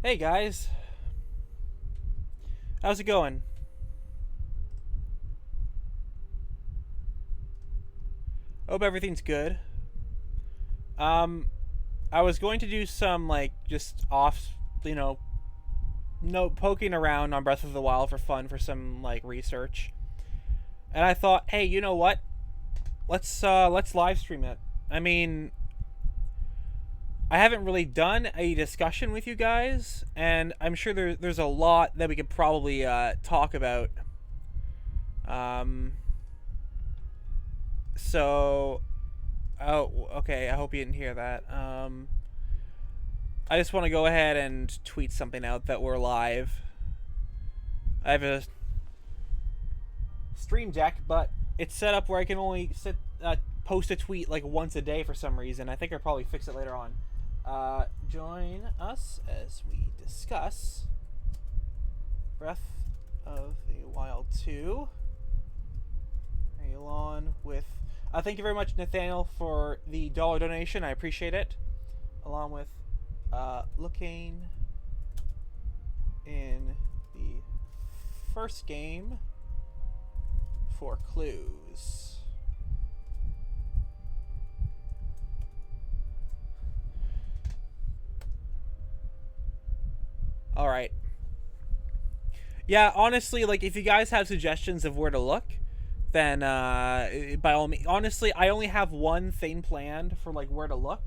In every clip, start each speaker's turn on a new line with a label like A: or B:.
A: Hey guys, how's it going? Hope everything's good. Um, I was going to do some like just off, you know, no poking around on Breath of the Wild for fun for some like research, and I thought, hey, you know what? Let's live stream it. I mean, I haven't really done a discussion with you guys, and I'm sure there's a lot that we could probably talk about. Um, so Oh, okay. I hope you didn't hear that. I just want to go ahead and tweet something out that we're live. I have a stream deck, but it's set up where I can only post a tweet like once a day for some reason. I think I'll probably fix it later on. Join us as we discuss Breath of the Wild 2. Along with thank you very much, Nathaniel, for the $1 donation. I appreciate it. Along with looking in the first game for clues. All right. Yeah, honestly, like if you guys have suggestions of where to look, then by all means. Honestly, I only have one thing planned for like where to look.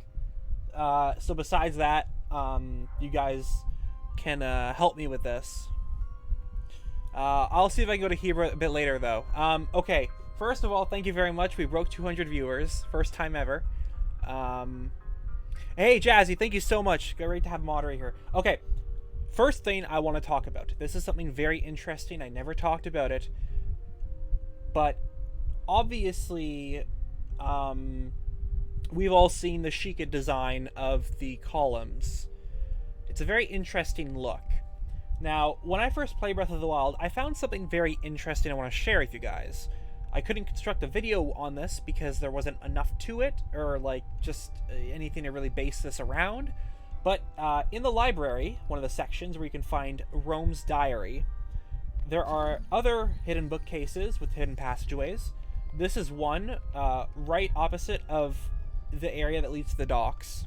A: So besides that, you guys can help me with this. I'll see if I can go to Hebrew a bit later, though. Okay. First of all, thank you very much. We broke 200 viewers, first time ever. Hey, Jazzy, thank you so much. Great to have a moderator here. Okay. First thing I want to talk about. This is something very interesting. I never talked about it. But obviously, we've all seen the Shikah design of the columns. It's a very interesting look. Now, when I first played Breath of the Wild, I found something very interesting I want to share with you guys. I couldn't construct a video on this because there wasn't enough to it, or like just anything to really base this around. But in the library, one of the sections where you can find Rome's Diary, there are other hidden bookcases with hidden passageways. This is one right opposite of the area that leads to the docks.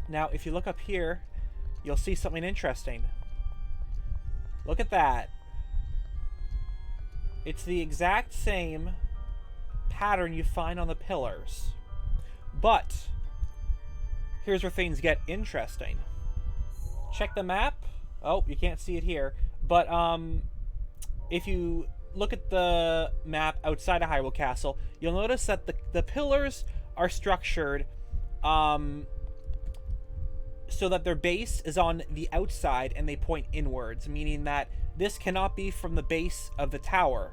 A: Now, if you look up here, you'll see something interesting. Look at that. It's the exact same pattern you find on the pillars. But here's where things get interesting. Check the map. Oh, you can't see it here. But if you look at the map outside of Hyrule Castle, you'll notice that the pillars are structured so that their base is on the outside and they point inwards, meaning that this cannot be from the base of the tower.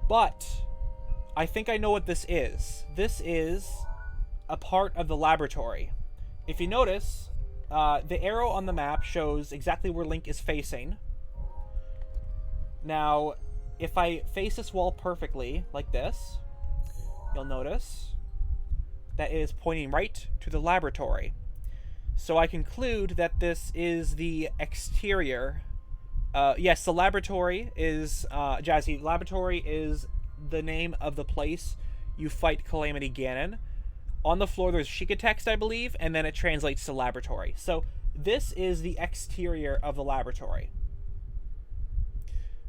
A: But I think I know what this is. This is a part of the laboratory. If you notice, the arrow on the map shows exactly where Link is facing. Now, if I face this wall perfectly, like this, you'll notice that it is pointing right to the laboratory. So I conclude that this is the exterior. Yes, the laboratory is, Jazzy, laboratory is the name of the place you fight Calamity Ganon. On the floor there's Shikah text, I believe, and then it translates to laboratory. So this is the exterior of the laboratory.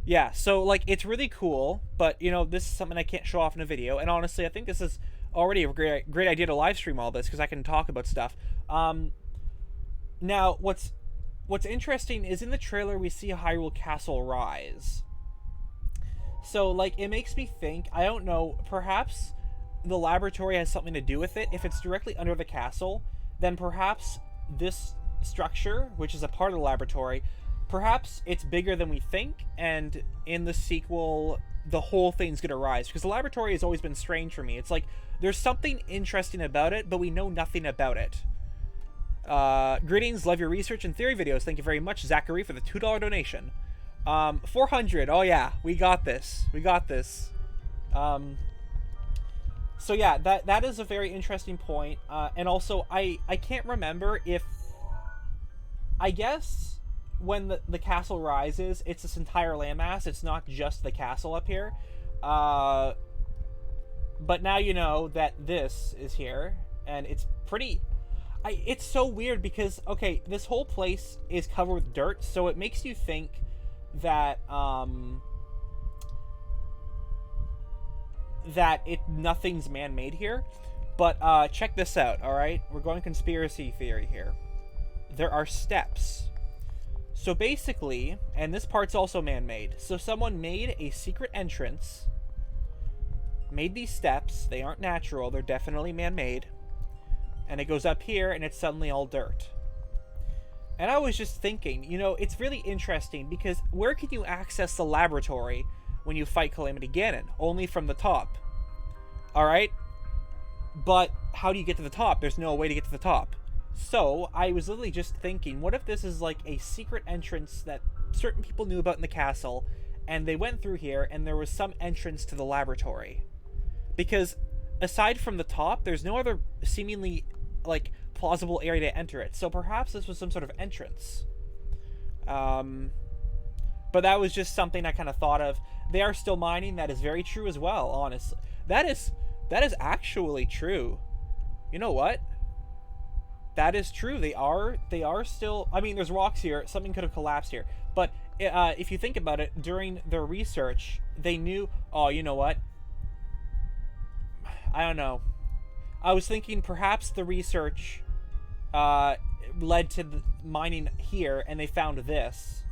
A: Yeah, so like it's really cool, but you know, this is something I can't show off in a video, and honestly I think this is already a great idea to live stream all this because I can talk about stuff. Now what's interesting is in the trailer we see Hyrule Castle rise. So like it makes me think, I don't know, perhaps the laboratory has something to do with it. If it's directly under the castle, then perhaps this structure, which is a part of the laboratory, perhaps it's bigger than we think, and in the sequel the whole thing's gonna rise, because the laboratory has always been strange for me. It's like there's something interesting about it, but we know nothing about it. Greetings, love your research and theory videos. Thank you very much, Zachary, for the $2 donation. 400. Oh yeah, we got this. So yeah, that is a very interesting point. And also, I can't remember if, I guess when the castle rises, it's this entire landmass. It's not just the castle up here. But now you know that this is here, and it's pretty. It's so weird because, okay, this whole place is covered with dirt, so it makes you think that nothing's man-made here. But check this out, all right? We're going conspiracy theory here. There are steps. So basically, and this part's also man-made. So someone made a secret entrance, made these steps. They aren't natural. They're definitely man-made. And it goes up here, and it's suddenly all dirt. And I was just thinking, you know, it's really interesting because where can you access the laboratory when you fight Calamity Ganon? Only from the top. Alright? But how do you get to the top? There's no way to get to the top. So, I was literally just thinking, what if this is like a secret entrance that certain people knew about in the castle, and they went through here, and there was some entrance to the laboratory? Because aside from the top, there's no other seemingly, like, plausible area to enter it. So perhaps this was some sort of entrance. But that was just something I kind of thought of. They are still mining. That is very true as well, honestly. That is actually true. You know what? That is true. They are still... I mean, there's rocks here. Something could have collapsed here. But if you think about it, during their research, they knew... Oh, you know what? I don't know. I was thinking perhaps the research led to the mining here, and they found this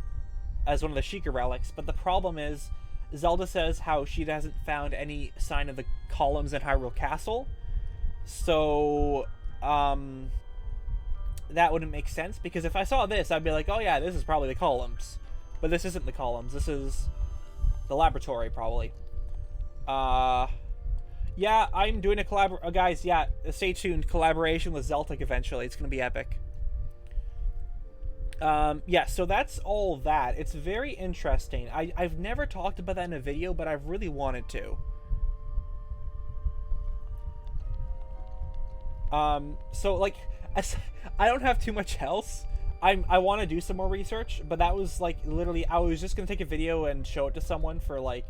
A: as one of the Shikah relics. But the problem is, Zelda says how she hasn't found any sign of the columns in Hyrule Castle. So, that wouldn't make sense, because if I saw this, I'd be like, oh yeah, this is probably the columns. But this isn't the columns. This is the laboratory, probably. Yeah, I'm doing a guys, yeah, stay tuned. Collaboration with Zeltic eventually. It's going to be epic. Yeah, so that's all that. It's very interesting. I've never talked about that in a video, but I've really wanted to. So, like, I don't have too much else. I want to do some more research, but that was, like, literally, I was just going to take a video and show it to someone for, like,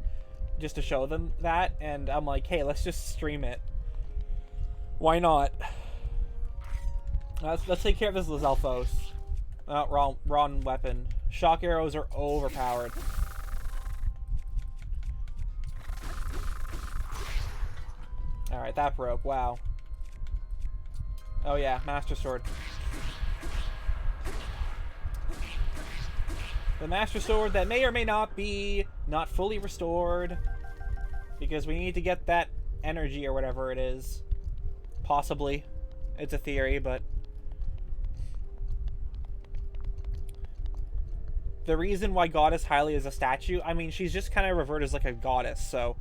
A: just to show them that, and I'm like, hey, let's just stream it. Why not? Let's take care of this Lizalfos. Wrong weapon. Shock arrows are overpowered. Alright, that broke. Wow. Oh yeah, Master Sword. The Master Sword that may or may not be not fully restored, because we need to get that energy or whatever it is. Possibly. It's a theory, but... The reason why Goddess Hylia is a statue, I mean, she's just kind of reverted as like a goddess, so...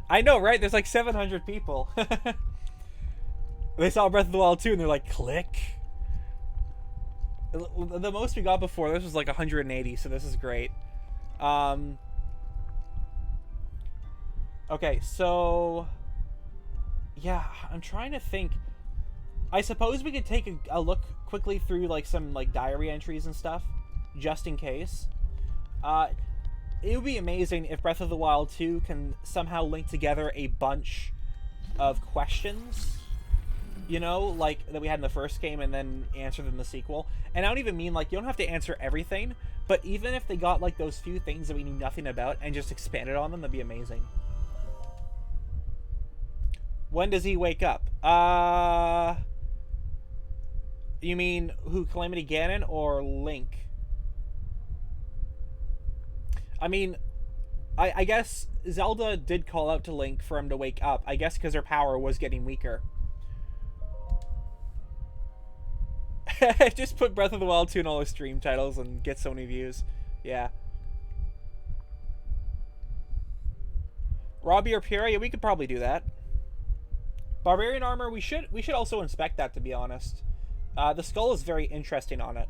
A: I know, right? There's like 700 people. They saw Breath of the Wild 2 and they're like, click. The most we got before this was like 180, so this is great. Okay, so... Yeah, I'm trying to think. I suppose we could take a look quickly through like some like diary entries and stuff, just in case. It would be amazing if Breath of the Wild 2 can somehow link together a bunch of questions, you know, like that we had in the first game and then answer them in the sequel. And I don't even mean like you don't have to answer everything, but even if they got like those few things that we knew nothing about and just expanded on them, that'd be amazing. When does he wake up? You mean who, Calamity Ganon or Link? I mean, I guess Zelda did call out to Link for him to wake up. I guess because her power was getting weaker. Just put Breath of the Wild 2 in all the stream titles and get so many views. Yeah. Robbie or Pura? Yeah, we could probably do that. Barbarian armor, we should also inspect that, to be honest. The skull is very interesting on it.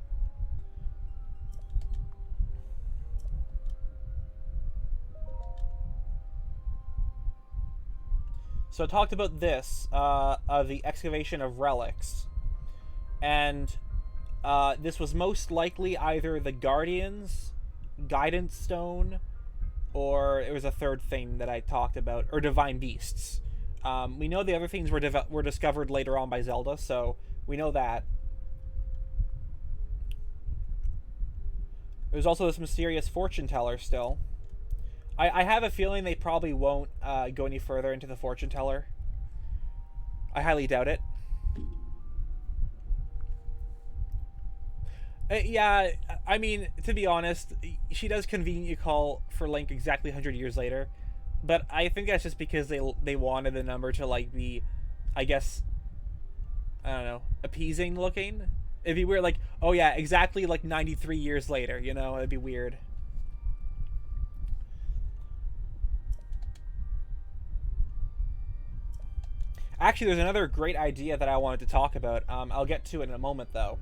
A: So it talked about this, of the excavation of relics. And this was most likely either the Guardian's Guidance Stone, or it was a third thing that I talked about, or Divine Beasts. We know the other things were discovered later on by Zelda, so we know that. There's also this mysterious fortune teller still. I have a feeling they probably won't go any further into the fortune teller. I highly doubt it. Yeah, I mean, to be honest, she does conveniently call for Link exactly 100 years later, but I think that's just because they wanted the number to, like, be, I guess, I don't know, appeasing looking. It'd be weird, like, oh yeah, exactly, like, 93 years later, you know? It'd be weird. Actually, there's another great idea that I wanted to talk about. I'll get to it in a moment, though.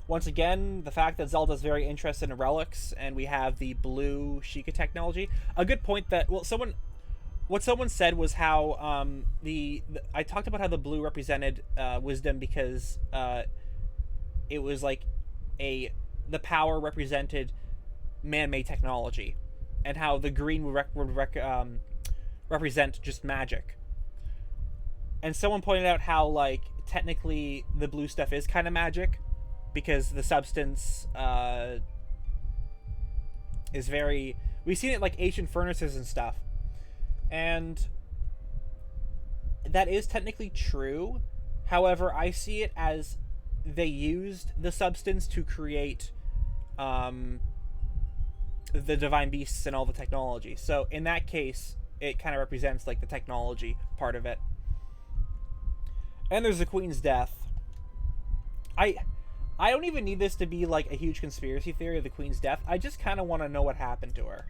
A: Once again, the fact that Zelda's very interested in relics, and we have the blue Shikah technology. A good point that, well, what someone said was how I talked about how the blue represented wisdom because it was like the power represented man-made technology, and how the green would represent just magic. And someone pointed out how, like, technically the blue stuff is kind of magic, because the substance is very... We've seen it, like, ancient furnaces and stuff. And that is technically true. However, I see it as they used the substance to create the Divine Beasts and all the technology. So in that case, it kind of represents, like, the technology part of it. And there's the Queen's death. I don't even need this to be, like, a huge conspiracy theory of the Queen's death. I just kind of want to know what happened to her.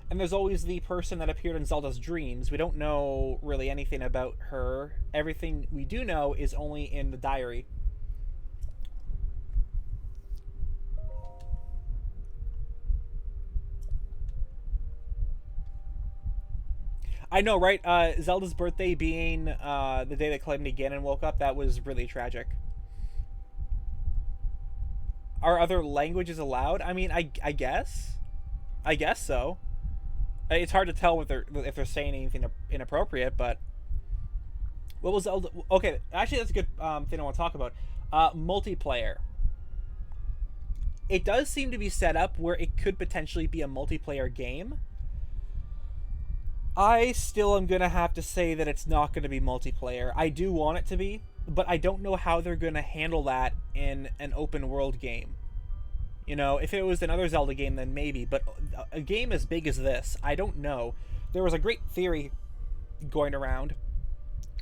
A: And there's always the person that appeared in Zelda's dreams. We don't know really anything about her. Everything we do know is only in the diary. I know, right? Zelda's birthday being the day that Calamity Ganon woke up, that was really tragic. Are other languages allowed? I mean, I guess. I guess so. It's hard to tell if they're saying anything inappropriate, but... What was Zelda... Okay, actually that's a good thing I want to talk about. Multiplayer. It does seem to be set up where it could potentially be a multiplayer game. I still am going to have to say that it's not going to be multiplayer. I do want it to be, but I don't know how they're going to handle that in an open world game. You know, if it was another Zelda game, then maybe, but a game as big as this, I don't know. There was a great theory going around.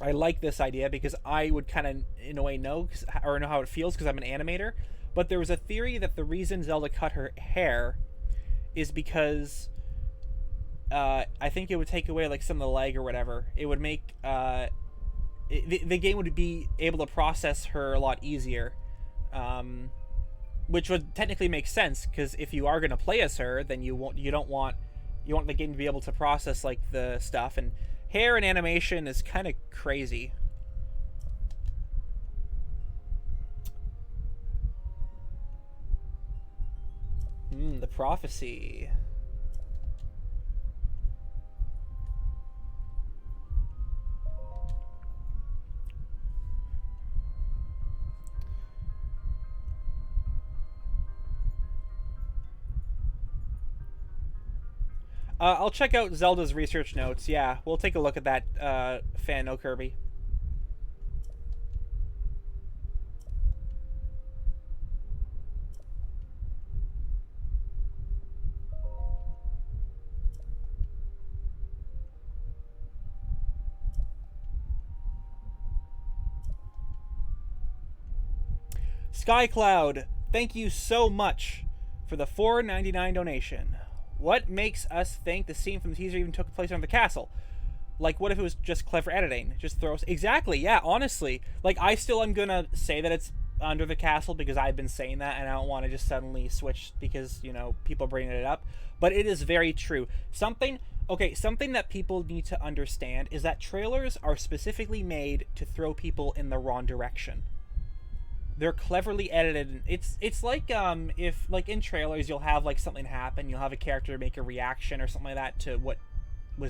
A: I like this idea because I would kind of, in a way, know how it feels because I'm an animator. But there was a theory that the reason Zelda cut her hair is because... I think it would take away, like, some of the lag or whatever. It would make the game would be able to process her a lot easier, which would technically make sense because if you are going to play as her, then you want the game to be able to process, like, the stuff, and hair and animation is kind of crazy. The prophecy. I'll check out Zelda's research notes. Yeah, we'll take a look at that, Fan No Kirby. SkyCloud, thank you so much for the $4.99 donation. What makes us think the scene from the teaser even took place under the castle? Like, what if it was just clever editing? Just throws... Exactly, yeah, honestly. Like, I still am gonna say that it's under the castle because I've been saying that, and I don't want to just suddenly switch because, you know, people bringing it up. But it is very true. Something that people need to understand is that trailers are specifically made to throw people in the wrong direction. They're cleverly edited. It's like if like in trailers you'll have like something happen, you'll have a character make a reaction or something like that to what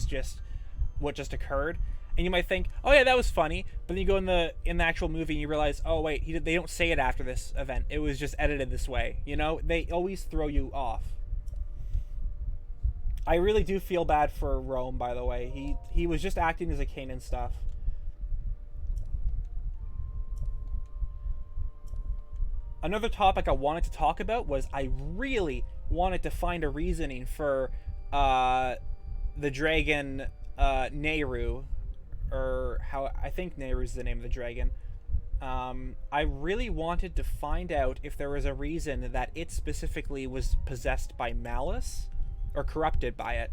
A: just occurred, and you might think, oh yeah, that was funny, but then you go in the actual movie and you realize, oh wait, they don't say it after this event, it was just edited this way. You know, they always throw you off. I really do feel bad for Rome, by the way. He was just acting as a king and stuff. Another topic I wanted to talk about was I really wanted to find a reasoning for the dragon Nehru, or how I think Nehru is the name of the dragon. I really wanted to find out if there was a reason that it specifically was possessed by Malice or corrupted by it.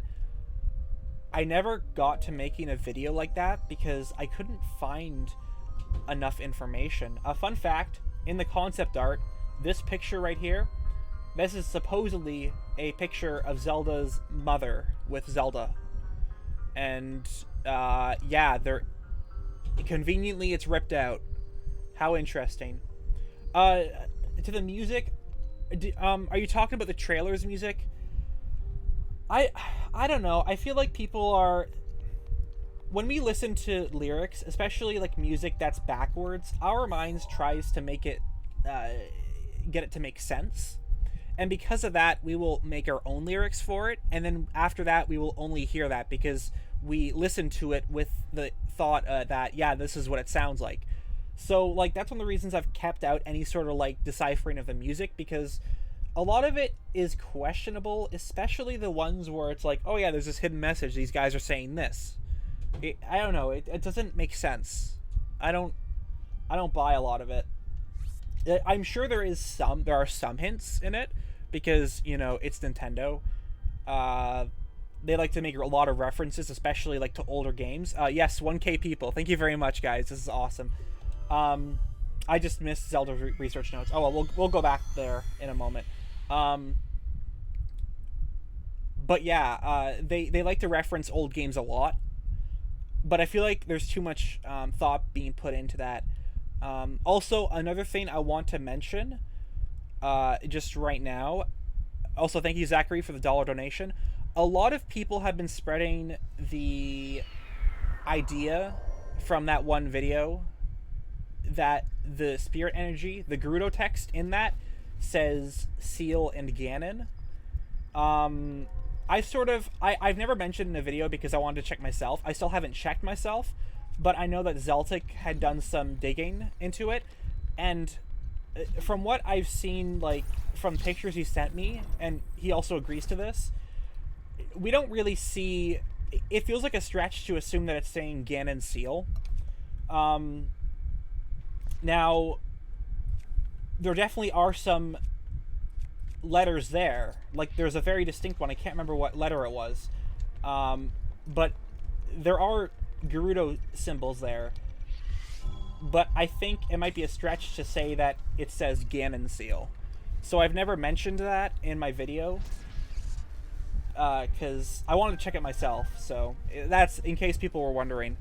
A: I never got to making a video like that because I couldn't find enough information. A fun fact, in the concept art, this picture right here, this is supposedly a picture of Zelda's mother with Zelda. And, yeah, conveniently it's ripped out. How interesting. To the music, are you talking about the trailer's music? I don't know. I feel like people are... When we listen to lyrics, especially like music that's backwards, our minds tries to make it, get it to make sense. And because of that, we will make our own lyrics for it. And then after that, we will only hear that because we listen to it with the thought that, yeah, this is what it sounds like. So, like, that's one of the reasons I've kept out any sort of, like, deciphering of the music, because a lot of it is questionable, especially the ones where it's like, oh, yeah, there's this hidden message. These guys are saying this. I don't know. It doesn't make sense. I don't buy a lot of it. I'm sure there are some hints in it because, you know, it's Nintendo. They like to make a lot of references, especially like to older games. Yes, 1K people. Thank you very much, guys. This is awesome. I just missed Zelda research notes. Oh, well, we'll go back there in a moment. But yeah, they like to reference old games a lot. But I feel like there's too much thought being put into that. Also, another thing I want to mention, just right now. Also, thank you, Zachary, for the $1 donation. A lot of people have been spreading the idea from that one video that the spirit energy, the Gerudo text in that, says Seal and Ganon. I've never mentioned in a video because I wanted to check myself. I still haven't checked myself, but I know that Zeltic had done some digging into it, and from what I've seen, like, from pictures he sent me, and he also agrees to this, we don't really see... It feels like a stretch to assume that it's saying Ganon Seal. Now, there definitely are some letters there. Like, there's a very distinct one. I can't remember what letter it was. But there are Gerudo symbols there. But I think it might be a stretch to say that it says Ganon Seal. So I've never mentioned that in my video. Because I wanted to check it myself. So that's in case people were wondering.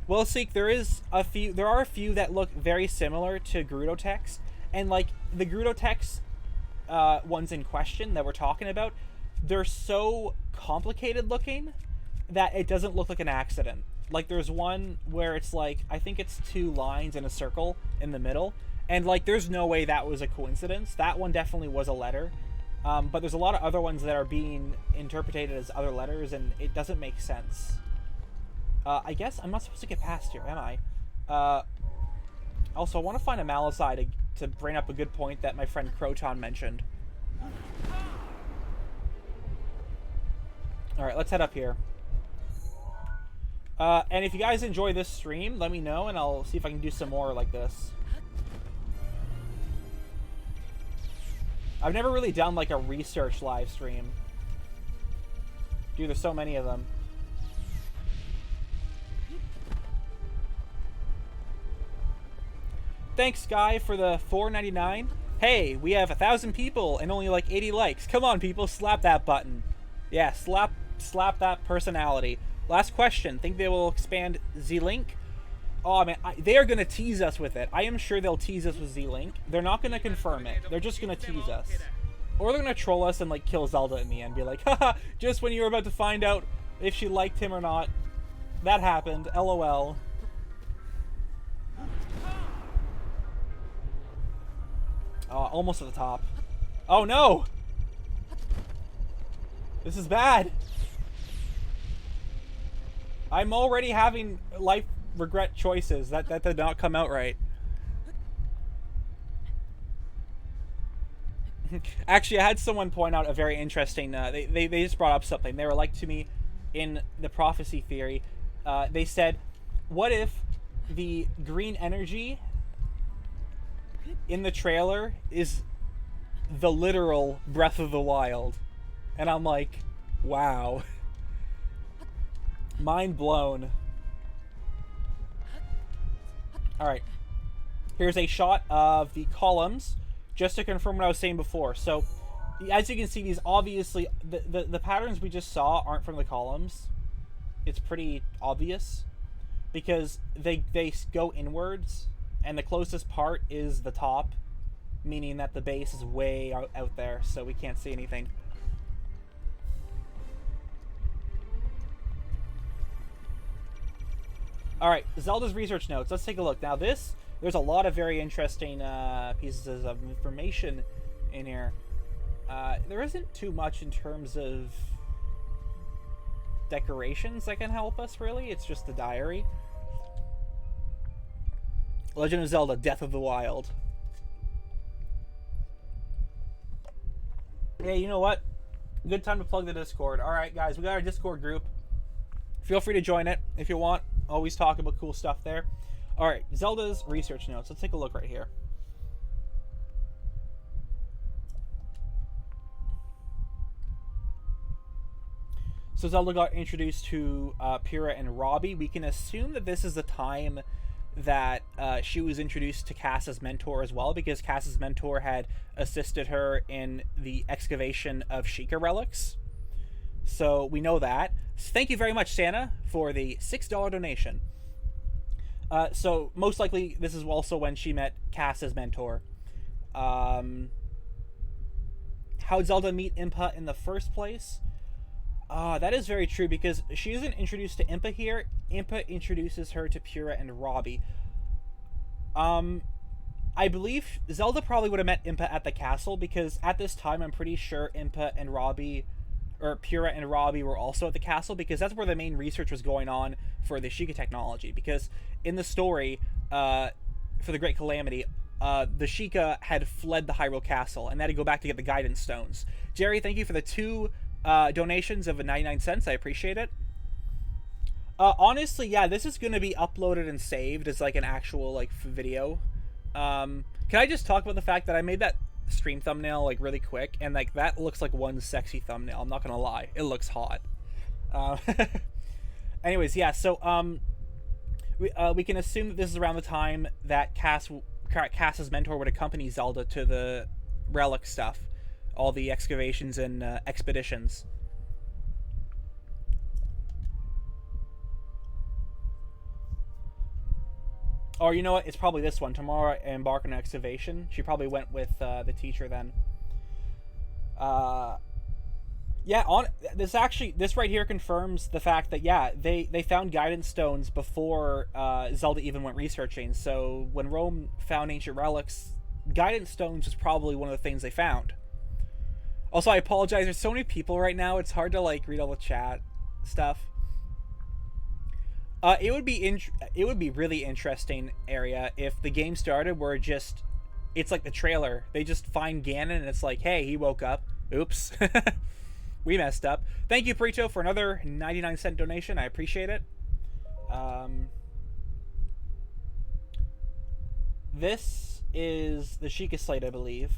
A: Well, Seek, there are a few that look very similar to Gerudo text, and like the Gerudo text ones in question that we're talking about, they're so complicated looking that it doesn't look like an accident. Like, there's one where it's like, I think it's 2 lines in a circle in the middle, and like there's no way that was a coincidence. That one definitely was a letter, but there's a lot of other ones that are being interpreted as other letters, and it doesn't make sense. I guess I'm not supposed to get past here, am I? Also, I want to find a Malice to bring up a good point that my friend Croton mentioned. Alright, let's head up here. And if you guys enjoy this stream, let me know, and I'll see if I can do some more like this. I've never really done, like, a research live stream. Dude, there's so many of them. Thanks, Sky, for the $4.99. Hey, we have 1,000 people and only like 80 likes. Come on, people, slap that button. Yeah, slap that personality. Last question. Think they will expand Z-Link? Oh, man, they are going to tease us with it. I am sure they'll tease us with Z-Link. They're not going to confirm it. They're just going to tease us. Or they're going to troll us and, like, kill Zelda in the end. Be like, haha, just when you were about to find out if she liked him or not. That happened. LOL. Oh, almost at the top. Oh, no! This is bad. I'm already having life regret choices. That did not come out right. Actually, I had someone point out a very interesting... they just brought up something. They were like to me in the prophecy theory. They said, what if the green energy in the trailer is the literal Breath of the Wild? And I'm like, wow. Mind blown. Alright. Here's a shot of the columns, just to confirm what I was saying before. So, as you can see, these obviously... The patterns we just saw aren't from the columns. It's pretty obvious. Because they go inwards, and the closest part is the top, meaning that the base is way out there, so we can't see anything. Alright, Zelda's research notes. Let's take a look. Now there's a lot of very interesting pieces of information in here. There isn't too much in terms of decorations that can help us, really. It's just the diary. Legend of Zelda, Death of the Wild. Hey, you know what? Good time to plug the Discord. Alright, guys, we got our Discord group. Feel free to join it if you want. Always talk about cool stuff there. Alright, Zelda's research notes. Let's take a look right here. So Zelda got introduced to Pyrrha and Robbie. We can assume that this is the time that she was introduced to Cass's mentor as well, because Cass's mentor had assisted her in the excavation of Shikah relics. So we know that. So thank you very much, Santa, for the $6 donation. So most likely this is also when she met Cass's mentor. How'd Zelda meet Impa in the first place? That is very true, because she isn't introduced to Impa here. Impa introduces her to Pyrrha and Robbie. I believe Zelda probably would have met Impa at the castle, because at this time I'm pretty sure Impa and Robbie, or Pyrrha and Robbie, were also at the castle, because that's where the main research was going on for the Shikah technology. Because in the story, for the Great Calamity, the Shikah had fled the Hyrule castle, and they had to go back to get the guidance stones. Jerry, thank you for the 2 donations of 99 cents. I appreciate it. Honestly, yeah, this is going to be uploaded and saved as like an actual like video. Can I just talk about the fact that I made that stream thumbnail like really quick, and like that looks like one sexy thumbnail. I'm not gonna lie, it looks hot. Anyways, yeah, so we can assume that this is around the time that Cass's mentor would accompany Zelda to the relic stuff, all the excavations and expeditions. Or you know what? It's probably this one. Tomorrow I embark on an excavation. She probably went with the teacher then. Yeah, this right here confirms the fact that, yeah, they found guidance stones before Zelda even went researching. So when Rome found ancient relics, guidance stones was probably one of the things they found. Also, I apologize. There's so many people right now. It's hard to like read all the chat stuff. It would be really interesting, area, if the game started where it's like the trailer. They just find Ganon and it's like, hey, he woke up. Oops. We messed up. Thank you, Prito, for another 99-cent donation. I appreciate it. This is the Shikah Slate, I believe.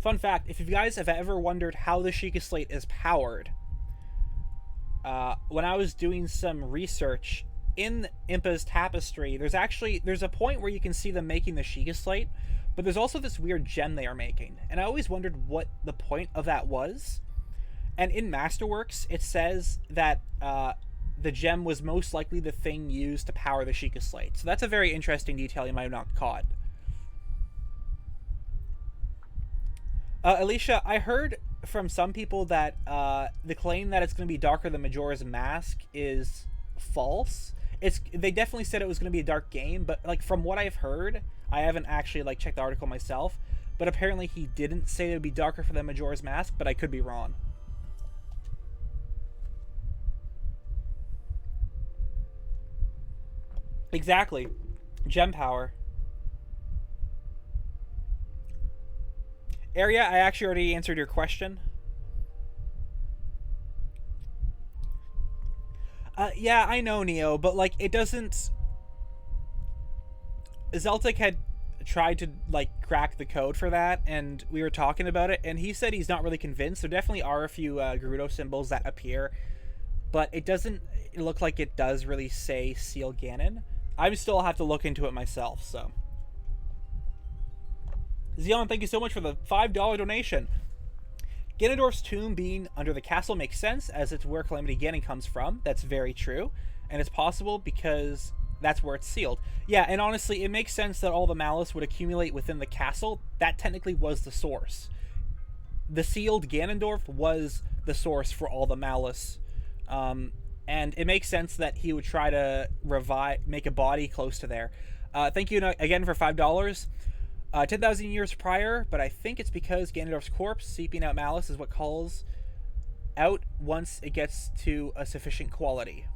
A: Fun fact, if you guys have ever wondered how the Shikah Slate is powered, when I was doing some research, in Impa's tapestry, there's a point where you can see them making the Shikah Slate, but there's also this weird gem they are making, and I always wondered what the point of that was. And in Masterworks, it says that the gem was most likely the thing used to power the Shikah Slate. So that's a very interesting detail you might have not caught. Alicia, I heard from some people that the claim that it's going to be darker than Majora's Mask is false. They definitely said it was going to be a dark game, but like from what I've heard, I haven't actually like checked the article myself, but apparently he didn't say it would be darker for than Majora's Mask, but I could be wrong. Exactly. Gem power. Area, I actually already answered your question. Yeah, I know, Neo, but like it doesn't. Zeltic had tried to like crack the code for that, and we were talking about it, and he said he's not really convinced. There definitely are a few Gerudo symbols that appear, but it doesn't look like it does really say Seal Ganon. I still have to look into it myself, so. Zeon, thank you so much for the $5 donation. Ganondorf's tomb being under the castle makes sense, as it's where Calamity Ganon comes from. That's very true. And it's possible because that's where it's sealed. Yeah, and honestly, it makes sense that all the Malice would accumulate within the castle. That technically was the source. The sealed Ganondorf was the source for all the Malice. And it makes sense that he would try to make a body close to there. Thank you again for $5. 10,000 years prior, but I think it's because Ganondorf's corpse seeping out Malice is what calls out once it gets to a sufficient quantity.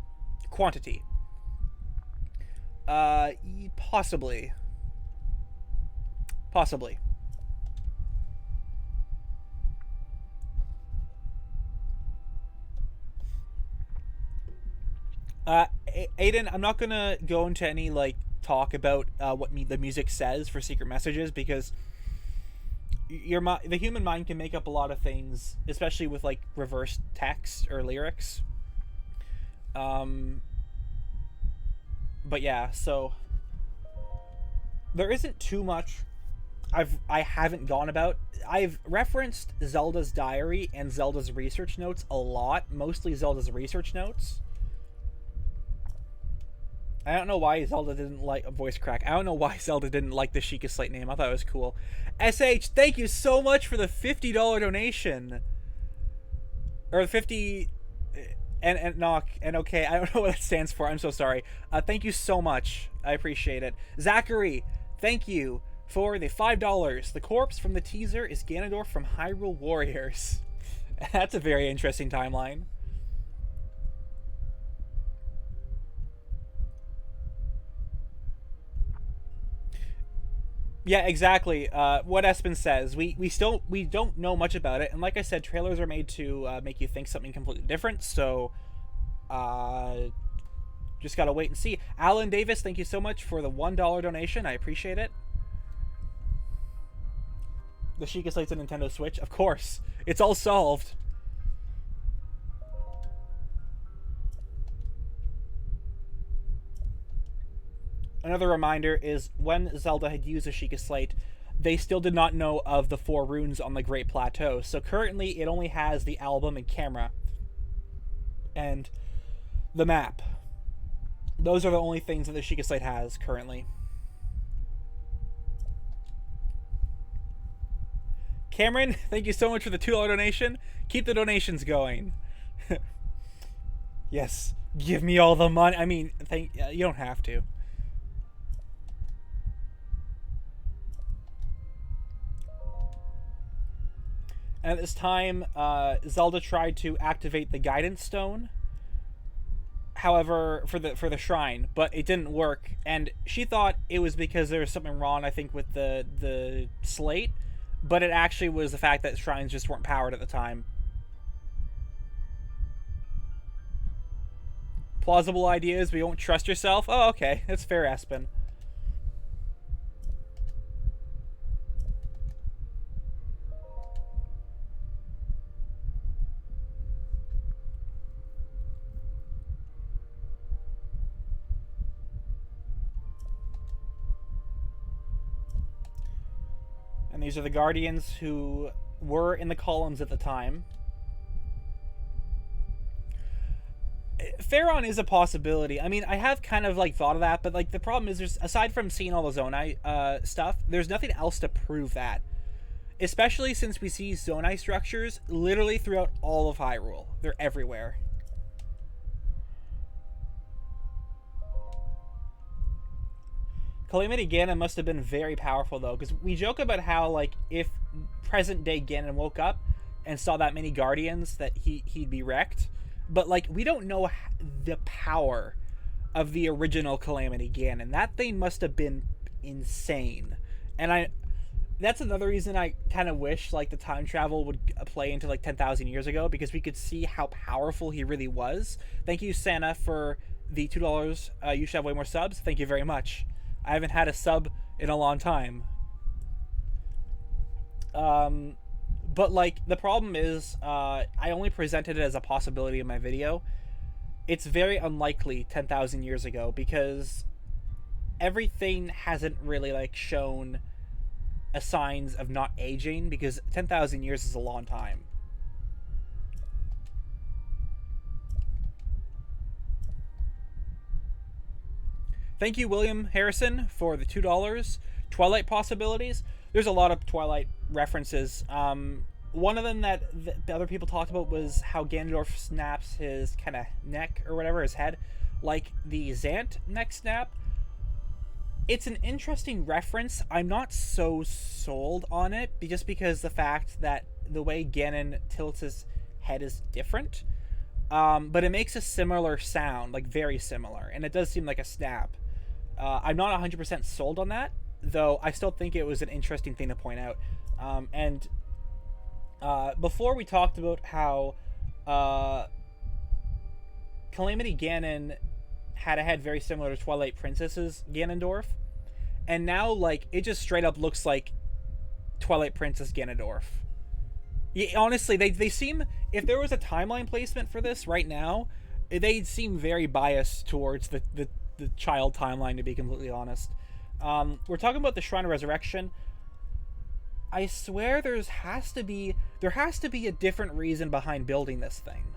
A: Possibly. Aiden, I'm not gonna go into any like talk about what the music says for secret messages, because the human mind can make up a lot of things, especially with like reverse text or lyrics. But yeah, so there isn't too much I haven't gone about. I've referenced Zelda's diary and Zelda's research notes a lot, mostly Zelda's research notes. I don't know why Zelda didn't like a voice crack. I don't know why Zelda didn't like the Shikah Slate name. I thought it was cool. SH, thank you so much for the $50 donation. Or 50 and knock and okay. I don't know what that stands for. I'm so sorry. Thank you so much. I appreciate it. Zachary, thank you for the $5. The corpse from the teaser is Ganondorf from Hyrule Warriors. That's a very interesting timeline. Yeah, exactly. What Espen says, we don't know much about it, and like I said, trailers are made to make you think something completely different. So, just gotta wait and see. Alan Davis, thank you so much for the $1 donation. I appreciate it. The Shikah Slate's a Nintendo Switch, of course. It's all solved. Another reminder is when Zelda had used a Shikah Slate, they still did not know of the 4 runes on the Great Plateau. So currently it only has the album and camera and the map. Those are the only things that the Shikah Slate has currently. Cameron, thank you so much for the $2 donation. Keep the donations going. Yes, give me all the money. I mean, you don't have to. And at this time, Zelda tried to activate the Guidance Stone. However, for the shrine, but it didn't work, and she thought it was because there was something wrong, I think, with the slate, but it actually was the fact that shrines just weren't powered at the time. Plausible ideas, but you won't trust yourself? Oh, okay, that's fair, Aspen. these are the Guardians who were in the columns at the time. Pharaon is a possibility. I mean, I have kind of like thought of that, but like the problem is, there's, aside from seeing all the Zonai stuff, there's nothing else to prove that. Especially since we see Zonai structures literally throughout all of Hyrule. They're everywhere. Calamity Ganon must have been very powerful, though, because we joke about how, like, if present-day Ganon woke up and saw that many Guardians, that he'd be wrecked. But, like, we don't know the power of the original Calamity Ganon. That thing must have been insane. And that's another reason I kind of wish, like, the time travel would play into, like, 10,000 years ago, because we could see how powerful he really was. Thank you, Santa, for the $2. You should have way more subs. Thank you very much. I haven't had a sub in a long time. But, like, the problem is, I only presented it as a possibility in my video. It's very unlikely 10,000 years ago, because everything hasn't really, like, shown signs of not aging, because 10,000 years is a long time. Thank you, William Harrison, for the $2. Twilight possibilities. There's a lot of Twilight references. One of them that the other people talked about was how Ganondorf snaps his kind of neck or whatever, his head, like the Zant neck snap. It's an interesting reference. I'm not so sold on it, just because the fact that the way Ganon tilts his head is different. But it makes a similar sound, like very similar, and it does seem like a snap. I'm not 100% sold on that, though I still think it was an interesting thing to point out. Before we talked about how Calamity Ganon had a head very similar to Twilight Princess's Ganondorf, and now, like, it just straight up looks like Twilight Princess Ganondorf. Yeah, honestly, they seem, if there was a timeline placement for this right now, they'd seem very biased towards the child timeline, to be completely honest. We're talking about the Shrine of Resurrection. I swear there has to be a different reason behind building this thing.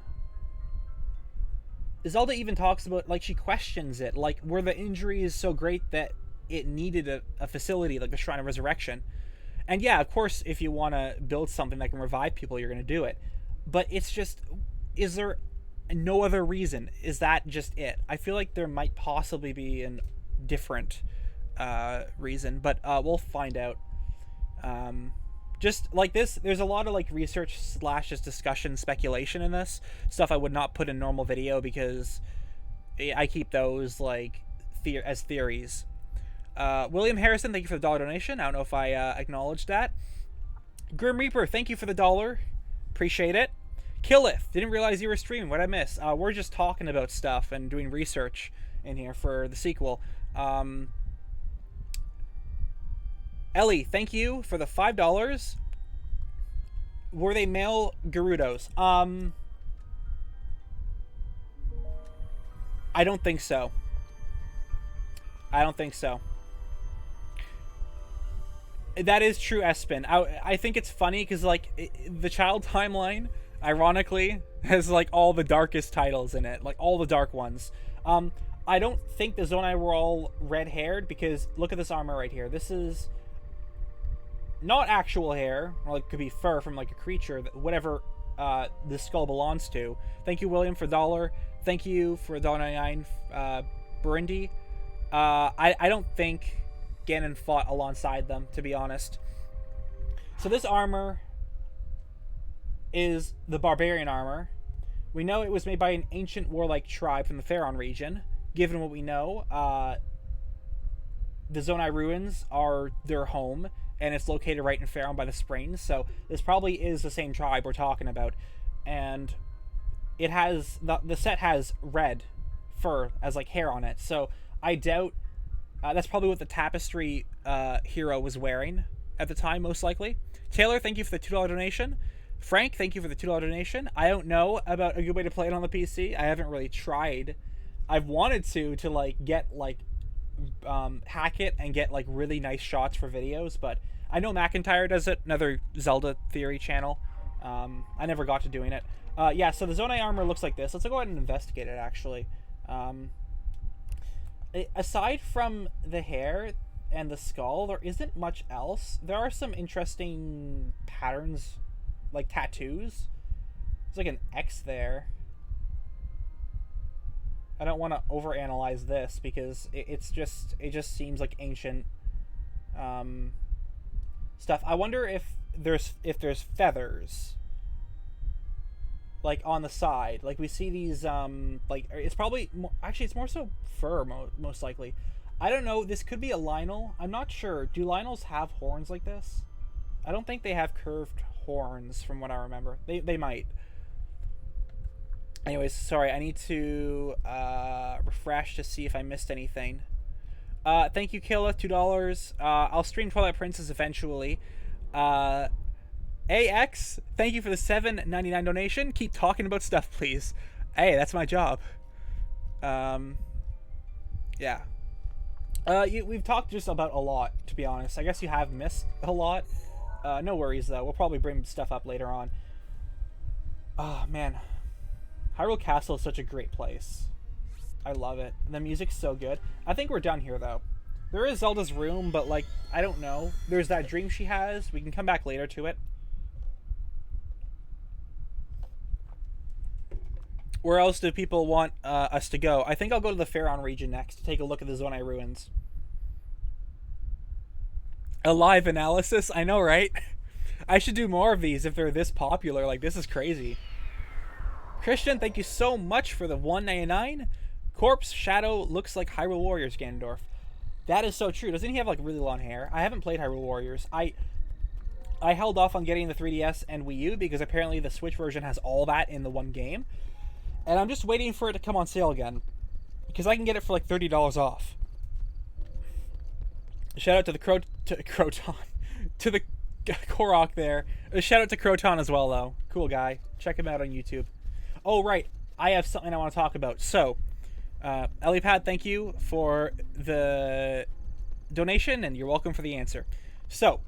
A: Zelda even talks about, like, she questions it, like, were the injuries so great that it needed a facility like the Shrine of Resurrection? And yeah, of course, if you want to build something that can revive people, you're going to do it. But it's just, is there no other reason? Is that just it? I feel like there might possibly be a different reason, but we'll find out. Just like this, there's a lot of, like, research / just discussion, speculation in this stuff I would not put in normal video, because I keep those, like, as theories. William Harrison, thank you for the $1 donation. I don't know if I acknowledged that. Grim Reaper, thank you for the $1. Appreciate it. Killith, didn't realize you were streaming. What'd I miss? We're just talking about stuff and doing research in here for the sequel. Ellie, thank you for the $5. Were they male Gerudos? I don't think so. I don't think so. That is true, Espen. I think it's funny because, like, the child timeline, ironically, has, like, all the darkest titles in it, like all the dark ones. I don't think the Zonai were all red-haired, because look at this armor right here. This is not actual hair, or it could be fur from, like, a creature, whatever this skull belongs to. Thank you, William, for $1. Thank you for $1.99, Burundi. I don't think Ganon fought alongside them, to be honest. So this armor is the barbarian armor. We know it was made by an ancient warlike tribe from the Pharaon region. Given what we know, the Zonai ruins are their home, and it's located right in Pharaon by the springs. So this probably is the same tribe we're talking about. And it has, the set has red fur as, like, hair on it. So I doubt that's probably what the tapestry hero was wearing at the time, most likely. Taylor, thank you for the $2 donation. Frank, thank you for the $2 donation. I don't know about a good way to play it on the PC. I haven't really tried. I've wanted to like, get, like, hack it and get, like, really nice shots for videos, but I know McIntyre does it, another Zelda theory channel. I never got to doing it. Yeah, so the Zonai armor looks like this. Let's go ahead and investigate it, actually. Aside from the hair and the skull, there isn't much else. There are some interesting patterns, like tattoos. There's like an X there. I don't want to overanalyze this because it just seems like ancient stuff. I wonder if there's feathers like on the side. Like we see these like it's probably more, actually it's more so fur most likely. I don't know. This could be a Lionel. I'm not sure. Do Lionels have horns like this? I don't think they have curved horns from what I remember. They might. Anyways, sorry, I need to refresh to see if I missed anything. Thank you, Killa, $2. I'll stream Twilight Princess eventually. AX, thank you for the $7.99 donation. Keep talking about stuff, please. Hey, that's my job. Yeah. We've talked just about a lot, to be honest. I guess you have missed a lot. No worries, though. We'll probably bring stuff up later on. Oh, man. Hyrule Castle is such a great place. I love it. The music's so good. I think we're done here, though. There is Zelda's room, but, like, I don't know. There's that dream she has. We can come back later to it. Where else do people want us to go? I think I'll go to the Pharaon region next to take a look at the Zonai ruins. A live analysis? I know, right? I should do more of these if they're this popular. Like, this is crazy. Christian, thank you so much for the $1.99. Corpse Shadow looks like Hyrule Warriors Ganondorf. That is so true. Doesn't he have like really long hair? I haven't played Hyrule Warriors. I held off on getting the 3DS and Wii U because apparently the Switch version has all that in the one game. And I'm just waiting for it to come on sale again because I can get it for like $30 off. Shout out to the Croton. To the Korok there. Shout out to Croton as well, though. Cool guy. Check him out on YouTube. Oh, right. I have something I want to talk about. So, Ellipad, thank you for the donation, and you're welcome for the answer. So,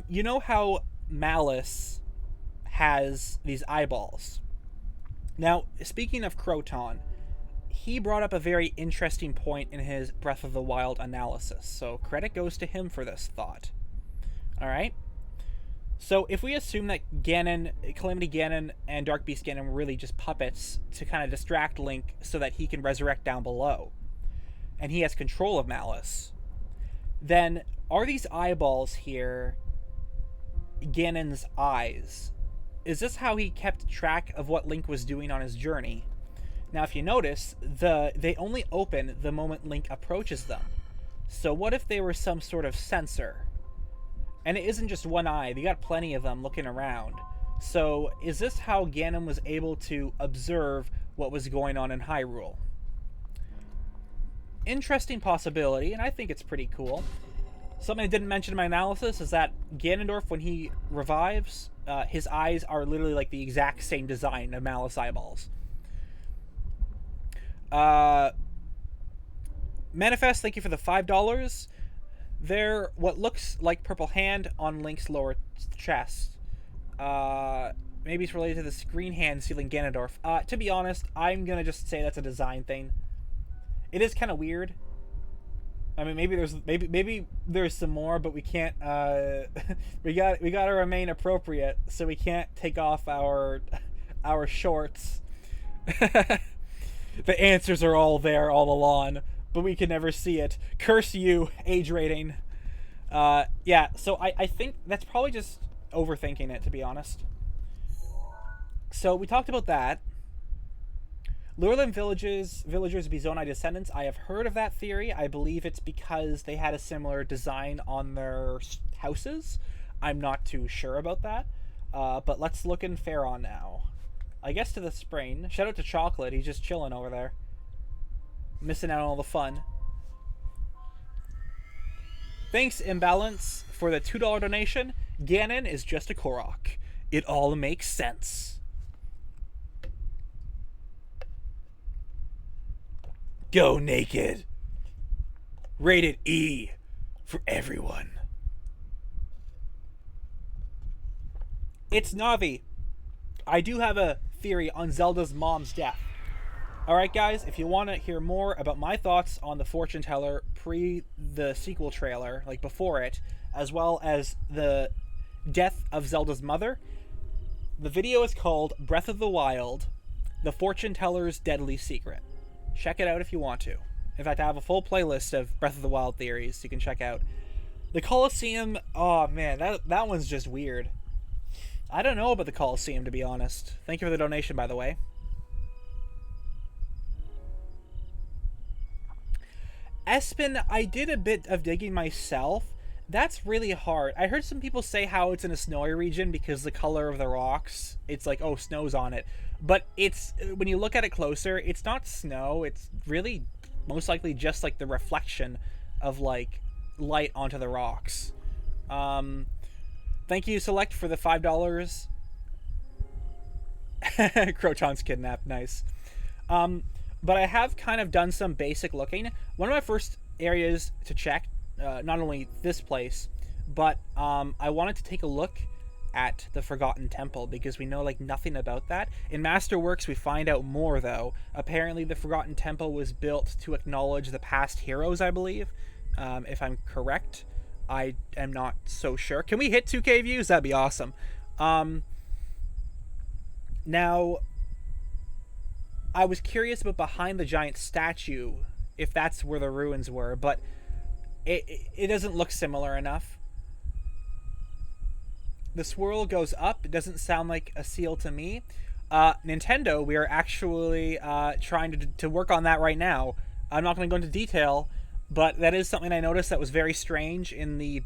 A: you know how Malice has these eyeballs? Now, speaking of Croton, he brought up a very interesting point in his Breath of the Wild analysis. So, credit goes to him for this thought. All right? So if we assume that Ganon, Calamity Ganon, and Dark Beast Ganon were really just puppets to kind of distract Link so that he can resurrect down below, and he has control of Malice, then are these eyeballs here Ganon's eyes? Is this how he kept track of what Link was doing on his journey? Now, if you notice, they only open the moment Link approaches them. So what if they were some sort of sensor? And it isn't just one eye. They got plenty of them looking around. So is this how Ganon was able to observe what was going on in Hyrule? Interesting possibility, and I think it's pretty cool. Something I didn't mention in my analysis is that Ganondorf, when he revives, his eyes are literally like the exact same design of Malice eyeballs. Manifest, thank you for the $5. They're what looks like purple hand on Link's lower chest. Maybe it's related to the screen hand sealing Ganondorf. To be honest, I'm gonna just say that's a design thing. It is kind of weird. I mean, maybe there's some more, but we can't. we got to remain appropriate, so we can't take off our shorts. The answers are all there all along, but we can never see it. Curse you, age rating. Yeah, so I think that's probably just overthinking it, to be honest. So we talked about that. Lurelin villagers be Zonai descendants. I have heard of that theory. I believe it's because they had a similar design on their houses. I'm not too sure about that. But let's look in Pharaon now. I guess to the spring. Shout out to Chocolate. He's just chilling over there. Missing out on all the fun. Thanks, Imbalance, for the $2 donation. Ganon is just a Korok. It all makes sense. Go naked. Rated E for everyone. It's Navi. I do have a theory on Zelda's mom's death. Alright guys, if you want to hear more about my thoughts on the fortune teller pre the sequel trailer, like before it, as well as the death of Zelda's mother, the video is called Breath of the Wild, The Fortune Teller's Deadly Secret. Check it out if you want to. In fact, I have a full playlist of Breath of the Wild theories you can check out. The Colosseum, oh man, that one's just weird. I don't know about the Colosseum, to be honest. Thank you for the donation, by the way. Espen, I did a bit of digging myself. That's really hard. I heard some people say how it's in a snowy region because the color of the rocks, it's like, oh, snow's on it. But it's, when you look at it closer, it's not snow. It's really most likely just like the reflection of like light onto the rocks. Thank you, Select, for the $5. Croton's kidnapped. Nice. But I have kind of done some basic looking. One of my first areas to check, not only this place, but I wanted to take a look at the Forgotten Temple, because we know like nothing about that. In Masterworks, we find out more, though. Apparently, the Forgotten Temple was built to acknowledge the past heroes, I believe. If I'm correct. I am not so sure. Can we hit 2K views? That'd be awesome. Now, I was curious about behind the giant statue, if that's where the ruins were, but it doesn't look similar enough. The swirl goes up. It doesn't sound like a seal to me. Nintendo, we are actually trying to work on that right now. I'm not going to go into detail, but that is something I noticed that was very strange in the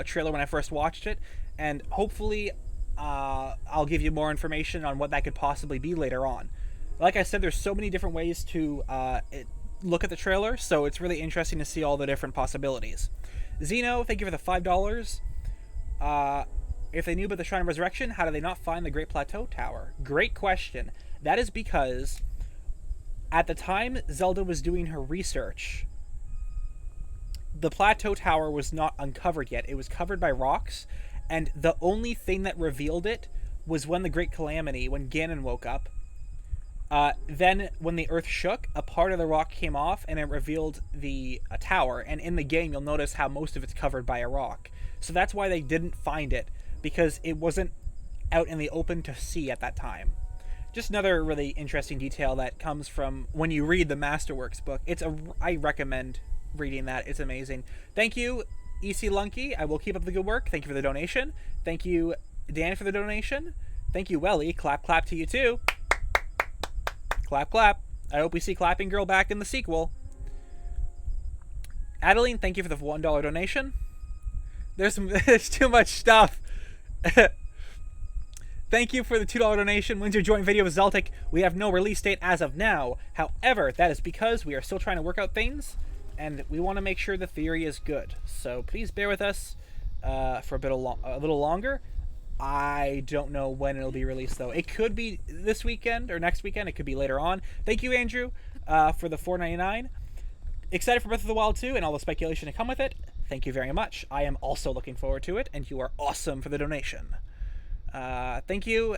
A: trailer when I first watched it, and hopefully I'll give you more information on what that could possibly be later on. Like I said, there's so many different ways to look at the trailer, so it's really interesting to see all the different possibilities. Zeno, thank you for the $5. If they knew about the Shrine of Resurrection, how do they not find the Great Plateau Tower? Great question. That is because at the time Zelda was doing her research, the Plateau Tower was not uncovered yet. It was covered by rocks, and the only thing that revealed it was when the Great Calamity, when Ganon woke up. Then, when the earth shook, a part of the rock came off, and it revealed the tower. And in the game, you'll notice how most of it's covered by a rock. So that's why they didn't find it, because it wasn't out in the open to see at that time. Just another really interesting detail that comes from when you read the Masterworks book. I recommend reading that. It's amazing. Thank you, EC Lunky. I will keep up the good work. Thank you for the donation. Thank you, Dan, for the donation. Thank you, Welly. Clap, clap to you, too. Clap, clap. I hope we see Clapping Girl back in the sequel. Adeline, thank you for the $1 donation. There's too much stuff. Thank you for the $2 donation. When's your joint video with Zeltic? We have no release date as of now. However, that is because we are still trying to work out things, and we want to make sure the theory is good. So please bear with us for a little longer. I don't know when it'll be released, though. It could be this weekend or next weekend. It could be later on. Thank you, Andrew, for the $4.99. Excited for Breath of the Wild 2 and all the speculation to come with it. Thank you very much. I am also looking forward to it, and you are awesome for the donation. Thank you,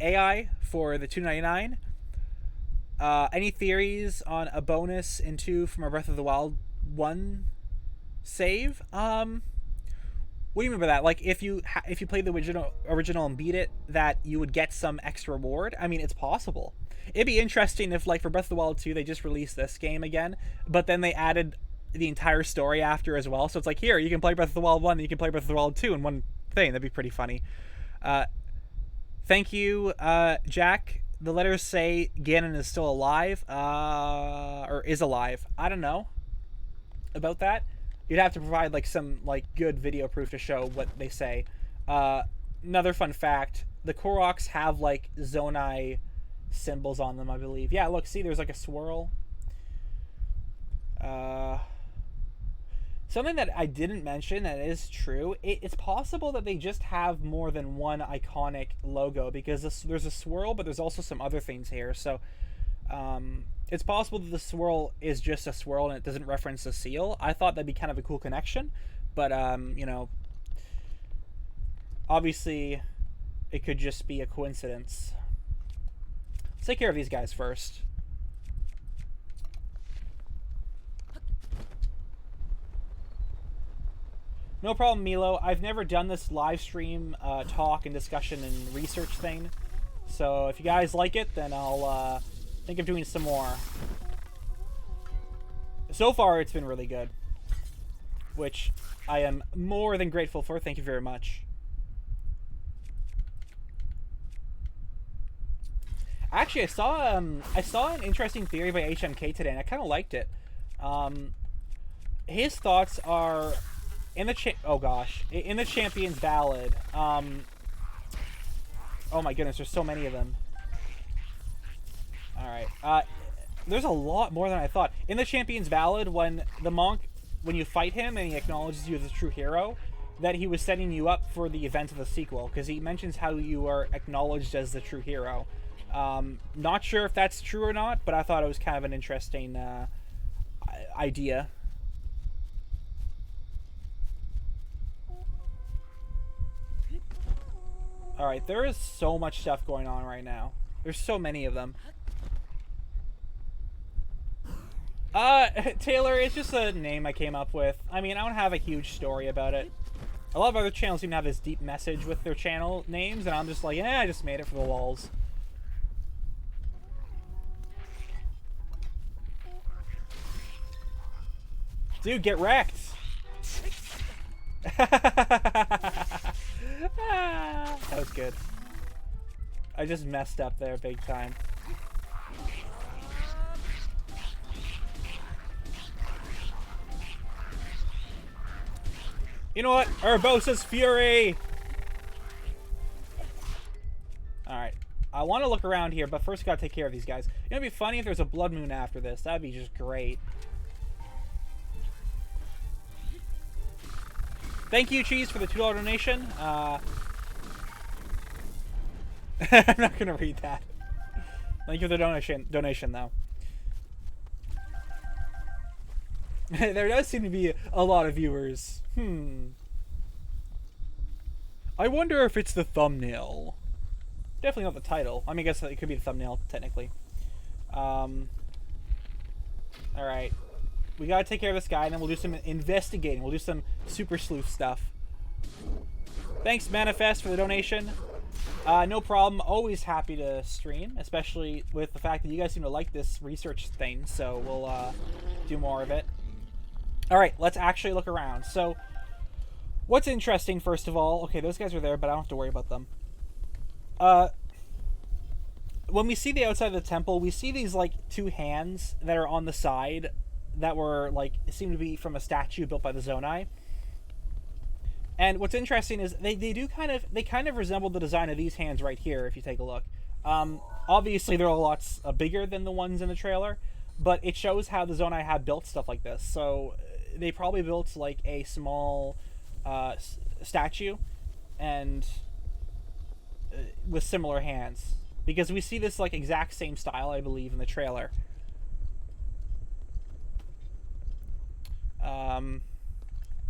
A: AI, for the $2.99. Any theories on a bonus in 2 from a Breath of the Wild 1 save? What do you mean by that? Like, if you played the original and beat it, that you would get some extra reward? I mean, it's possible. It'd be interesting if, like, for Breath of the Wild 2, they just released this game again, but then they added the entire story after as well. So it's like, here, you can play Breath of the Wild 1, and you can play Breath of the Wild 2 in one thing. That'd be pretty funny. Thank you, Jack. The letters say Ganon is still alive, or is alive. I don't know about that. You'd have to provide like some like good video proof to show what they say. Another fun fact: the Koroks have like Zonai symbols on them, I believe. Yeah, look, see, there's like a swirl. Something that I didn't mention that is true, it's possible that they just have more than one iconic logo, because there's a swirl, but there's also some other things here. So it's possible that the swirl is just a swirl and it doesn't reference the seal. I thought that'd be kind of a cool connection, but you know, obviously it could just be a coincidence. Let's take care of these guys first. No problem, Milo. I've never done this live stream talk and discussion and research thing. So if you guys like it, then I'll think of doing some more. So far, it's been really good, which I am more than grateful for. Thank you very much. Actually, I saw an interesting theory by HMK today, and I kind of liked it. His thoughts are in the in the Champions Ballad. Oh my goodness, there's so many of them. All right, there's a lot more than I thought. In the Champions Ballad, when the monk, when you fight him and he acknowledges you as a true hero, that he was setting you up for the event of the sequel, because he mentions how you are acknowledged as the true hero. Not sure if that's true or not, but I thought it was kind of an interesting idea. Alright, there is so much stuff going on right now. There's so many of them. Taylor, it's just a name I came up with. I mean, I don't have a huge story about it. A lot of other channels seem to have this deep message with their channel names, and I'm just like, I just made it for the lulz. Dude, get wrecked! That was good. I just messed up there big time. You know what? Urbosa's Fury! Alright. I want to look around here, but first gotta take care of these guys. You know, it'd be funny if there's a blood moon after this. That'd be just great. Thank you, Cheese, for the $2 donation. I'm not gonna read that. Thank you for the donation, though. There does seem to be a lot of viewers. I wonder if it's the thumbnail. Definitely not the title. I mean, I guess it could be the thumbnail, technically. Alright. We gotta take care of this guy, and then we'll do some investigating. We'll do some super sleuth stuff. Thanks, Manifest, for the donation. No problem. Always happy to stream, especially with the fact that you guys seem to like this research thing, so we'll do more of it. Alright, let's actually look around. So, what's interesting, first of all... Okay, those guys are there, but I don't have to worry about them. When we see the outside of the temple, we see these, like, two hands that are on the side that were, like, seem to be from a statue built by the Zonai. And what's interesting is they kind of resemble the design of these hands right here, if you take a look. Obviously, they're a lot bigger than the ones in the trailer, but it shows how the Zonai have built stuff like this. So they probably built, like, a small statue and with similar hands. Because we see this, like, exact same style, I believe, in the trailer.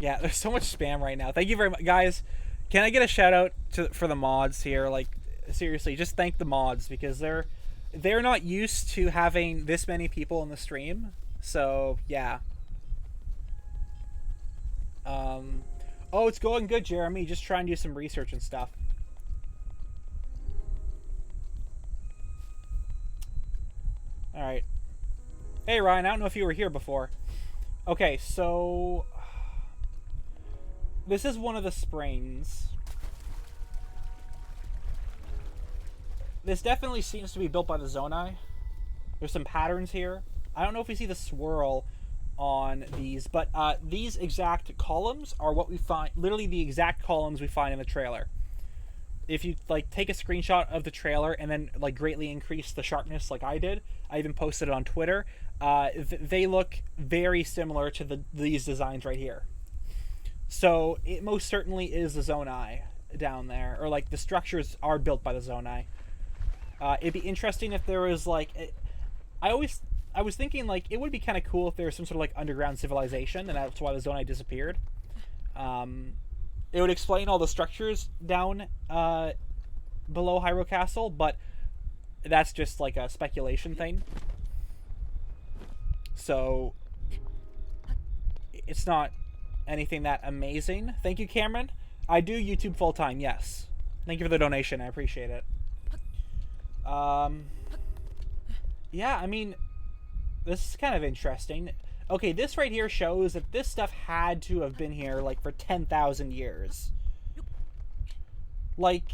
A: Yeah, there's so much spam right now. Thank you very much. Guys, can I get a shout out for the mods here? Like, seriously, just thank the mods, because they're not used to having this many people in the stream. So, yeah. Oh, it's going good, Jeremy. Just trying to do some research and stuff. Alright. Hey, Ryan, I don't know if you were here before. Okay, so... This is one of the springs. This definitely seems to be built by the Zonai. There's some patterns here. I don't know if we see the swirl on these, but these exact columns are what we find, literally the exact columns we find in the trailer. If you, like, take a screenshot of the trailer and then, like, greatly increase the sharpness like I did, I even posted it on Twitter, they look very similar to these designs right here. So it most certainly is the Zonai down there, or, like, the structures are built by the Zonai. It'd be interesting if there was, like, I was thinking, like, it would be kind of cool if there was some sort of, like, underground civilization, and that's why the Zonai disappeared. It would explain all the structures down below Hyrule Castle, but that's just like a speculation thing. So it's not anything that amazing. Thank you, Cameron. I do YouTube full time, yes. Thank you for the donation. I appreciate it. Yeah, I mean, this is kind of interesting. Okay, this right here shows that this stuff had to have been here, like, for 10,000 years. Like,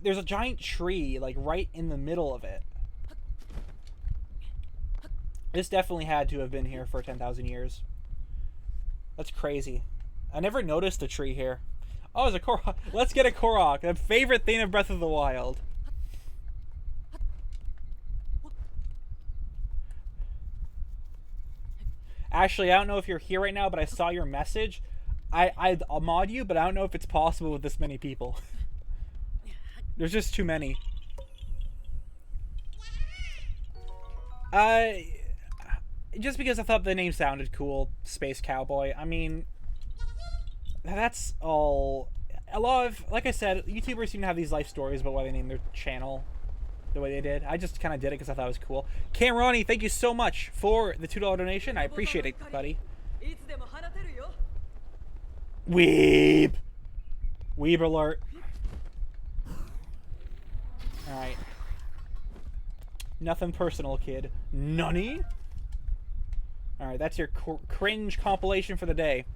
A: there's a giant tree, like, right in the middle of it. This definitely had to have been here for 10,000 years. That's crazy. I never noticed a tree here. Oh, there's a Korok. Let's get a Korok. The favorite thing of Breath of the Wild. Ashley, I don't know if you're here right now, but I saw your message. I'll mod you, but I don't know if it's possible with this many people. There's just too many. Just because I thought the name sounded cool, Space Cowboy. I mean, that's all. A lot of, like I said, YouTubers seem to have these life stories about why they named their channel the way they did. I just kind of did it because I thought it was cool. Cameroni, thank you so much for the $2 donation. I appreciate it, buddy. Weeb. Weeb alert. Alright. Nothing personal, kid. Nunny? Alright, that's your cringe compilation for the day.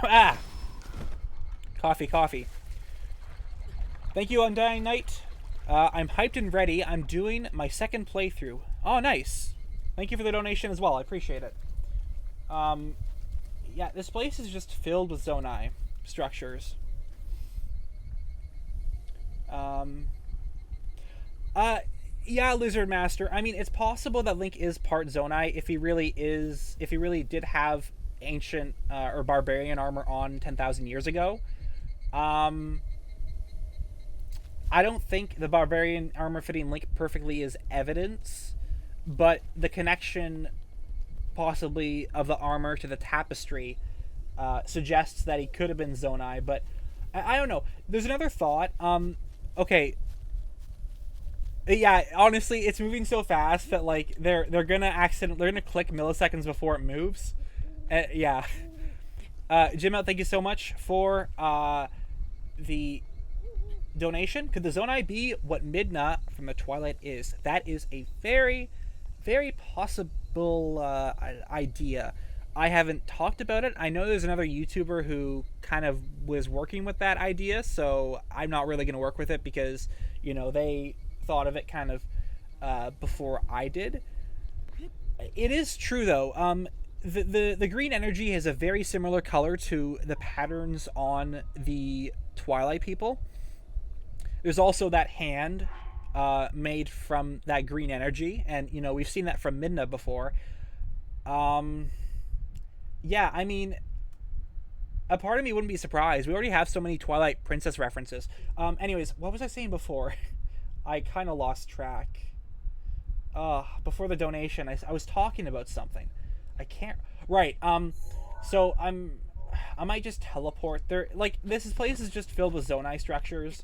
A: Ah! Coffee, coffee. Thank you, Undying Knight. I'm hyped and ready. I'm doing my second playthrough. Oh, nice. Thank you for the donation as well. I appreciate it. Yeah, this place is just filled with Zonai structures. Yeah, Lizard Master. I mean, it's possible that Link is part Zonai if he really did have ancient or barbarian armor on 10,000 years ago. I don't think the barbarian armor fitting Link perfectly is evidence, but the connection possibly of the armor to the tapestry suggests that he could have been Zonai, but I don't know. There's another thought. Okay. Yeah, honestly, it's moving so fast that like they're gonna click milliseconds before it moves. Yeah. Jim out, thank you so much for the donation. Could the Zonai be what Midna from the Twilight is? That is a very, very possible idea. I haven't talked about it. I know there's another YouTuber who kind of was working with that idea, so I'm not really going to work with it because, you know, they thought of it kind of before I did. It is true, though. The green energy has a very similar color to the patterns on the Twilight people. There's also that hand made from that green energy, and, you know, we've seen that from Midna before. Yeah, I mean, a part of me wouldn't be surprised. We already have so many Twilight Princess references. Anyways, what was I saying before? I kind of lost track. Before the donation, I was talking about something. I can't... Right, so I might just teleport there. Like, this place is just filled with Zonai structures,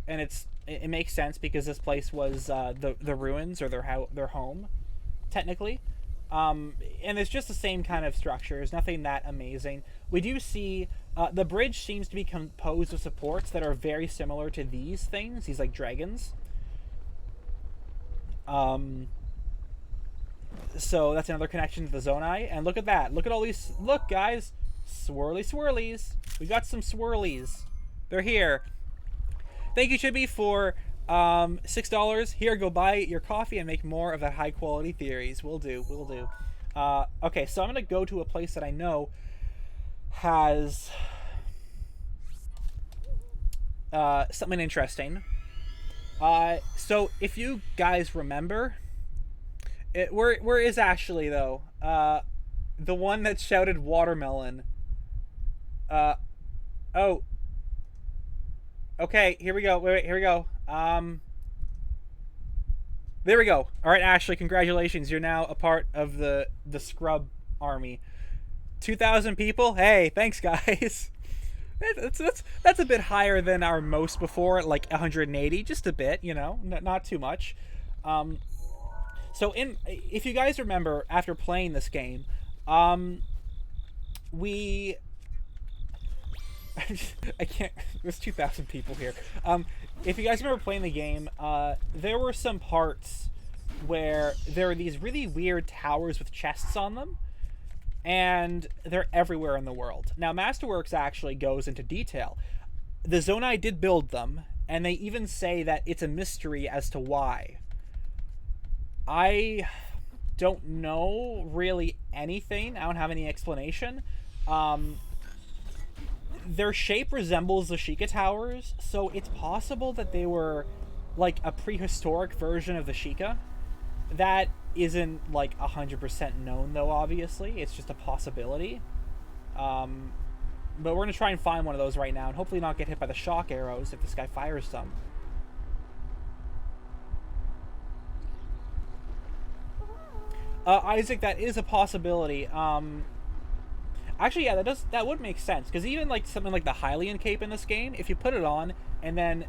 A: and it makes sense because this place was the ruins, or their home, technically. And it's just the same kind of structures, nothing that amazing. We do see the bridge seems to be composed of supports that are very similar to these things, these like dragons. So that's another connection to the Zonai. And look at that. Look at all these. Look, guys. Swirly swirlies. We got some swirlies. They're here. Thank you, Chibi, for $6. Here, go buy your coffee and make more of that high quality theories. Will do. Will do. Okay, so I'm going to go to a place that I know has something interesting. So if you guys remember, where is Ashley though? The one that shouted watermelon. Oh. Okay, here we go. Wait, here we go. There we go. All right, Ashley, congratulations. You're now a part of the Scrub Army. 2,000 people? Hey, thanks, guys. That's a bit higher than our most before, like 180, just a bit, you know, not too much. Um, so if you guys remember, after playing this game, we I can't. There's 2,000 people here. If you guys remember playing the game, there were some parts where there are these really weird towers with chests on them, and they're everywhere in the world. Now, Masterworks actually goes into detail. The Zonai did build them, and they even say that it's a mystery as to why. I don't know really anything. I don't have any explanation. Their shape resembles the Shikah towers, so it's possible that they were like a prehistoric version of the Shikah. That isn't like 100% known, though. Obviously, it's just a possibility. But we're gonna try and find one of those right now, and hopefully not get hit by the shock arrows if this guy fires some. Isaac, that is a possibility. Actually, yeah, that would make sense, because even like something like the Hylian cape in this game, if you put it on and then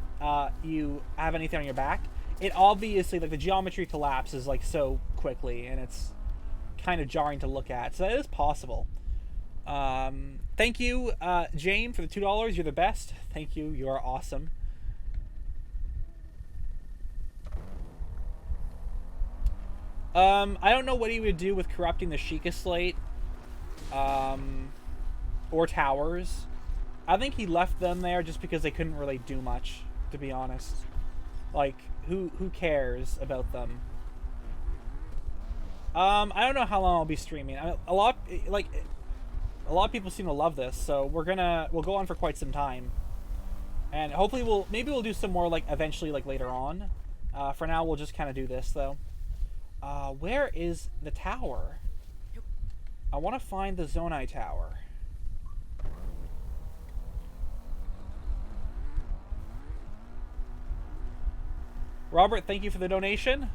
A: you have anything on your back, it obviously, like, the geometry collapses like so quickly, and it's kind of jarring to look at. So that is possible. Thank you, Jane, for the $2. You're the best. Thank you. You are awesome. I don't know what he would do with corrupting the Shikah Slate. Or towers. I think he left them there just because they couldn't really do much, to be honest. Like, who cares about them? I don't know how long I'll be streaming. A lot of people seem to love this, so we'll go on for quite some time. And hopefully maybe we'll do some more, like, eventually, like, later on. For now, we'll just kind of do this, though. Where is the tower? I want to find the Zonai tower. Robert, thank you for the donation.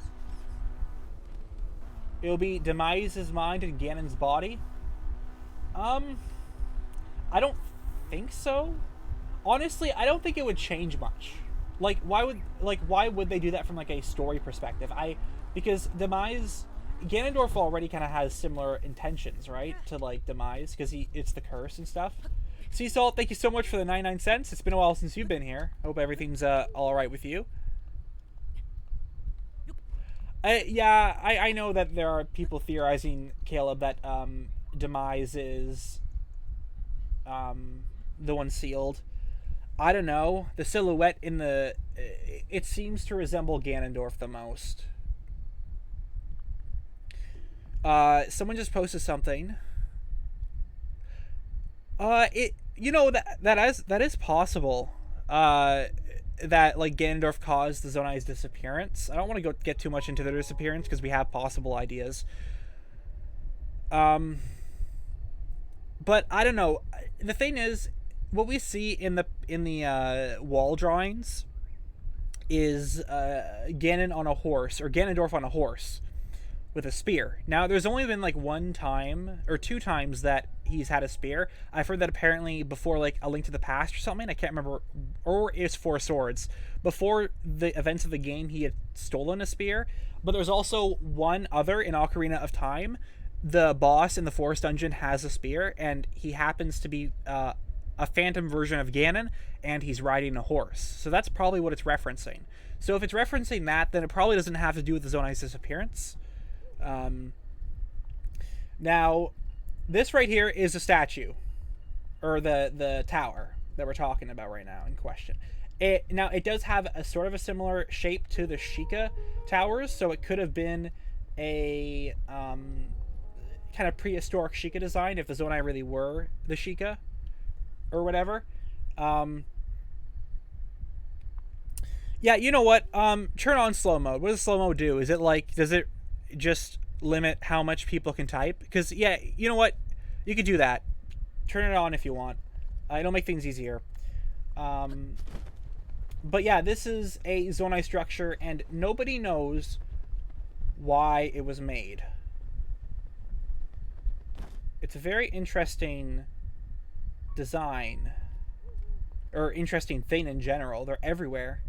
A: It'll be Demise's mind and Ganon's body. I don't think so. Honestly, I don't think it would change much. Like, why would they do that from, like, a story perspective? Because Demise, Ganondorf already kind of has similar intentions, right? To, like, Demise, because it's the curse and stuff. Sea Salt, thank you so much for the 99 cents. It's been a while since you've been here. I hope everything's all right with you. Yeah, I know that there are people theorizing, Caleb, that Demise is the one sealed. I don't know. The silhouette in the... It seems to resemble Ganondorf the most. Someone just posted something. You know, that is possible. That, like, Ganondorf caused the Zonai's disappearance. I don't want to get too much into their disappearance because we have possible ideas. But I don't know. The thing is, what we see in the wall drawings is Ganon on a horse, or Ganondorf on a horse with a spear. Now, there's only been like one time or two times that he's had a spear. I've heard that apparently before, like, A Link to the Past or something, I can't remember, or it's Four Swords. Before the events of the game, he had stolen a spear. But there's also one other in Ocarina of Time. The boss in the Forest Dungeon has a spear, and he happens to be a phantom version of Ganon, and he's riding a horse. So that's probably what it's referencing. So if it's referencing that, then it probably doesn't have to do with the Zonai's disappearance. Now, this right here is a statue, or the tower that we're talking about right now in question. Now, it does have a sort of a similar shape to the Shikah towers, so it could have been a kind of prehistoric Shikah design if the Zonai really were the Shikah or whatever. Yeah, you know what? Turn on slow mode. What does slow mode do? Is it like, does it just limit how much people can type? Because, yeah, you know what? You could do that. Turn it on if you want. It'll make things easier. But yeah, this is a Zonai structure, and nobody knows why it was made. It's a very interesting design. or interesting thing in general. They're everywhere.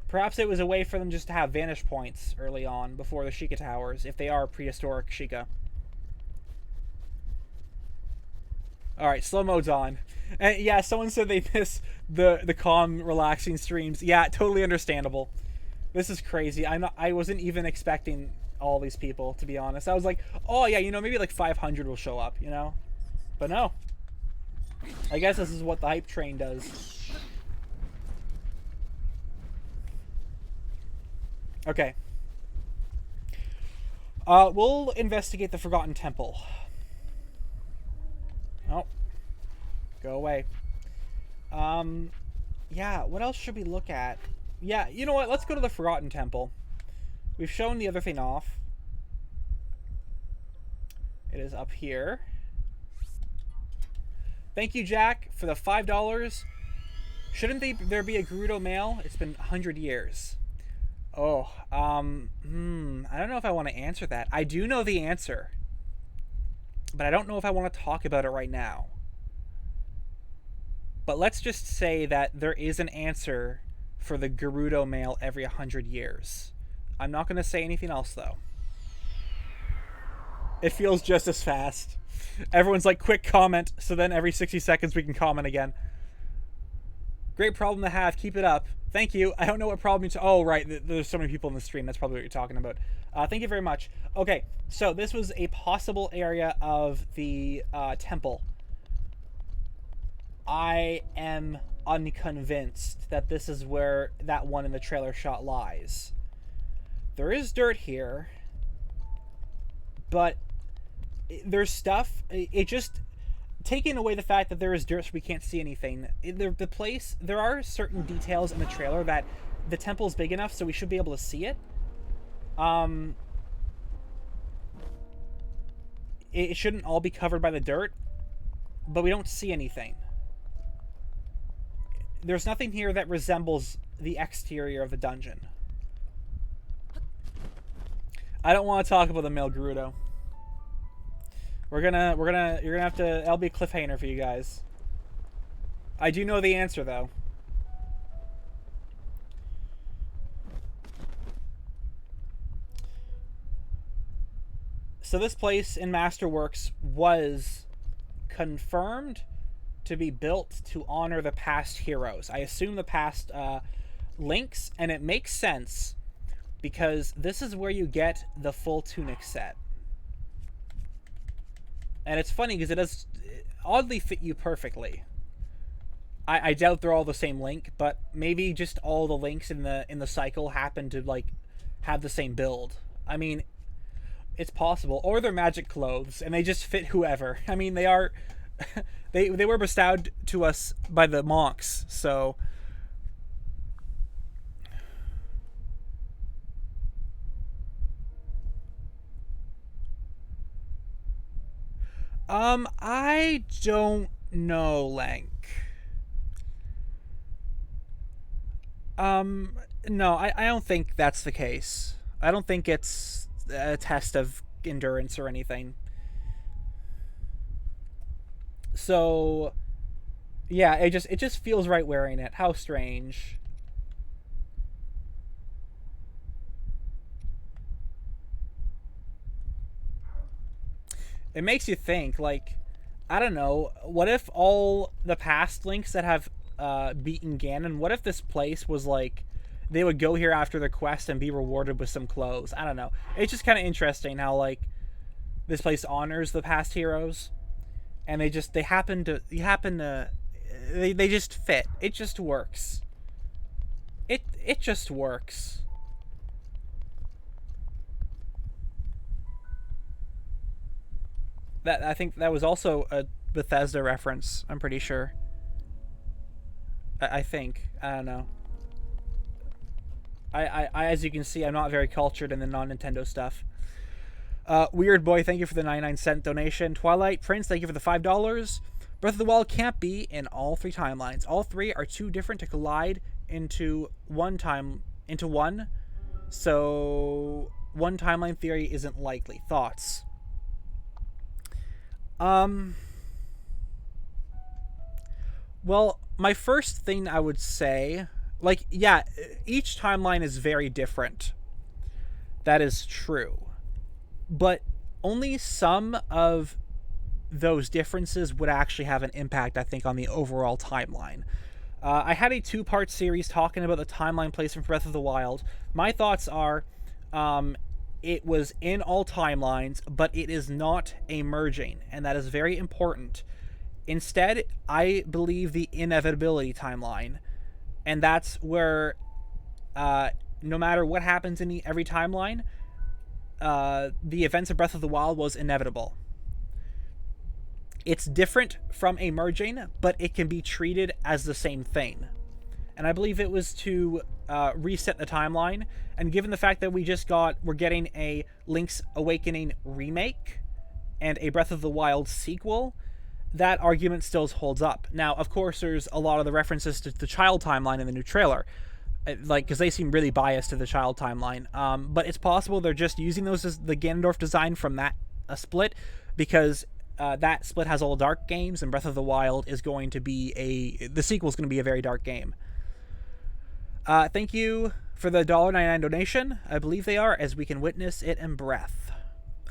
A: Perhaps it was a way for them just to have vantage points early on before the Shikah towers, if they are prehistoric Shikah. Alright, slow mode's on. And yeah, someone said they miss the calm, relaxing streams. Yeah, totally understandable. This is crazy. I wasn't even expecting all these people, to be honest. I was like, oh yeah, you know, maybe like 500 will show up, you know? But no. I guess this is what the hype train does. Okay. We'll investigate the Forgotten Temple. Oh. Go away. Yeah, what else should we look at? Yeah, you know what? Let's go to the Forgotten Temple. We've shown the other thing off. It is up here. Thank you, Jack, for the $5. Shouldn't there be a Gerudo male? It's been 100 years. Oh, I don't know if I want to answer that. I do know the answer, but I don't know if I want to talk about it right now. But let's just say that there is an answer for the Gerudo male every 100 years. I'm not going to say anything else, though. It feels just as fast. Everyone's like, quick comment, so then every 60 seconds we can comment again. Great problem to have. Keep it up. Thank you. I don't know what problem you... Oh, right. There's so many people in the stream. That's probably what you're talking about. Thank you very much. Okay, so this was a possible area of the temple. I am unconvinced that this is where that one in the trailer shot lies. There is dirt here, but there's stuff. It just... Taking away the fact that there is dirt so we can't see anything, the place, there are certain details in the trailer that the temple's big enough so we should be able to see it. It shouldn't all be covered by the dirt, but we don't see anything. There's nothing here that resembles the exterior of the dungeon. I don't want to talk about the male Gerudo. You're gonna have to, that'll be a cliffhanger for you guys. I do know the answer, though. So this place in Masterworks was confirmed to be built to honor the past heroes. I assume the past links, and it makes sense because this is where you get the full tunic set. And it's funny because it does oddly fit you perfectly. I doubt they're all the same link, but maybe just all the links in the cycle happen to like have the same build. I mean, it's possible. Or they're magic clothes and they just fit whoever. I mean, they are they were bestowed to us by the monks, so I don't know, Lank. No, I don't think that's the case. I don't think it's a test of endurance or anything. So, yeah, it just feels right wearing it. How strange. It makes you think, like, I don't know, what if all the past links that have beaten Ganon, what if this place was like, they would go here after their quest and be rewarded with some clothes? I don't know. It's just kind of interesting how, like, this place honors the past heroes, and they just fit. It just works. It just works. That, I think that was also a Bethesda reference, I'm pretty sure. I think. I don't know. I as you can see, I'm not very cultured in the non-Nintendo stuff. Weird Boy, thank you for the 99-cent donation. Twilight Prince, thank you for the $5. Breath of the Wild can't be in all three timelines. All three are too different to collide into one. So one timeline theory isn't likely. Thoughts? Well, my first thing I would say, like, yeah, each timeline is very different. That is true. But only some of those differences would actually have an impact, I think, on the overall timeline. I had a two-part series talking about the timeline placement for Breath of the Wild. My thoughts are, it was in all timelines, but it is not a merging, and that is very important. Instead, I believe the inevitability timeline, and that's where, no matter what happens in every timeline, the events of Breath of the Wild was inevitable. It's different from a merging, but it can be treated as the same thing. And I believe it was to reset the timeline. And given the fact that we're getting a Link's Awakening remake and a Breath of the Wild sequel, that argument still holds up. Now, of course, there's a lot of the references to the child timeline in the new trailer, like, because they seem really biased to the child timeline. But it's possible they're just using those as the Ganondorf design from that split, because that split has all dark games, and Breath of the Wild is going to be the sequel is going to be a very dark game. Thank you for the $1.99 donation. I believe they are, as we can witness it in Breath.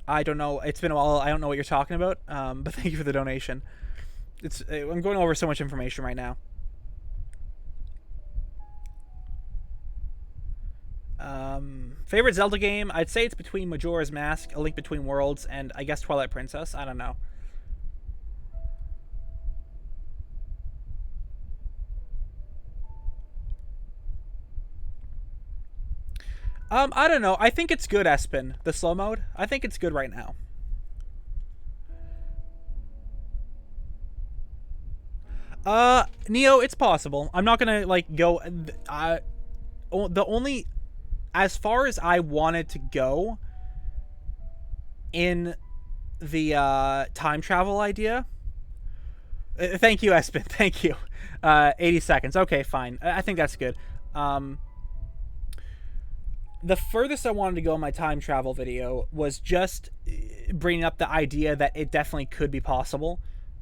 A: I don't know. It's been a while. I don't know what you're talking about. But thank you for the donation. I'm going over so much information right now. Favorite Zelda game? I'd say it's between Majora's Mask, A Link Between Worlds, and I guess Twilight Princess. I don't know. I don't know. I think it's good, Espen. The slow mode. I think it's good right now. Neo, it's possible. I'm not gonna like go. The only, as far as I wanted to go in the time travel idea. Thank you, Espen. Thank you. 80 seconds. Okay, fine. I think that's good. The furthest I wanted to go in my time travel video was just bringing up the idea that it definitely could be possible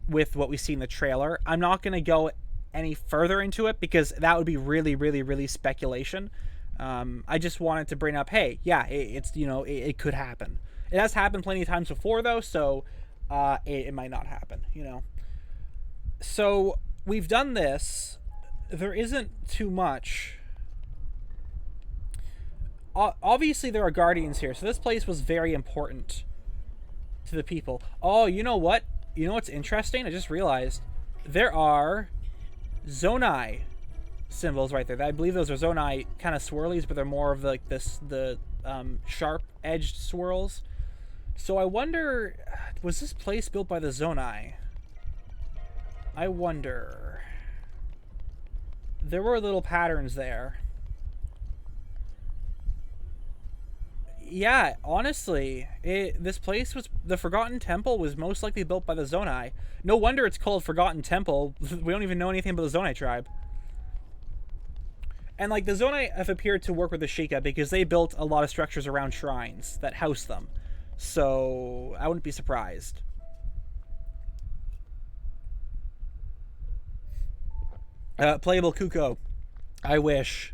A: with what we see in the trailer. I'm not going to go any further into it because that would be really, really, really speculation. I just wanted to bring up, hey, yeah, it could happen. It has happened plenty of times before, though, so it might not happen, So we've done this. There isn't too much. Obviously, there are guardians here, so this place was very important to the people. Oh, you know what? You know what's interesting? I just realized there are Zonai symbols right there. I believe those are Zonai kind of swirlies, but they're more of like the sharp-edged swirls. So I wonder, was this place built by the Zonai? I wonder. There were little patterns there. Yeah, honestly, this place was... The Forgotten Temple was most likely built by the Zonai. No wonder it's called Forgotten Temple. We don't even know anything about the Zonai tribe. And, like, the Zonai have appeared to work with the Shikah because they built a lot of structures around shrines that house them. So, I wouldn't be surprised. Playable Kuko. I wish.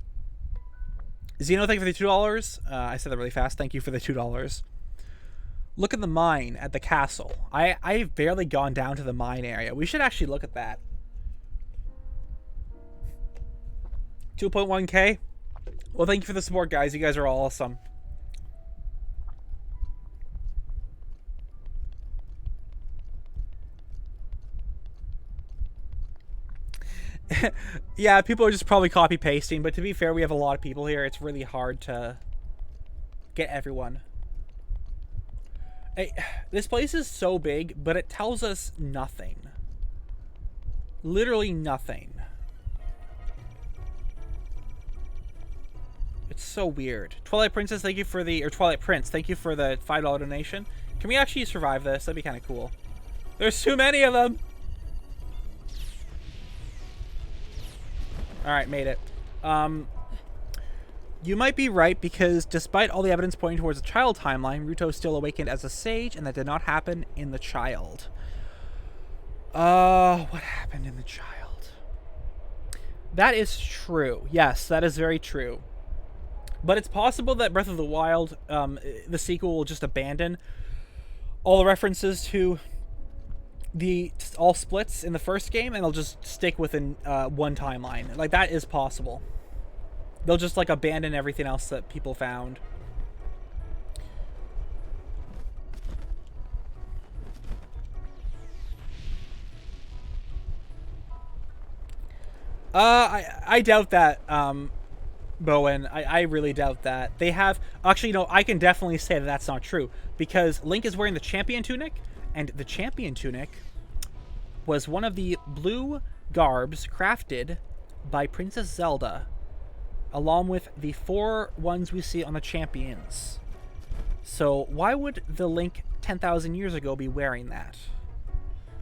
A: Zeno, thank you for the $2. I said that really fast. Thank you for the $2. Look at the mine at the castle. I've barely gone down to the mine area. We should actually look at that. 2.1k. Well, thank you for the support, guys. You guys are all awesome. Yeah, people are just probably copy pasting, but to be fair, we have a lot of people here. It's really hard to get everyone. Hey, this place is so big, but it tells us nothing. Literally nothing. It's so weird. Twilight Princess, thank you for the... Or Twilight Prince, thank you for the $5 donation. Can we actually survive this? That'd be kind of cool. There's too many of them! Alright, made it. You might be right, because despite all the evidence pointing towards a child timeline, Ruto still awakened as a sage, and that did not happen in the child. What happened in the child? That is true. Yes, that is very true. But it's possible that Breath of the Wild, the sequel, will just abandon all the references to the all splits in the first game, and they'll just stick within one timeline. Like, that is possible. They'll just, like, abandon everything else that people found. I doubt that, Bowen. I really doubt that. They have... Actually, no, I can definitely say that that's not true. Because Link is wearing the champion tunic, and the champion tunic was one of the blue garbs crafted by Princess Zelda, along with the 4 ones we see on the champions. So why would the Link 10,000 years ago be wearing that?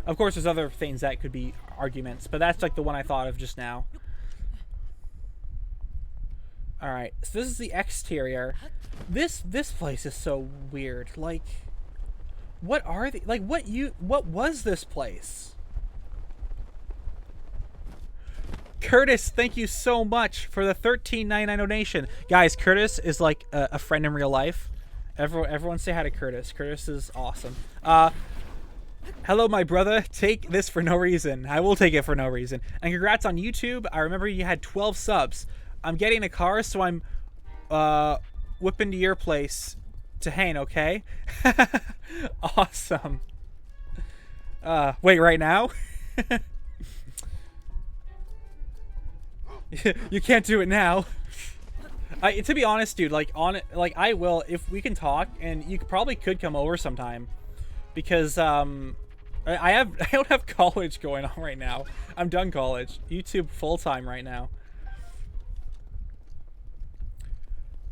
A: Of course, there's other things that could be arguments, but that's like the one I thought of just now. Alright, so this is the exterior. This place is so weird. Like, what are they? Like, what was this place? Curtis, thank you so much for the $13.99 donation. Guys, Curtis is like a friend in real life. Everyone say hi to Curtis. Curtis is awesome. Hello, my brother. Take this for no reason. I will take it for no reason. And congrats on YouTube. I remember you had 12 subs. I'm getting a car, so I'm whipping to your place to hang, okay? Awesome. Wait, right now? You can't do it now. To be honest, dude, like I will if we can talk, and you probably could come over sometime, because I don't have college going on right now. I'm done college. YouTube full time right now.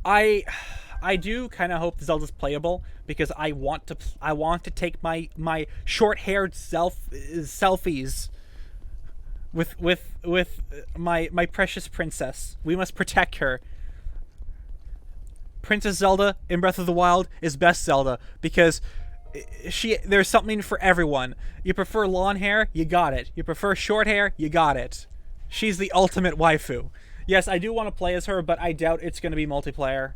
A: I do kind of hope Zelda's playable, because I want to take my short-haired selfies with my precious princess. We must protect her. Princess Zelda in Breath of the Wild is best Zelda, because there's something for everyone. You prefer long hair, you got it. You prefer short hair, you got it. She's the ultimate waifu. Yes, I do want to play as her, but I doubt it's going to be multiplayer.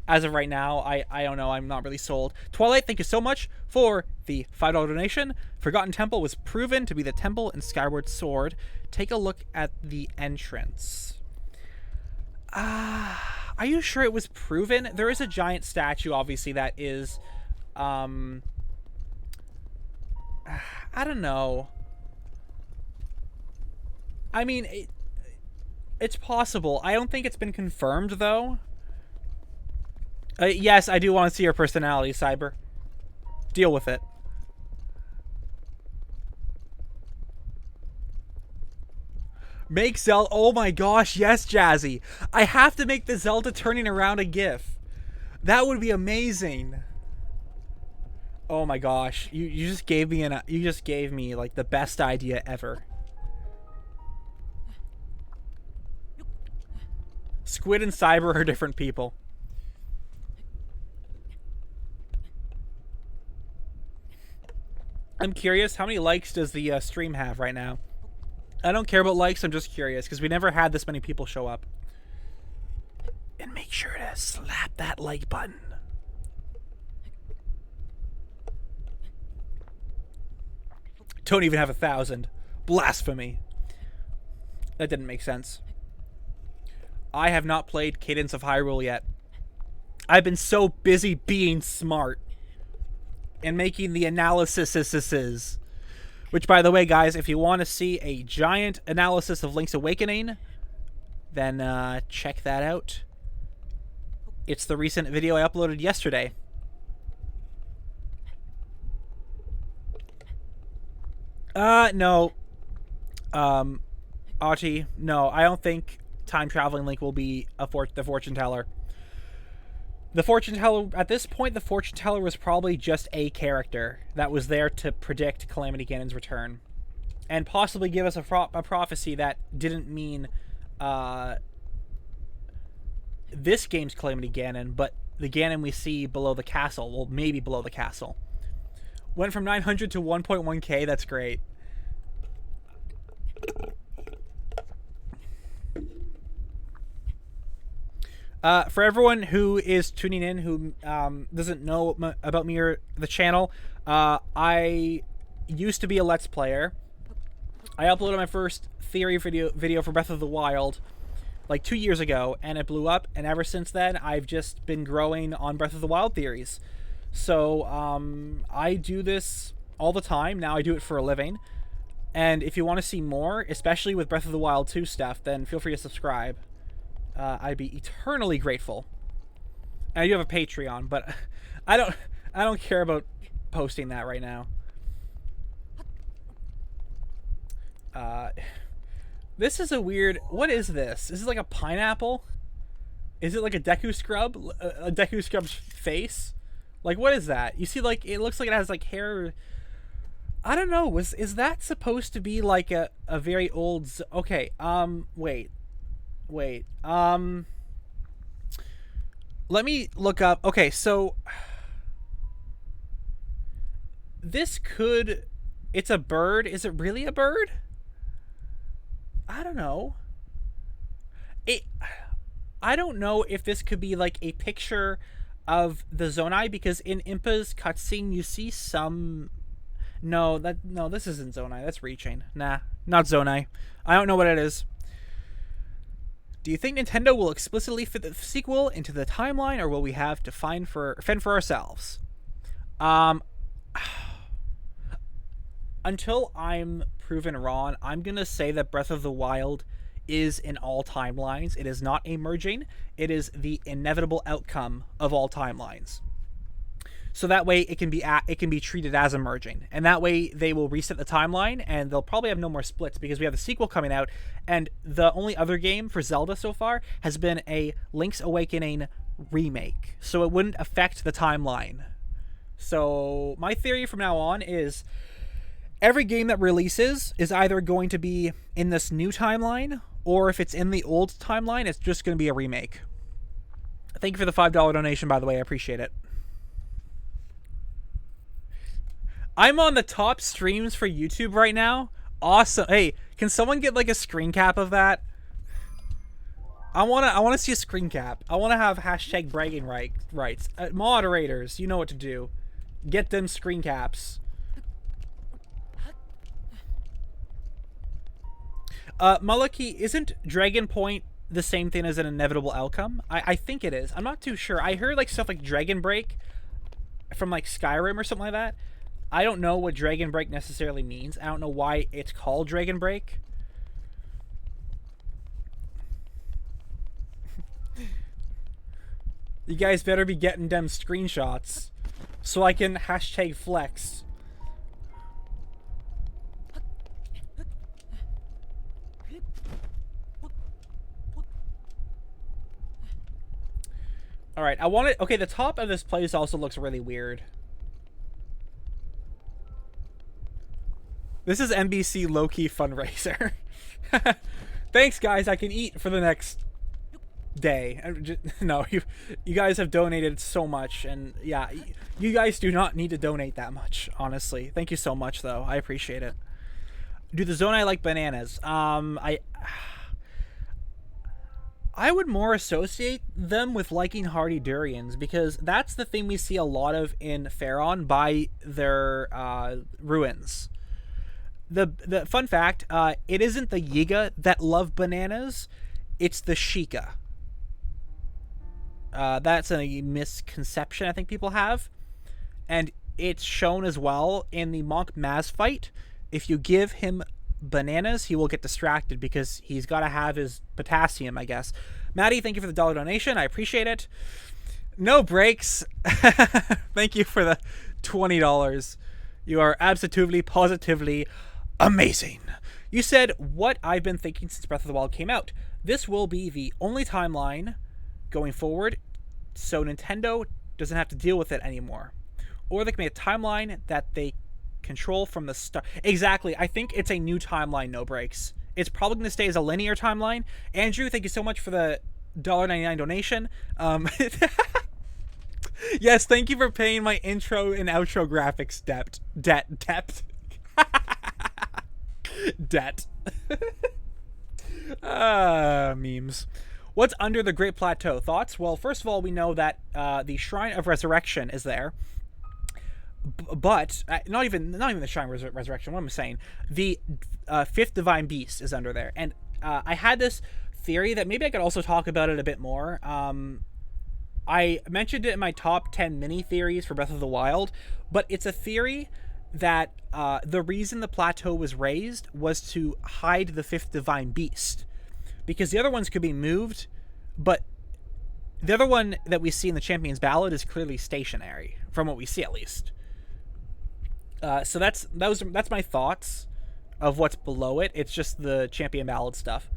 A: As of right now, I don't know. I'm not really sold. Twilight, thank you so much for the $5 donation. Forgotten Temple was proven to be the temple in Skyward Sword. Take a look at the entrance. Are you sure it was proven? There is a giant statue, obviously, that is... I don't know. I mean, it's possible. I don't think it's been confirmed, though. Yes, I do want to see your personality, Cyber. Deal with it. Make Zelda... Oh my gosh, yes, Jazzy. I have to make the Zelda turning around a GIF. That would be amazing. Oh my gosh. You just gave me you just gave me like the best idea ever. Squid and Cyber are different people. I'm curious, how many likes does the stream have right now? I don't care about likes, I'm just curious, because we never had this many people show up. And make sure to slap that like button. Don't even have 1,000. Blasphemy. That didn't make sense. I have not played Cadence of Hyrule yet. I've been so busy being smart and making the analysis. Which, by the way, guys, if you want to see a giant analysis of Link's Awakening, then check that out. It's the recent video I uploaded yesterday. No. Achi, no, I don't think time-traveling Link will be the fortune teller. The fortune teller, at this point, the fortune teller was probably just a character that was there to predict Calamity Ganon's return. And possibly give us a prophecy that didn't mean this game's Calamity Ganon, but the Ganon we see below the castle. Well, maybe below the castle. Went from 900 to 1.1k, that's great. For everyone who is tuning in who doesn't know about me or the channel, I used to be a Let's Player. I uploaded my first theory video for Breath of the Wild like 2 years ago, and it blew up, and ever since then I've just been growing on Breath of the Wild theories. So I do this all the time. Now I do it for a living. And if you want to see more, especially with Breath of the Wild 2 stuff, then feel free to subscribe. I'd be eternally grateful. And I do have a Patreon, but I don't care about posting that right now. This is a weird... What is this? Is it like a pineapple? Is it like a Deku Scrub? A Deku Scrub's face? Like, what is that? You see, like, it looks like it has, like, hair... I don't know. Is that supposed to be, like, a very old... Okay, wait. Wait. Let me look up... Okay, so... This could... It's a bird. Is it really a bird? I don't know. I don't know if this could be like a picture of the Zonai, because in Impa's cutscene you see some... No, this isn't Zonai. That's reaching. Nah, not Zonai. I don't know what it is. Do you think Nintendo will explicitly fit the sequel into the timeline, or will we have to fend for ourselves? Until I'm proven wrong, I'm going to say that Breath of the Wild is in all timelines. It is not a merging. It is the inevitable outcome of all timelines. So that way it can be treated as a merging. And that way they will reset the timeline, and they'll probably have no more splits, because we have the sequel coming out, and the only other game for Zelda so far has been a Link's Awakening remake. So it wouldn't affect the timeline. So my theory from now on is every game that releases is either going to be in this new timeline, or if it's in the old timeline, it's just going to be a remake. Thank you for the $5 donation, by the way. I appreciate it. I'm on the top streams for YouTube right now. Awesome. Hey, can someone get like a screen cap of that? I wanna see a screen cap. I wanna have hashtag bragging rights. Moderators, you know what to do. Get them screen caps. Malaki, isn't Dragon Point the same thing as an inevitable outcome? I think it is. I'm not too sure. I heard like stuff like Dragon Break from like Skyrim or something like that. I don't know what Dragon Break necessarily means. I don't know why it's called Dragon Break. You guys better be getting them screenshots so I can hashtag flex. Alright, I want it... Okay, the top of this place also looks really weird. This is NBC low-key fundraiser. Thanks, guys. I can eat for the next day. No, you guys have donated so much, and yeah, you guys do not need to donate that much, honestly. Thank you so much, though. I appreciate it. Do the Zonai like bananas? I would more associate them with liking hardy durians, because that's the thing we see a lot of in Faron by their ruins. The fun fact, it isn't the Yiga that love bananas, it's the Shikah. That's a misconception I think people have. And it's shown as well in the Monk Maz fight. If you give him bananas, he will get distracted because he's got to have his potassium, I guess. Maddie, thank you for the $1 donation. I appreciate it. No breaks. Thank you for the $20. You are absolutely, positively amazing. You said what I've been thinking since Breath of the Wild came out. This will be the only timeline going forward, so Nintendo doesn't have to deal with it anymore. Or they can make a timeline that they control from the start. Exactly. I think it's a new timeline, no breaks. It's probably going to stay as a linear timeline. Andrew, thank you so much for the $1.99 donation. Yes, thank you for paying my intro and outro graphics debt. Memes. What's under the Great Plateau? Thoughts? Well, first of all, we know that the Shrine of Resurrection is there. But not even the Shrine of Resurrection. What am I saying? The fifth divine beast is under there, and I had this theory that maybe I could also talk about it a bit more. I mentioned it in my top 10 mini theories for Breath of the Wild, but it's a theory that the reason the plateau was raised was to hide the fifth divine beast, because the other ones could be moved, but the other one that we see in the Champion's Ballad is clearly stationary, from what we see at least. So that's my thoughts of what's below it. It's just the Champion Ballad stuff.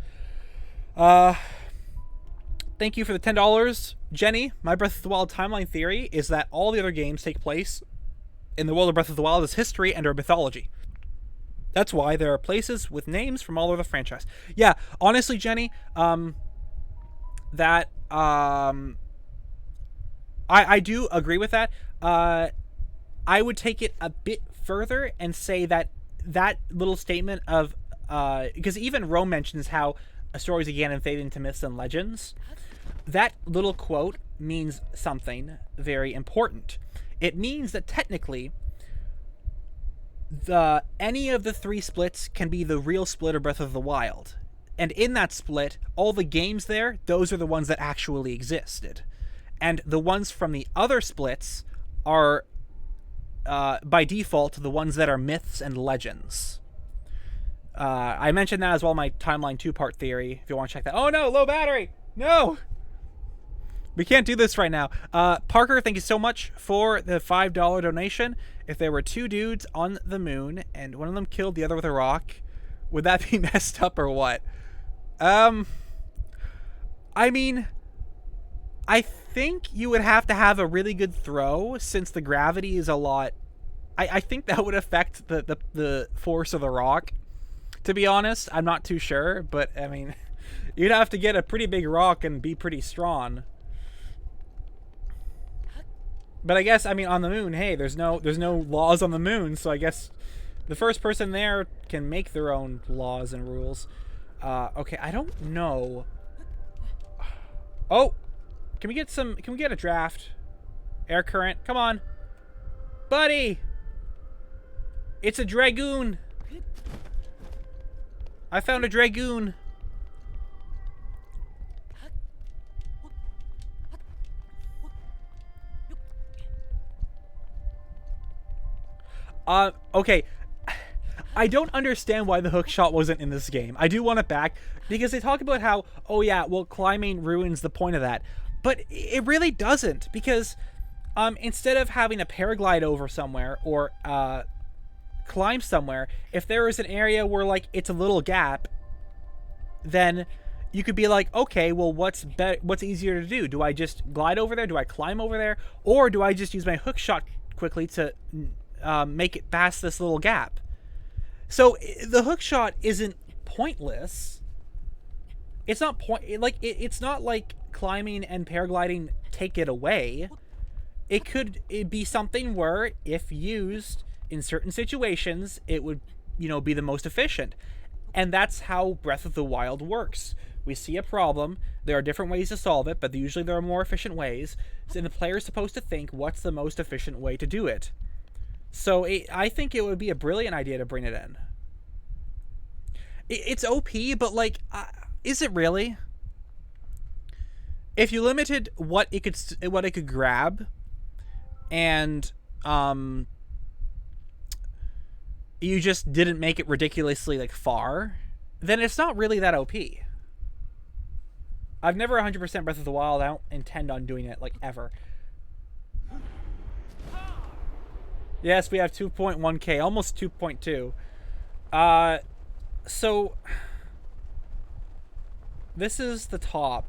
A: Thank you for the $10. Jenny, my Breath of the Wild timeline theory is that all the other games take place in the world of Breath of the Wild as history and or mythology. That's why there are places with names from all over the franchise. Yeah, honestly, Jenny, I do agree with that. I would take it a bit further and say that little statement of because even Rome mentions how stories began and faded into myths and legends. That little quote means something very important. It means that technically any of the three splits can be the real split of Breath of the Wild. And in that split, all the games there, those are the ones that actually existed. And the ones from the other splits are by default the ones that are myths and legends. I mentioned that as well in my timeline 2-part theory, if you want to check that. Oh no, low battery! No! We can't do this right now. Parker, thank you so much for the $5 donation. If there were two dudes on the moon and one of them killed the other with a rock, would that be messed up or what? I mean, I think you would have to have a really good throw since the gravity is a lot. I think that would affect the force of the rock. To be honest, I'm not too sure, but I mean, you'd have to get a pretty big rock and be pretty strong. But I guess, I mean, on the moon, hey, there's no laws on the moon, so I guess the first person there can make their own laws and rules. Okay, I don't know. Oh, can we get a draft? Air current, come on. Buddy! It's a dragoon. I found a dragoon. Okay. I don't understand why the hook shot wasn't in this game. I do want it back because they talk about how, oh yeah, well, climbing ruins the point of that. But it really doesn't, because instead of having a paraglide over somewhere or climb somewhere, if there is an area where like it's a little gap, then you could be like, okay, well, what's easier to do? Do I just glide over there? Do I climb over there? Or do I just use my hook shot quickly to make it past this little gap? So the hook shot isn't pointless. It's not it's not like climbing and paragliding take it away. It could be something where, if used in certain situations, it would, be the most efficient. And that's how Breath of the Wild works. We see a problem, there are different ways to solve it, but usually there are more efficient ways, and the player is supposed to think what's the most efficient way to do it. So I think it would be a brilliant idea to bring it in. It's OP, but like, is it really? If you limited what it could grab, and you just didn't make it ridiculously like far, then it's not really that OP. I've never 100% Breath of the Wild. I don't intend on doing it like ever. Yes, we have 2.1k, almost 2.2. So this is the top.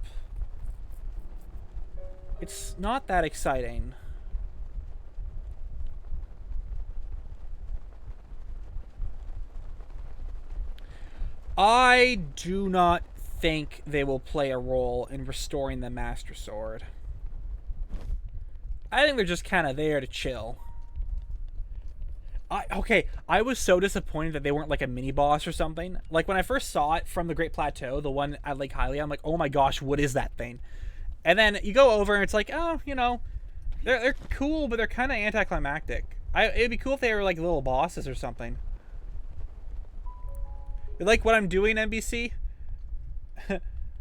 A: It's not that exciting. I do not think they will play a role in restoring the Master Sword. I think they're just kind of there to chill. Okay, I was so disappointed that they weren't like a mini boss or something. Like when I first saw it from the Great Plateau, the one at Lake Hylia, I'm like, oh my gosh, what is that thing? And then you go over and it's like, oh, you know, they're cool, but they're kind of anticlimactic. It'd be cool if they were like little bosses or something. You like what I'm doing, NBC?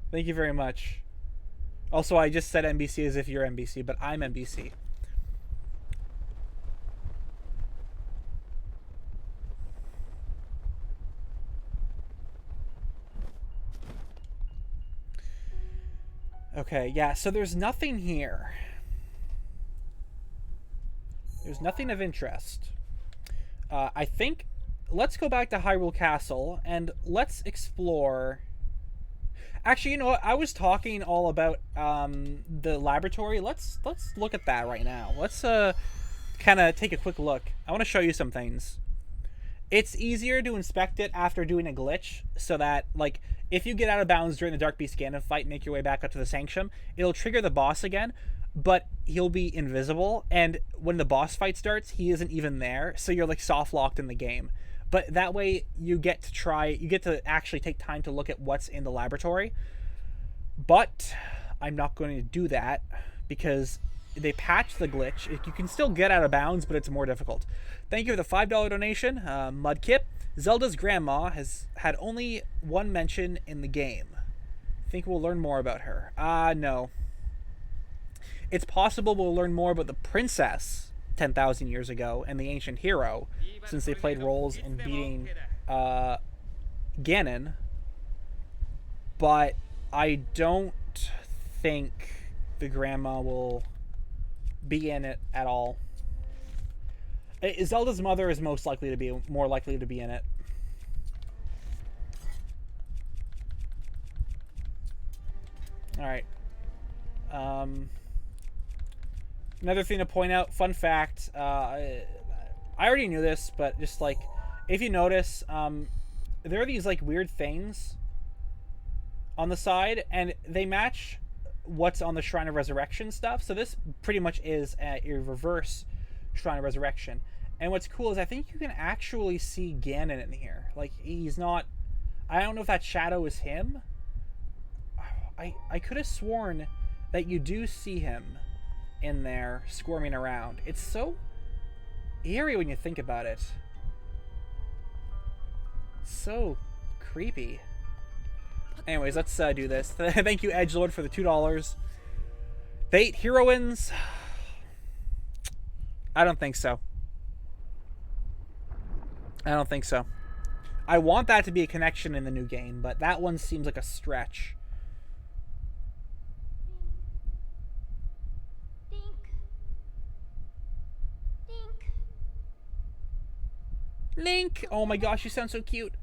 A: Thank you very much. Also, I just said NBC as if you're NBC, but I'm NBC. Okay, yeah, so there's nothing here. There's nothing of interest. I think let's go back to Hyrule Castle and let's explore. Actually, you know what? I was talking all about the laboratory. Let's look at that right now. Let's kind of take a quick look. I want to show you some things. It's easier to inspect it after doing a glitch, so that, like, if you get out of bounds during the Dark Beast Ganon fight and make your way back up to the Sanctum, it'll trigger the boss again, but he'll be invisible, and when the boss fight starts, he isn't even there, so you're, like, soft-locked in the game. But that way, you get to actually take time to look at what's in the laboratory. But I'm not going to do that, because they patched the glitch. You can still get out of bounds, but it's more difficult. Thank you for the $5 donation, Mudkip. Zelda's grandma has had only one mention in the game. Think we'll learn more about her? No. It's possible we'll learn more about the princess 10,000 years ago and the ancient hero, since they played roles in beating Ganon. But I don't think the grandma will be in it at all. Zelda's mother is more likely to be in it. All right. Another thing to point out, fun fact. I already knew this, but just like, if you notice, there are these like weird things on the side, and they match what's on the Shrine of Resurrection stuff. So this pretty much is a reverse Shrine of Resurrection. And what's cool is I think you can actually see Ganon in here. Like, he's not... I don't know if that shadow is him. I could have sworn that you do see him in there squirming around. It's so eerie when you think about it. So creepy. Anyways, let's do this. Thank you, Edgelord, for the $2. Fate heroines? I don't think so. I don't think so. I want that to be a connection in the new game, but that one seems like a stretch. Link! Oh my gosh, you sound so cute.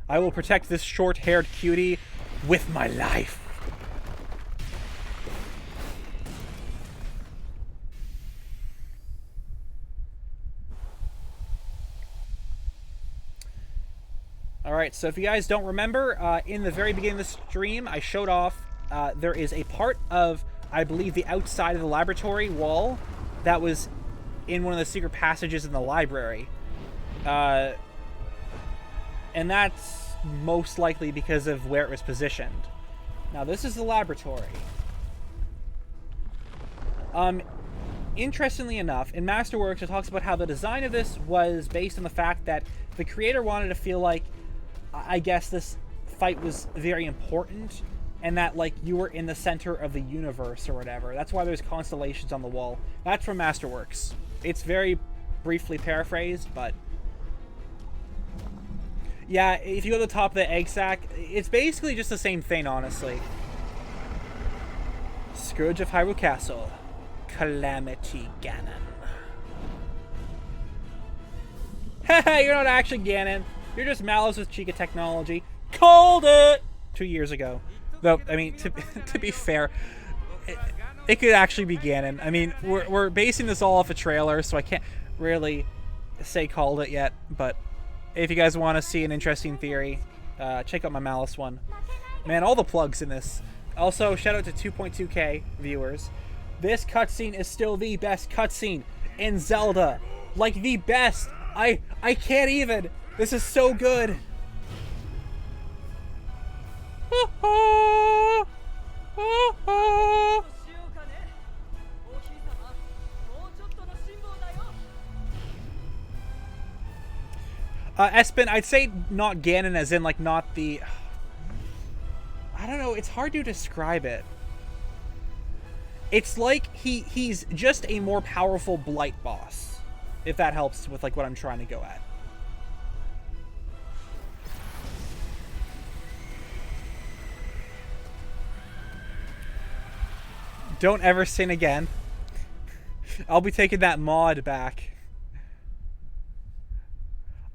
A: I will protect this short-haired cutie with my life. Alright, so if you guys don't remember, in the very beginning of the stream, I showed off there is a part of, I believe, the outside of the laboratory wall that was in one of the secret passages in the library. And that's most likely because of where it was positioned. Now, this is the laboratory. Interestingly enough, in Masterworks, it talks about how the design of this was based on the fact that the creator wanted to feel like, I guess, this fight was very important, and that, like, you were in the center of the universe or whatever. That's why there's constellations on the wall. That's from Masterworks. It's very briefly paraphrased, but yeah, if you go to the top of the egg sack, it's basically just the same thing, honestly. Scourge of Hyrule Castle. Calamity Ganon. Haha, you're not actually Ganon. You're just Malice with Shikah technology. Called it 2 years ago. Though, I mean, to be fair, it could actually be Ganon. I mean, we're basing this all off a trailer, so I can't really say called it yet. But if you guys want to see an interesting theory, check out my Malice one. Man, all the plugs in this. Also, shout out to 2.2k viewers. This cutscene is still the best cutscene in Zelda. Like, the best. I can't even. This is so good. Espen, I'd say not Ganon as in, like, not the... I don't know, it's hard to describe it. It's like he's just a more powerful Blight boss, if that helps with, like, what I'm trying to go at. Don't ever sin again. I'll be taking that mod back.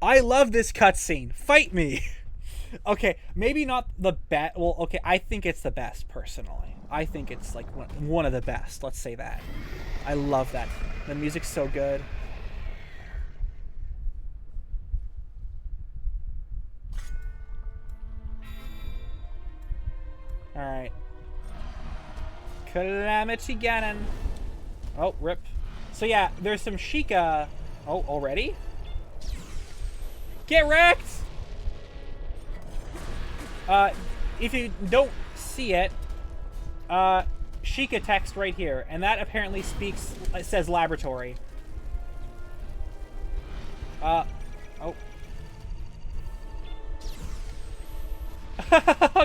A: I love this cutscene. Fight me. Okay, maybe not the best. Well, okay, I think it's the best, personally. I think it's, like, one of the best. Let's say that. I love that. The music's so good. Alright. Calamity Ganon. Oh, rip. So yeah, there's some Shikah. Oh, already? Get wrecked! If you don't see it, Shikah text right here, and that apparently speaks, it says laboratory. Oh.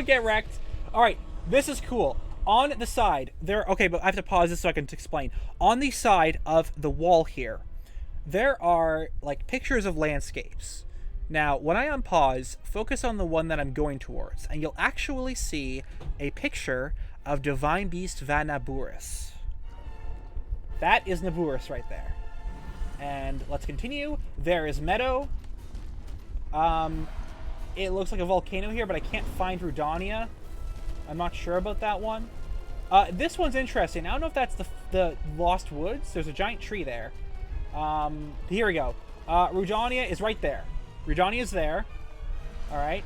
A: Get wrecked. Alright, this is cool. On the side, okay, but I have to pause this so I can explain. On the side of the wall here, there are, like, pictures of landscapes. Now, when I unpause, focus on the one that I'm going towards, and you'll actually see a picture of Divine Beast Van Naburis. That is Naburis right there. And let's continue. There is Meadow. It looks like a volcano here, but I can't find Rudania. I'm not sure about that one. This one's interesting. I don't know if that's the Lost Woods. There's a giant tree there. Here we go. Rudania is right there. Rudania is there. Alright.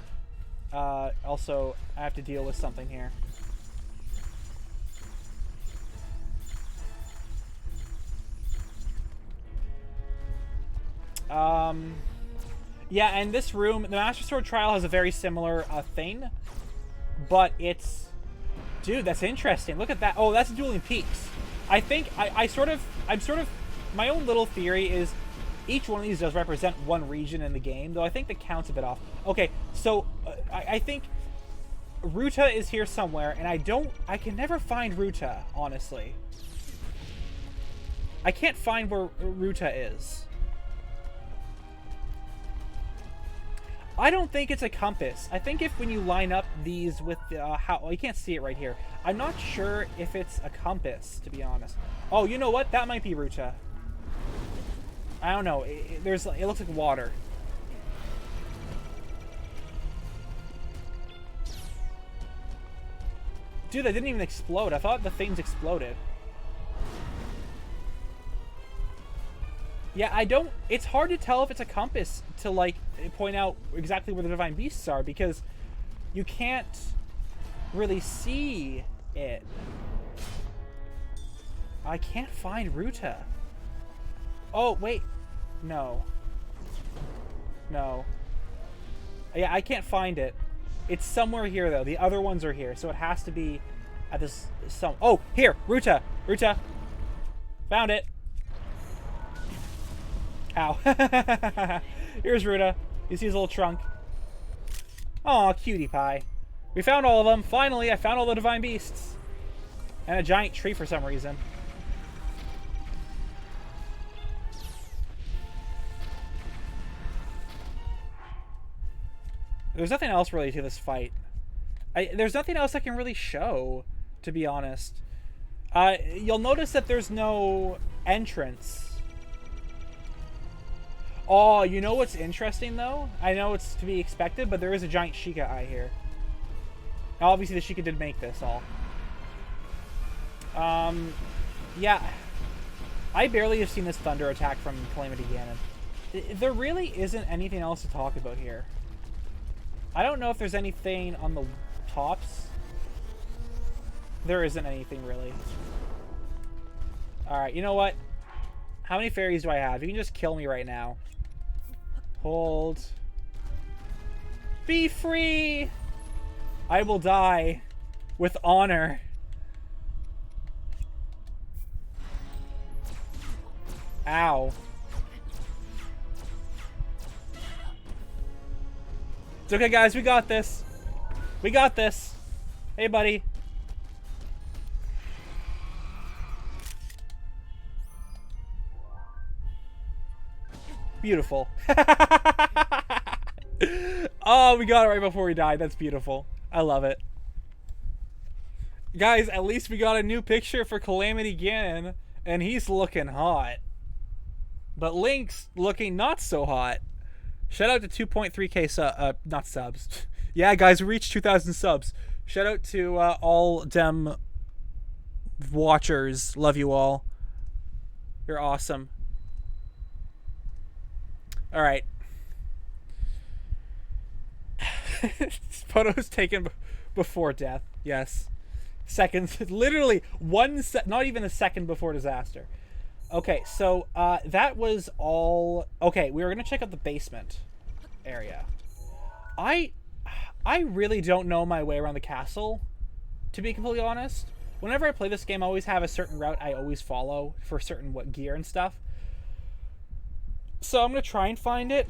A: Also, I have to deal with something here. Yeah, and this room, the Master Sword Trial has a very similar thing. But it's... Dude, that's interesting. Look at that. Oh, that's Dueling Peaks. I think, I'm sort of... My own little theory is each one of these does represent one region in the game, though I think the count's a bit off. Okay, so I think Ruta is here somewhere, and I can never find Ruta, honestly. I can't find where Ruta is. I don't think it's a compass. I think if when you line up these with you can't see it right here. I'm not sure if it's a compass, to be honest. Oh, you know what? That might be Ruta. I don't know. It looks like water. Dude, that didn't even explode. I thought the things exploded. Yeah, it's hard to tell if it's a compass to, like, point out exactly where the Divine Beasts are, because you can't really see it. I can't find Ruta. Oh, wait. No. No. Yeah, I can't find it. It's somewhere here, though. The other ones are here, so it has to be at this... Oh, here! Ruta! Ruta! Found it! Ow. Here's Ruta. You see his little trunk. Aw, cutie pie. We found all of them. Finally, I found all the Divine Beasts. And a giant tree for some reason. There's nothing else really to this fight. There's nothing else I can really show, to be honest. You'll notice that there's no entrance. Oh, you know what's interesting, though? I know it's to be expected, but there is a giant Shikah eye here. Now, obviously, the Shikah did make this all. Yeah. I barely have seen this thunder attack from Calamity Ganon. There really isn't anything else to talk about here. I don't know if there's anything on the tops. There isn't anything, really. Alright, you know what? How many fairies do I have? You can just kill me right now. Hold. Be free! I will die with honor. Ow. It's okay, guys. We got this. We got this. Hey, buddy. Beautiful. Oh, we got it right before we died. That's beautiful. I love it. Guys, at least we got a new picture for Calamity Ganon, and he's looking hot. But Link's looking not so hot. Shout out to 2.3k not subs. Yeah, guys, we reached 2,000 subs. Shout out to all dem watchers. Love you all. You're awesome. All right. Photos taken before death. Yes. Seconds. Literally not even a second before disaster. Okay, so that was all. Okay, we were gonna check out the basement area. I really don't know my way around the castle, to be completely honest. Whenever I play this game, I always have a certain route I always follow for certain gear and stuff. So I'm gonna try and find it.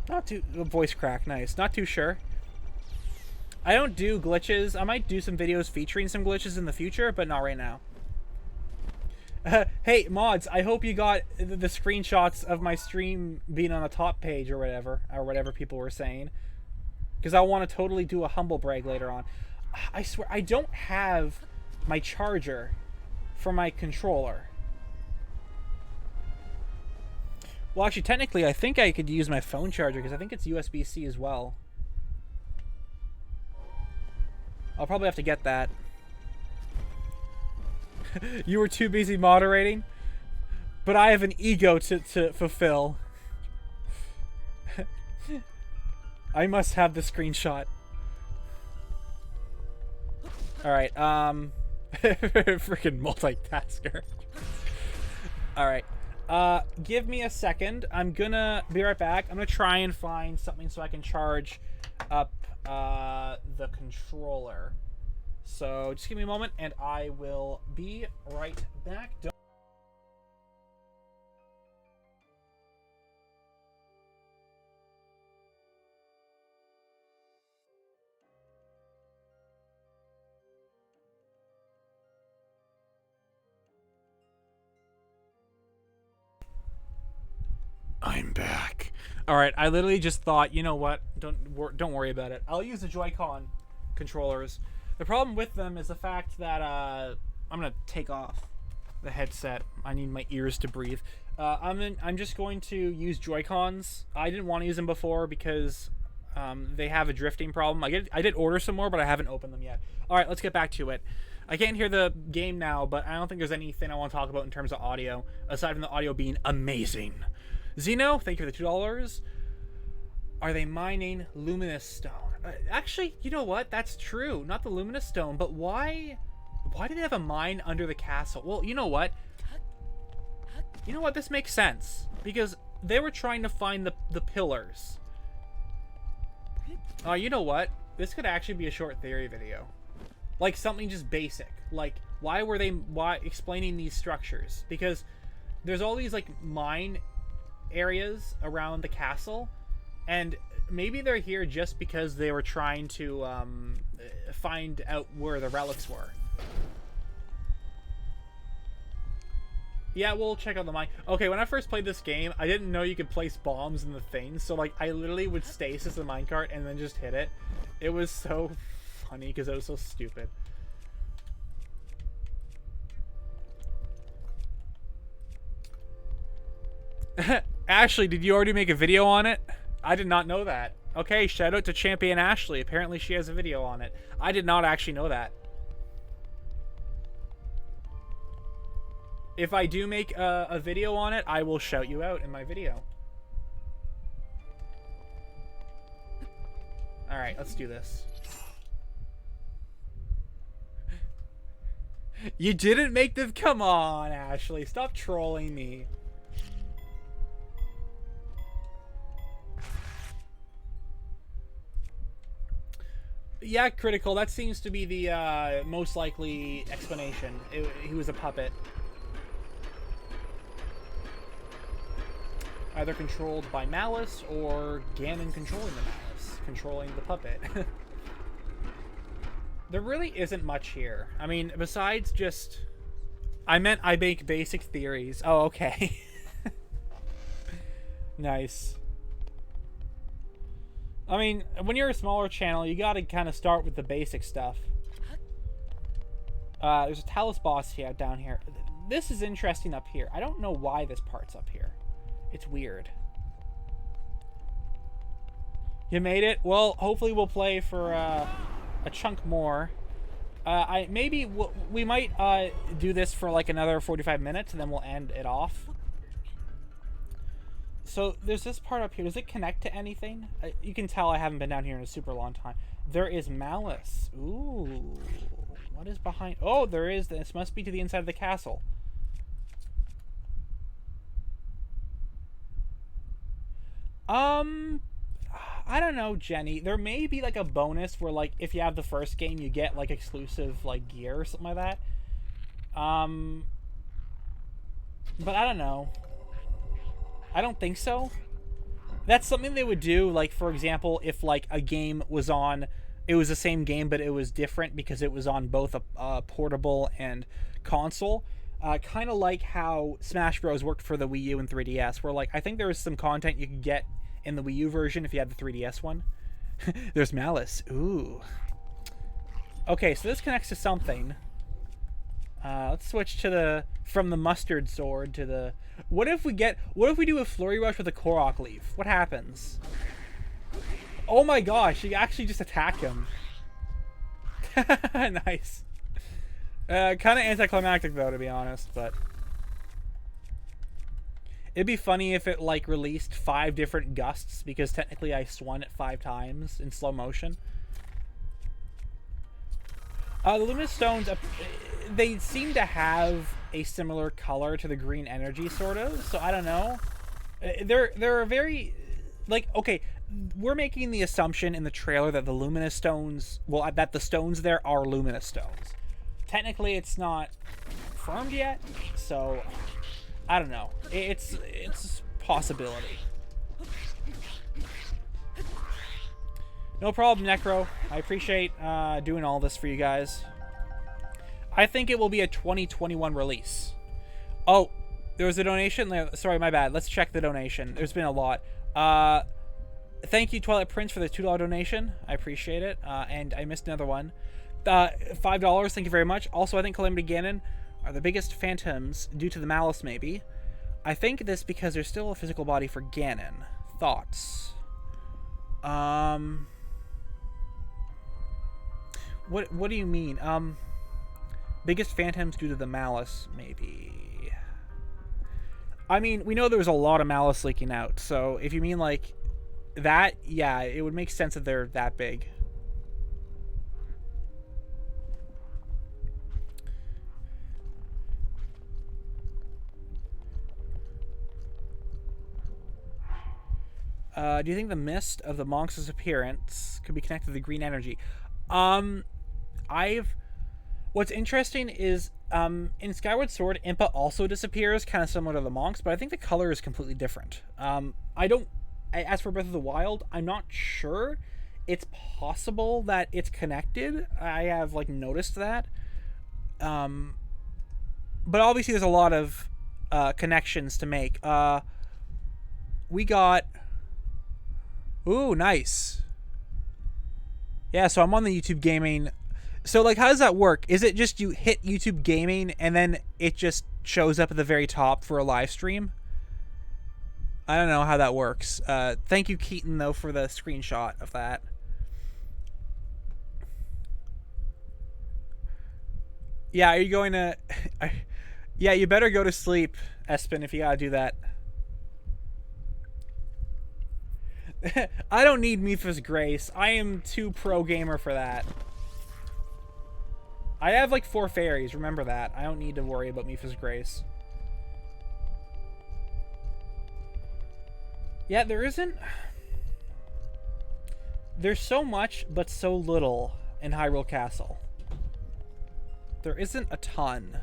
A: Not too voice crack, nice. Not too sure. I don't do glitches. I might do some videos featuring some glitches in the future, but not right now. Hey, mods, I hope you got the screenshots of my stream being on the top page or whatever people were saying. Because I want to totally do a humble brag later on. I swear, I don't have my charger for my controller. Well, actually, technically, I think I could use my phone charger because I think it's USB-C as well. I'll probably have to get that. You were too busy moderating, but I have an ego to fulfill. I must have the screenshot. Alright, freaking multitasker. Alright, give me a second. I'm gonna be right back. I'm gonna try and find something so I can charge up the controller. So just give me a moment and I will be right back. I'm back. All right, I literally just thought, you know what? Don't worry about it. I'll use the Joy-Con controllers. The problem with them is the fact that I'm gonna take off the headset. I need my ears to breathe. I'm just going to use Joy-Cons. I didn't want to use them before because they have a drifting problem. I did order some more, but I haven't opened them yet. All right, let's get back to it. I can't hear the game now, but I don't think there's anything I want to talk about in terms of audio aside from the audio being amazing. Zeno, thank you for the $2. Are they mining Luminous Stone? Actually, you know what? That's true. Not the Luminous Stone, but why do they have a mine under the castle? Well, you know what? You know what? This makes sense. Because they were trying to find the pillars. You know what? This could actually be a short theory video. Like something just basic. Like, why explaining these structures? Because there's all these, like, mine areas around the castle. And maybe they're here just because they were trying to find out where the relics were. Yeah, we'll check out the mine. Okay, when I first played this game, I didn't know you could place bombs in the things. So, like, I literally would stasis the minecart and then just hit it. It was so funny because it was so stupid. Ashley, did you already make a video on it? I did not know that. Okay, shout out to Champion Ashley. Apparently she has a video on it. I did not actually know that. If I do make a video on it, I will shout you out in my video. Alright, let's do this. You didn't make them. Come on, Ashley. Stop trolling me. Yeah, Critical. That seems to be the most likely explanation. He was a puppet. Either controlled by Malice or Ganon controlling the Malice, controlling the puppet. There really isn't much here. I mean, besides just... I meant I make basic theories. Oh, okay. Nice. I mean, when you're a smaller channel, you gotta kind of start with the basic stuff. There's a Talus boss here, down here. This is interesting up here. I don't know why this part's up here. It's weird. You made it? Well, hopefully we'll play for a chunk more. We might do this for like another 45 minutes and then we'll end it off. So there's this part up here. Does it connect to anything? You can tell I haven't been down here in a super long time. There is Malice. Ooh. What is behind? Oh, there is. This must be to the inside of the castle. I don't know, Jenny. There may be like a bonus where like if you have the first game you get like exclusive like gear or something like that. But I don't know. I don't think so. That's something they would do, like for example, if like a game was on, it was the same game but it was different because it was on both a portable and console. Kind of like how Smash Bros worked for the Wii U and 3DS, where like I think there was some content you could get in the Wii U version if you had the 3DS one. There's Malice. Ooh. Okay, so this connects to something. Let's switch to from the mustard sword to the... What if we do a Flurry Rush with a Korok leaf? What happens? Oh my gosh, you actually just attack him. Nice. Kind of anticlimactic though, to be honest, but... It'd be funny if it, like, released 5 different gusts, because technically I swung it 5 times in slow motion. The Luminous Stones, they seem to have a similar color to the green energy, sort of, so I don't know. They're a very... Like, okay, we're making the assumption in the trailer that the Luminous Stones... Well, that the stones there are Luminous Stones. Technically, it's not confirmed yet, so... I don't know. It's a possibility. No problem, Necro. I appreciate doing all this for you guys. I think it will be a 2021 release. Oh, there was a donation? Sorry, my bad. Let's check the donation. There's been a lot. Thank you, Twilight Prince, for the $2 donation. I appreciate it. And I missed another one. $5. Thank you very much. Also, I think Calamity Ganon are the biggest phantoms due to the Malice, maybe. I think this because there's still a physical body for Ganon. Thoughts? What do you mean? Biggest phantoms due to the Malice, maybe. I mean, we know there was a lot of Malice leaking out, so if you mean like that, yeah, it would make sense that they're that big. Do you think the mist of the monks' appearance could be connected to the green energy? What's interesting is, in Skyward Sword, Impa also disappears, kind of similar to the monks, but I think the color is completely different. As for Breath of the Wild, I'm not sure. It's possible that it's connected. I have, like, noticed that. But obviously there's a lot of, connections to make. We got... Ooh, nice. Yeah, so I'm on the YouTube Gaming. So, like, how does that work? Is it just you hit YouTube Gaming and then it just shows up at the very top for a live stream? I don't know how that works. Thank you, Keaton, though, for the screenshot of that. Yeah, are you going to... Yeah, you better go to sleep, Espen, if you gotta do that. I don't need Mipha's grace. I am too pro gamer for that. I have like 4 fairies, remember that. I don't need to worry about Mipha's Grace. Yeah, there isn't... There's so much, but so little in Hyrule Castle. There isn't a ton.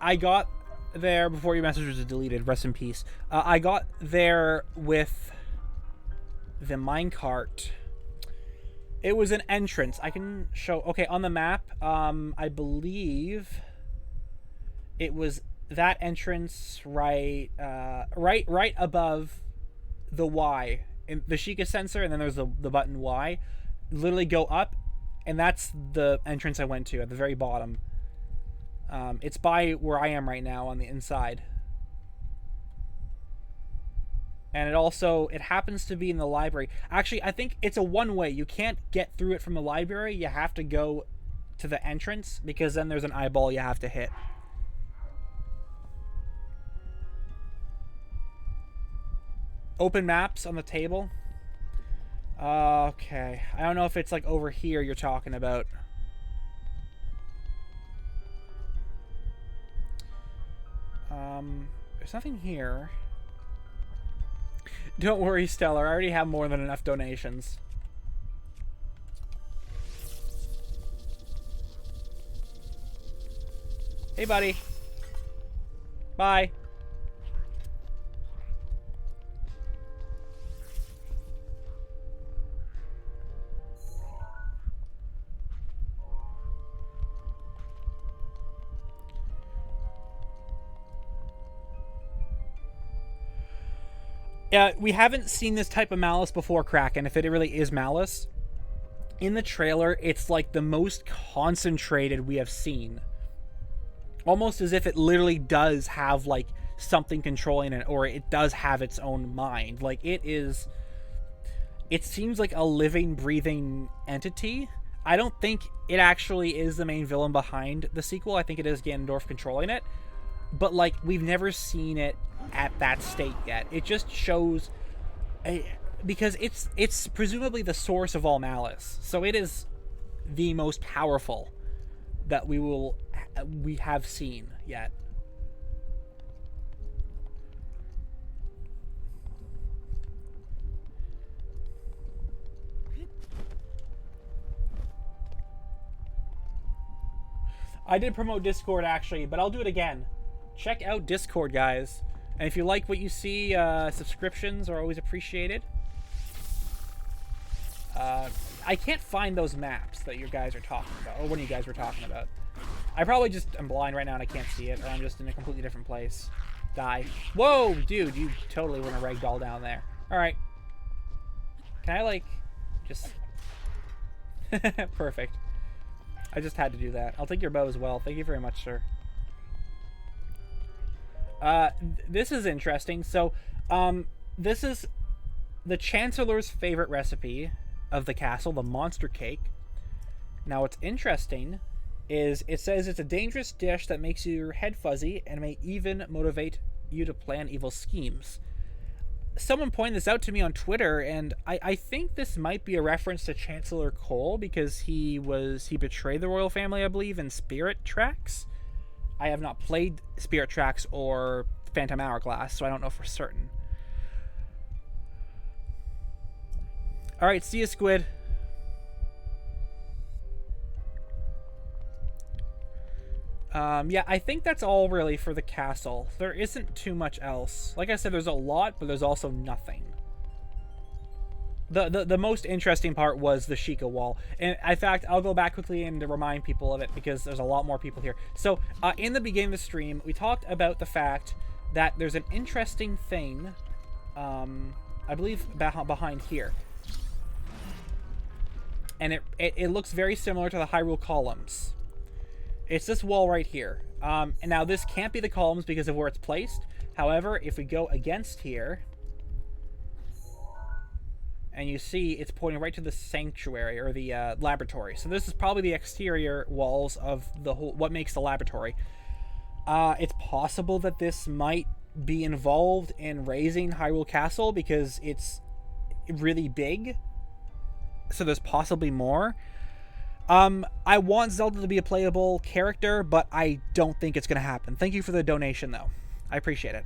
A: I got there before your message was deleted. Rest in peace. I got there with the minecart. It was an entrance. I can show. Okay, on the map, I believe it was that entrance right above the Y, in the Shikah sensor, and then there's the button Y. Literally go up, and that's the entrance I went to at the very bottom. It's by where I am right now on the inside. And it happens to be in the library. Actually, I think it's a one-way. You can't get through it from the library. You have to go to the entrance, because then there's an eyeball you have to hit. Open maps on the table. Okay. I don't know if it's like over here you're talking about. There's nothing here. Don't worry, Stellar. I already have more than enough donations. Hey, buddy. Bye. We haven't seen this type of Malice before, Kraken, if it really is Malice. In the trailer, it's like the most concentrated we have seen. Almost as if it literally does have, like, something controlling it, or it does have its own mind. Like, it seems like a living, breathing entity. I don't think it actually is the main villain behind the sequel. I think it is Ganondorf controlling it. But, like, we've never seen it at that state yet. It just shows because it's presumably the source of all malice, so it is the most powerful that we have seen yet. I did promote Discord actually, but I'll do it again. Check out Discord, guys. And if you like what you see, subscriptions are always appreciated. I can't find those maps that you guys are talking about, or one of you guys were talking about. I probably just am blind right now and I can't see it, or I'm just in a completely different place. Die. Whoa, dude, you totally went a ragdoll down there. Alright. Can I, like, just... Perfect. I just had to do that. I'll take your bow as well. Thank you very much, sir. This is interesting. So, this is the Chancellor's favorite recipe of the castle, the monster cake. Now, what's interesting is it says it's a dangerous dish that makes your head fuzzy and may even motivate you to plan evil schemes. Someone pointed this out to me on Twitter, and I think this might be a reference to Chancellor Cole, because he betrayed the royal family, I believe, in Spirit Tracks. I have not played Spirit Tracks or Phantom Hourglass, so I don't know for certain. Alright, see you, Squid. Yeah, I think that's all really for the castle. There isn't too much else. Like I said, there's a lot, but there's also nothing. The most interesting part was the Shikah wall. And in fact, I'll go back quickly and to remind people of it, because there's a lot more people here. So, in the beginning of the stream, we talked about the fact that there's an interesting thing, I believe, behind here. And it looks very similar to the Hyrule columns. It's this wall right here. And now this can't be the columns because of where it's placed. However, if we go against here and you see it's pointing right to the sanctuary, or the laboratory. So this is probably the exterior walls of the whole, what makes the laboratory. It's possible that this might be involved in raising Hyrule Castle, because it's really big. So there's possibly more. I want Zelda to be a playable character, but I don't think it's going to happen. Thank you for the donation, though. I appreciate it.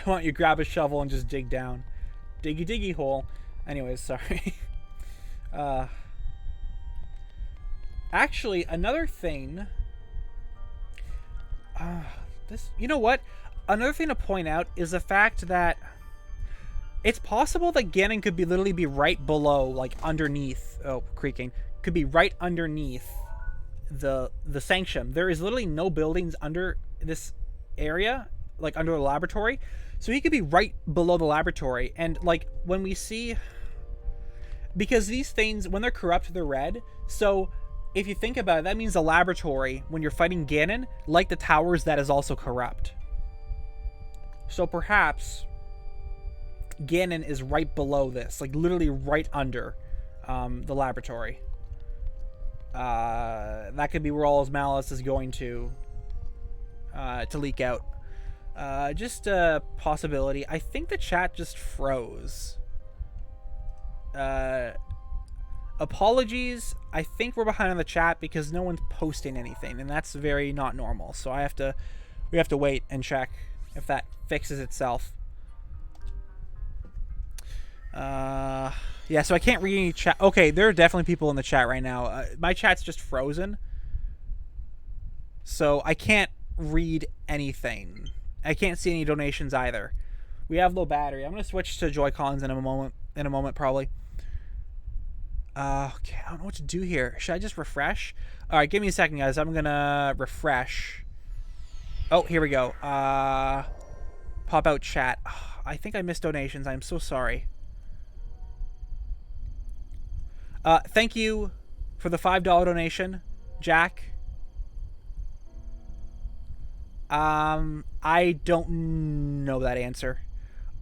A: Why don't you grab a shovel and just dig down? Diggy diggy hole. Anyways, sorry. Actually, another thing... you know what? Another thing to point out is the fact that it's possible that Ganon could literally be right below, like underneath... Oh, creaking. Could be right underneath the Sanctum. There is literally no buildings under this area, like under the laboratory. So he could be right below the laboratory. And like when we see... Because these things, when they're corrupt, they're red. So if you think about it, that means the laboratory, when you're fighting Ganon, like the towers, that is also corrupt. So perhaps Ganon is right below this, like literally right under the laboratory. That could be where all his malice is going to leak out. Just a possibility. I think the chat just froze. Apologies. I think we're behind on the chat because no one's posting anything, and that's very not normal. So we have to wait and check if that fixes itself. Yeah, so I can't read any chat. Okay, there are definitely people in the chat right now. My chat's just frozen, so I can't read anything. I can't see any donations either. We have low battery. I'm gonna switch to Joy-Cons in a moment, probably. Okay, I don't know what to do here. Should I just refresh? All right, give me a second, guys. I'm gonna refresh. Oh, here we go. Pop out chat. I think I missed donations. I'm so sorry. Thank you for the $5 donation, Jack. I don't know that answer.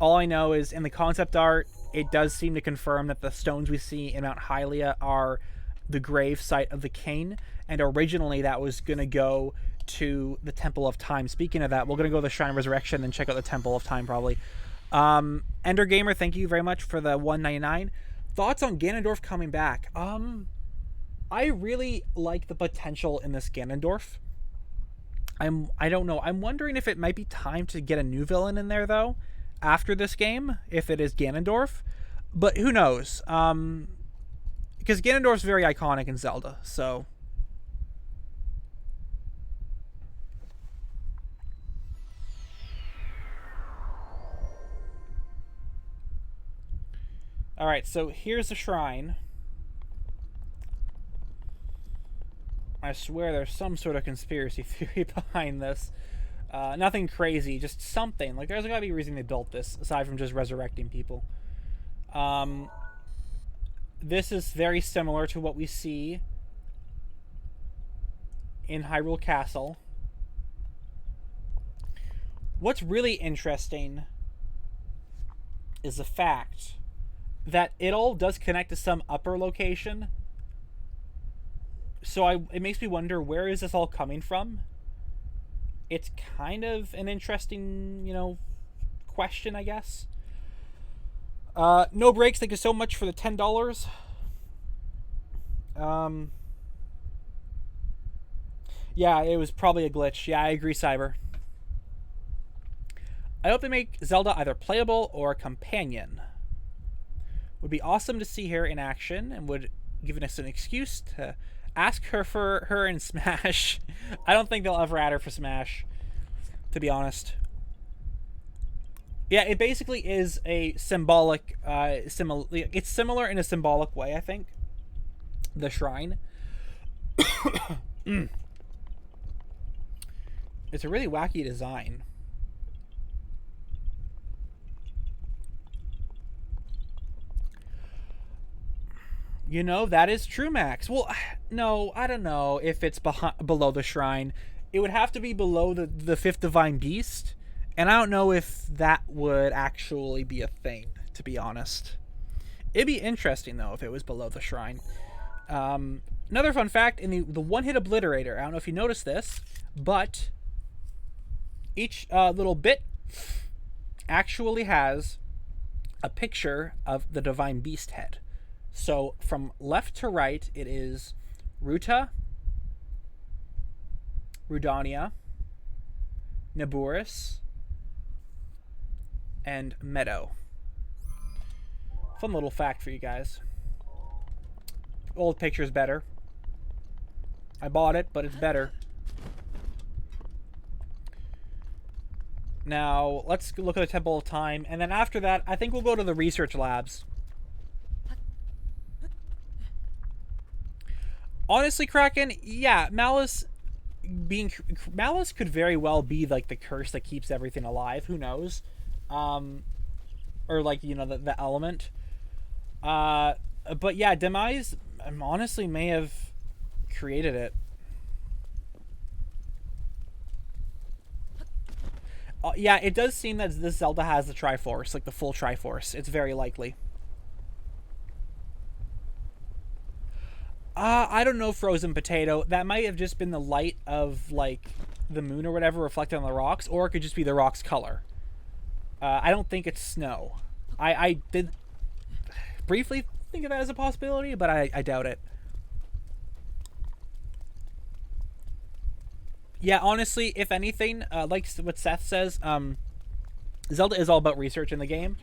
A: All I know is in the concept art, it does seem to confirm that the stones we see in Mount Hylia are the grave site of the king, and originally that was going to go to the Temple of Time. Speaking of that, we're going to go to the Shrine of Resurrection and check out the Temple of Time, probably. Ender Gamer, thank you very much for the $1.99. Thoughts on Ganondorf coming back? I really like the potential in this Ganondorf. I don't know. I'm wondering if it might be time to get a new villain in there, though, after this game, if it is Ganondorf. But who knows? Because Ganondorf's very iconic in Zelda, so... Alright, so here's the shrine. I swear there's some sort of conspiracy theory behind this. Nothing crazy, just something. Like, there's gotta be a reason they built this, aside from just resurrecting people. This is very similar to what we see in Hyrule Castle. What's really interesting is the fact that it all does connect to some upper location. So it makes me wonder, where is this all coming from? It's kind of an interesting, question, I guess. No Breaks, thank you so much for the $10. Yeah, it was probably a glitch. Yeah, I agree, Cyber. I hope they make Zelda either playable or companion. Would be awesome to see her in action, and would give us an excuse to ask her for her in Smash. I don't think they'll ever add her for Smash, to be honest. Yeah, it basically is a symbolic, it's similar in a symbolic way, I think. The shrine. It's a really wacky design. That is true, Max. Well, no, I don't know if it's below the shrine. It would have to be below the fifth divine beast, and I don't know if that would actually be a thing, to be honest. It'd be interesting, though, if it was below the shrine. Another fun fact, in the one-hit obliterator, I don't know if you noticed this, but each little bit actually has a picture of the divine beast head. So from left to right, it is Ruta, Rudania, Naburis, and Meadow. Fun little fact for you guys. Old picture's better. I bought it, but it's better. Now, let's look at the Temple of Time, and then after that, I think we'll go to the research labs. Honestly, Kraken, yeah, Malice could very well be like the curse that keeps everything alive. Who knows? Or like, you know, the element. But yeah, Demise honestly may have created it. Yeah, it does seem that this Zelda has the Triforce, like the full Triforce. It's very likely. I don't know, Frozen Potato. That might have just been the light of, like, the moon or whatever reflected on the rocks, or it could just be the rock's color. I don't think it's snow. I did briefly think of that as a possibility, but I doubt it. Yeah, honestly, if anything, like what Seth says, Zelda is all about research in the game.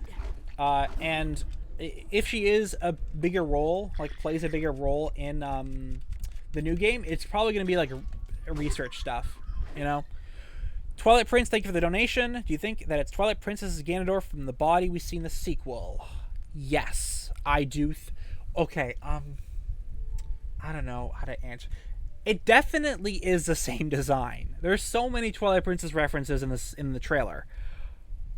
A: And if she is a bigger role, like plays a bigger role in the new game, it's probably going to be like research stuff, you know? Twilight Prince, thank you for the donation. Do you think that it's Twilight Princess Ganondorf from the body we see in the sequel? Yes, I do. Okay, I don't know how to answer. It definitely is the same design. There's so many Twilight Princess references in the trailer.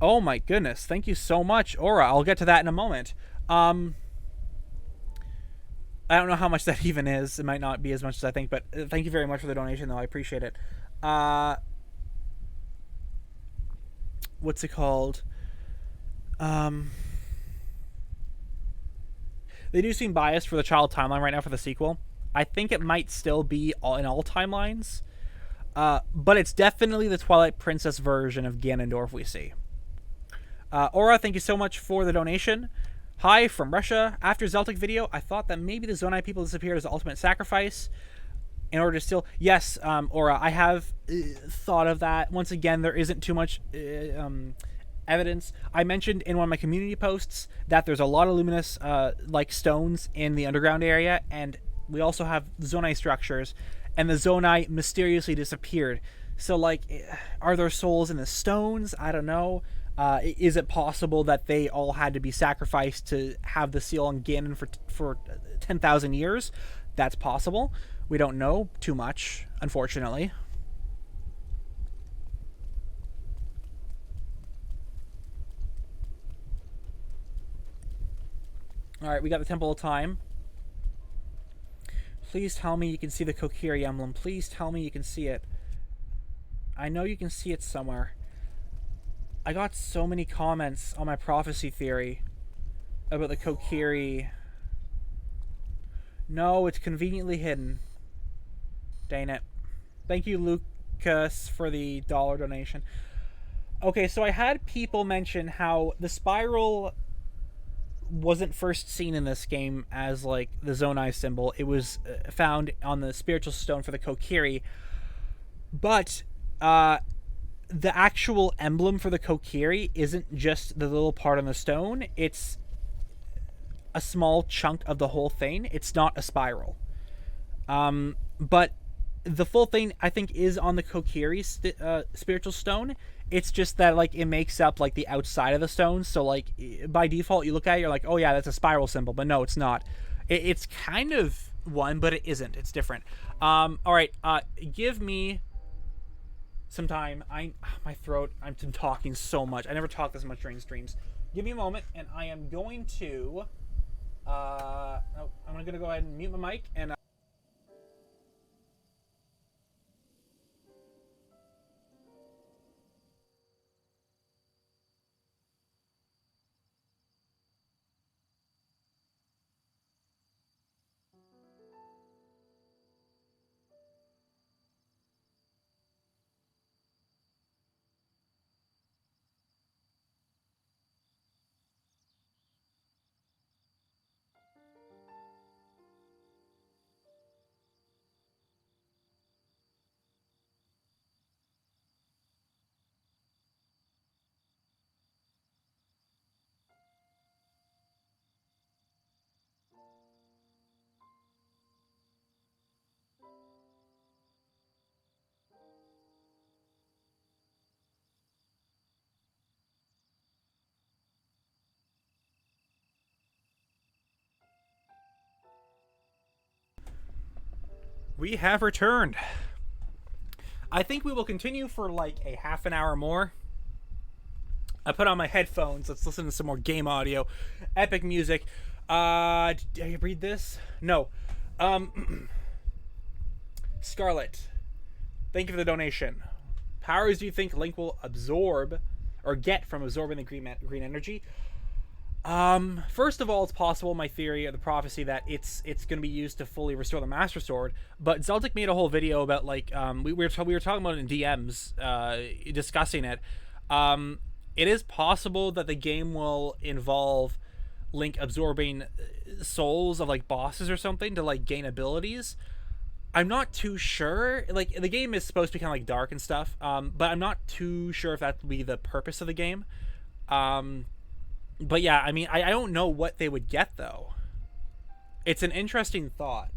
A: Oh my goodness, thank you so much, Aura. I'll get to that in a moment. I don't know how much that even is. It might not be as much as I think, but thank you very much for the donation, though. I appreciate it. What's it called? They do seem biased for the child timeline right now for the sequel. I think it might still be in all timelines. But it's definitely the Twilight Princess version of Ganondorf we see. Aura, thank you so much for the donation. Hi from Russia. After Zeltic video, I thought that maybe the Zonai people disappeared as the ultimate sacrifice in order to steal. Yes, Aura, I have thought of that. Once again, there isn't too much evidence. I mentioned in one of my community posts that there's a lot of luminous like stones in the underground area, and we also have Zonai structures, and the Zonai mysteriously disappeared. So, like, are there souls in the stones? I don't know. Is it possible that they all had to be sacrificed to have the seal on Ganon for 10,000 years? That's possible. We don't know too much, unfortunately. Alright, we got the Temple of Time. Please tell me you can see the Kokiri emblem. Please tell me you can see it. I know you can see it somewhere. I got so many comments on my prophecy theory about the Kokiri. No, it's conveniently hidden. Dang it. Thank you, Lucas, for the $1 donation. Okay, so I had people mention how the spiral wasn't first seen in this game as, like, the Zonai symbol. It was found on the spiritual stone for the Kokiri. But, the actual emblem for the Kokiri isn't just the little part on the stone. It's a small chunk of the whole thing. It's not a spiral. But the full thing, I think, is on the Kokiri spiritual stone. It's just that, like, it makes up, like, the outside of the stone. So, like, by default, you look at it, you're like, oh, yeah, that's a spiral symbol. But no, it's not. It's kind of one, but it isn't. It's different. All right. Give me some time. My throat, I'm talking so much. I never talk this much during streams. Give me a moment, and I am going to I'm going to go ahead and mute my mic, and We have returned. I think we will continue for like a half an hour more. I put on my headphones. Let's listen to some more game audio. Epic music. Did I read this? No. Scarlet. Thank you for the donation. Powers do you think Link will absorb or get from absorbing the green energy? First of all, it's possible, my theory of the prophecy, that it's going to be used to fully restore the Master Sword. But Zelda made a whole video about, like, we were talking about it in DMs, discussing it. It is possible that the game will involve Link absorbing souls of, like, bosses or something to, like, gain abilities. I'm not too sure. Like, the game is supposed to be kind of, like, dark and stuff, but I'm not too sure if that will be the purpose of the game. But yeah, I mean, I don't know what they would get, though. It's an interesting thought.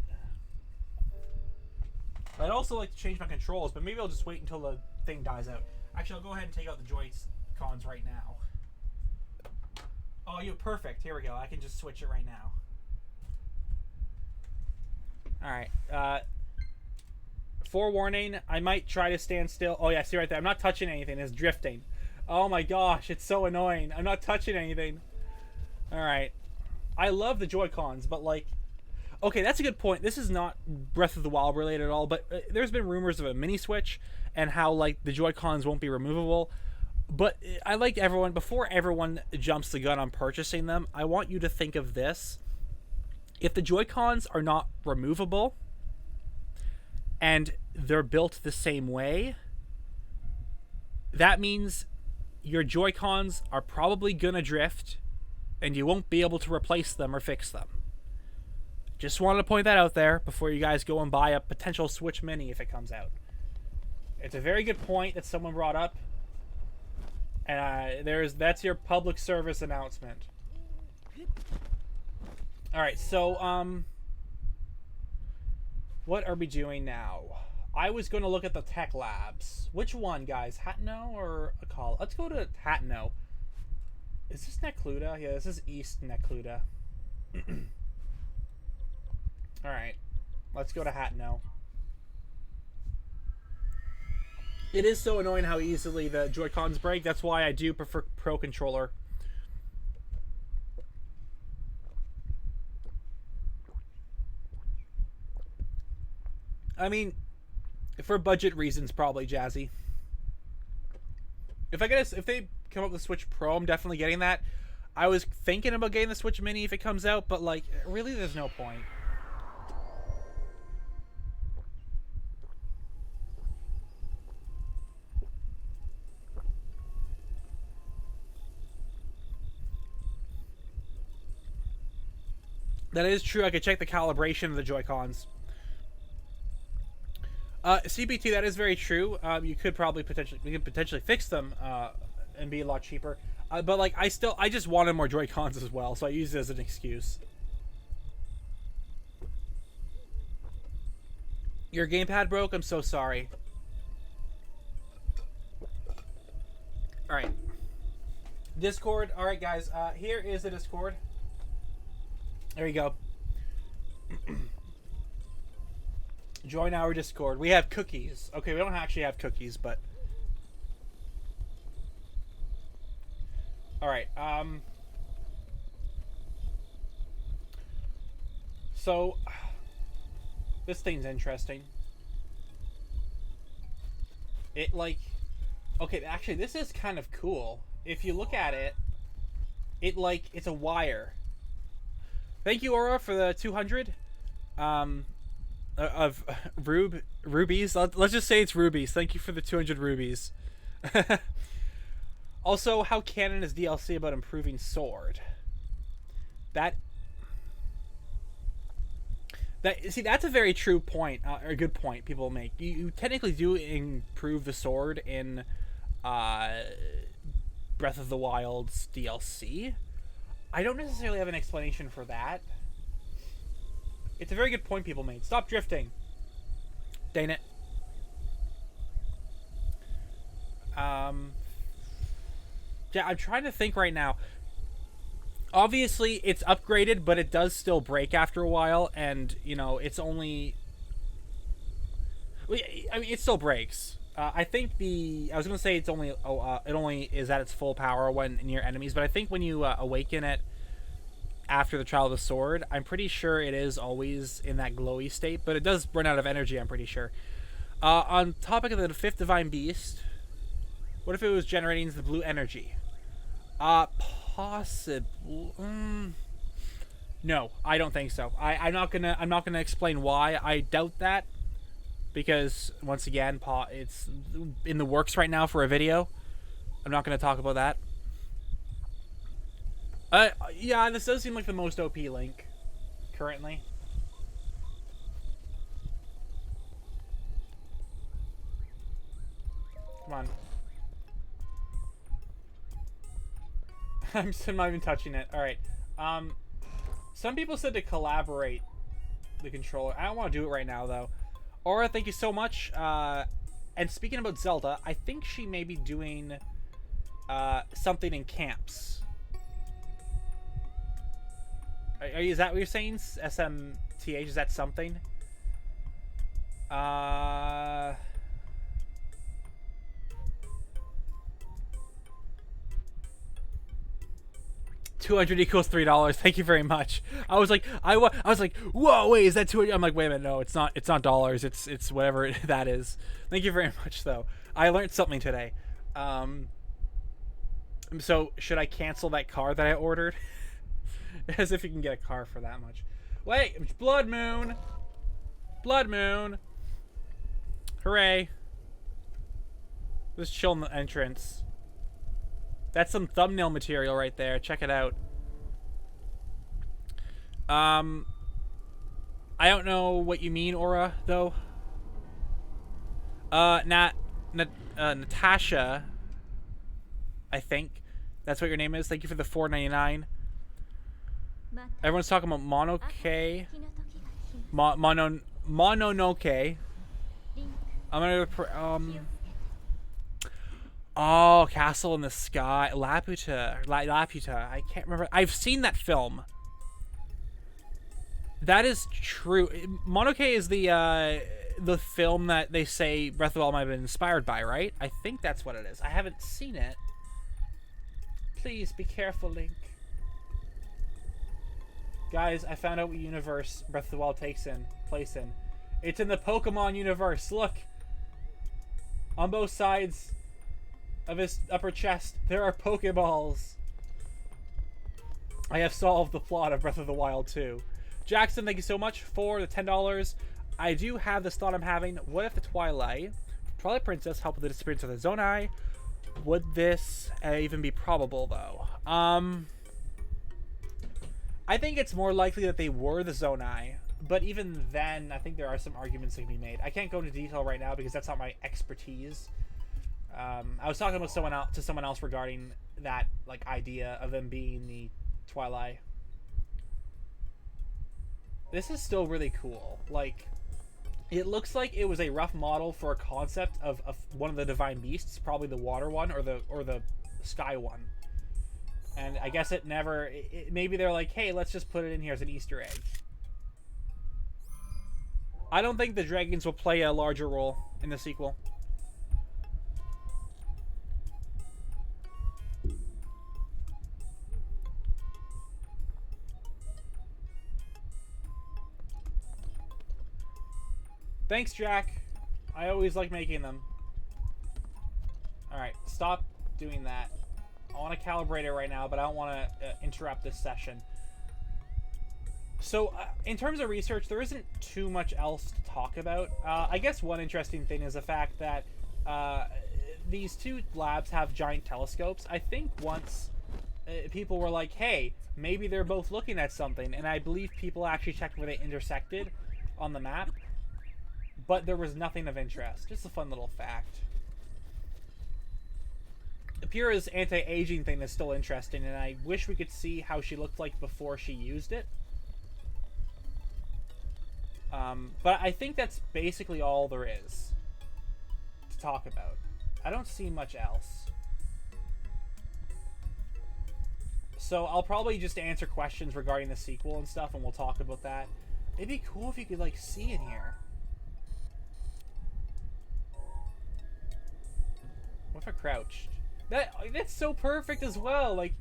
A: I'd also like to change my controls, but maybe I'll just wait until the thing dies out. Actually, I'll go ahead and take out the Joy-Cons right now. Oh, you're perfect. Here we go. I can just switch it right now. Alright. Forewarning, I might try to stand still. Oh, yeah, see right there. I'm not touching anything. It's drifting. Oh my gosh, it's so annoying. I'm not touching anything. Alright. I love the Joy-Cons, but like... Okay, that's a good point. This is not Breath of the Wild related at all, but there's been rumors of a mini-switch and how, like, the Joy-Cons won't be removable. But I like everyone, before everyone jumps the gun on purchasing them, I want you to think of this. If the Joy-Cons are not removable, and they're built the same way, that means your Joy-Cons are probably gonna drift, and you won't be able to replace them or fix them. Just wanted to point that out there before you guys go and buy a potential Switch Mini if it comes out. It's a very good point that someone brought up, and that's your public service announcement. All right, so what are we doing now? I was going to look at the tech labs. Which one, guys? Hatno or Akala? Let's go to Hatno. Is this Necluda? Yeah, this is East Necluda. Alright. Let's go to Hatno. It is so annoying how easily the Joy-Cons break. That's why I do prefer Pro Controller. I mean... For budget reasons, probably, Jazzy. If they come up with Switch Pro, I'm definitely getting that. I was thinking about getting the Switch Mini if it comes out, but like, really, there's no point. That is true. I could check the calibration of the Joy-Cons. CBT, that is very true. You could probably potentially fix them and be a lot cheaper. But like, I just wanted more Joy-Cons as well, so I use it as an excuse. Your gamepad broke? I'm so sorry. Alright. Discord. Alright, guys. Here is the Discord. There you go. Join our Discord. We have cookies. Okay, we don't actually have cookies, but... Alright, so... This thing's interesting. It, like... Okay, actually, this is kind of cool. If you look at it, it's a wire. Thank you, Aura, for the 200. Of rubies. Let's just say it's rubies. Thank you for the 200 rubies. Also, how canon is DLC about improving sword? See, that's a very true point, or a good point people make. You technically do improve the sword in Breath of the Wild's DLC. I don't necessarily have an explanation for that. It's a very good point people made. Stop drifting. Dang it. Yeah, I'm trying to think right now. Obviously, it's upgraded, but it does still break after a while, and, you know, it's only... I mean, it still breaks. I think I was gonna say it's only it only is at its full power when near enemies, but I think when you awaken it after the Trial of the Sword, I'm pretty sure it is always in that glowy state, but it does run out of energy, I'm pretty sure. On topic of the fifth divine beast, what if it was generating the blue energy? Possible. No, I don't think so. I'm not gonna explain why I doubt that, because once again, it's in the works right now for a video. I'm not gonna talk about that. Yeah, this does seem like the most OP Link currently. Come on. I'm still not even touching it. All right. Some people said to collaborate the controller. I don't want to do it right now though. Aura, thank you so much. And speaking about Zelda, I think she may be doing something in camps. Is that what you're saying? SMTH, is that something? 200 equals $3. Thank you very much. I was like, whoa, wait, is that 200? I'm like, wait a minute, no, it's not dollars. It's whatever that is. Thank you very much, though. I learned something today. So should I cancel that car that I ordered? As if you can get a car for that much. Wait, it's Blood Moon. Blood Moon. Hooray. Just chill in the entrance. That's some thumbnail material right there. Check it out. I don't know what you mean, Aura, though. Natasha, I think that's what your name is. Thank you for the $4.99. Everyone's talking about Mononoke. Mononoke. I'm gonna oh, Castle in the Sky, Laputa. I can't remember. I've seen that film. That is true. Mononoke is the film that they say Breath of the Wild might have been inspired by, right? I think that's what it is. I haven't seen it. Please be careful, Link. Guys, I found out what universe Breath of the Wild takes place in. It's in the Pokemon universe. Look. On both sides of his upper chest, there are Pokeballs. I have solved the plot of Breath of the Wild 2. Jackson, thank you so much for the $10. I do have this thought I'm having. What if the Twilight Princess helped with the disappearance of the Zonai? Would this even be probable, though? I think it's more likely that they were the Zonai. But even then, I think there are some arguments that can be made. I can't go into detail right now because that's not my expertise. I was talking about someone else regarding that idea of them being the Twilight. This is still really cool. It looks like it was a rough model for a concept of one of the divine beasts, probably the water one or the sky one. And I guess it never. Maybe they're like, hey, let's just put it in here as an Easter egg. I don't think the dragons will play a larger role in the sequel. Thanks, Jack. I always like making them. Alright, stop doing that. I want to calibrate it right now, but I don't want to interrupt this session. So, in terms of research, there isn't too much else to talk about. I guess one interesting thing is the fact that these two labs have giant telescopes. I think once people were like, hey, maybe they're both looking at something, and I believe people actually checked where they intersected on the map. But there was nothing of interest. Just a fun little fact. Pyrrha's anti-aging thing is still interesting, and I wish we could see how she looked like before she used it. But I think that's basically all there is to talk about. I don't see much else. So I'll probably just answer questions regarding the sequel and stuff, and we'll talk about that. It'd be cool if you could, see in here. What if I crouched? That's so perfect as well. Like,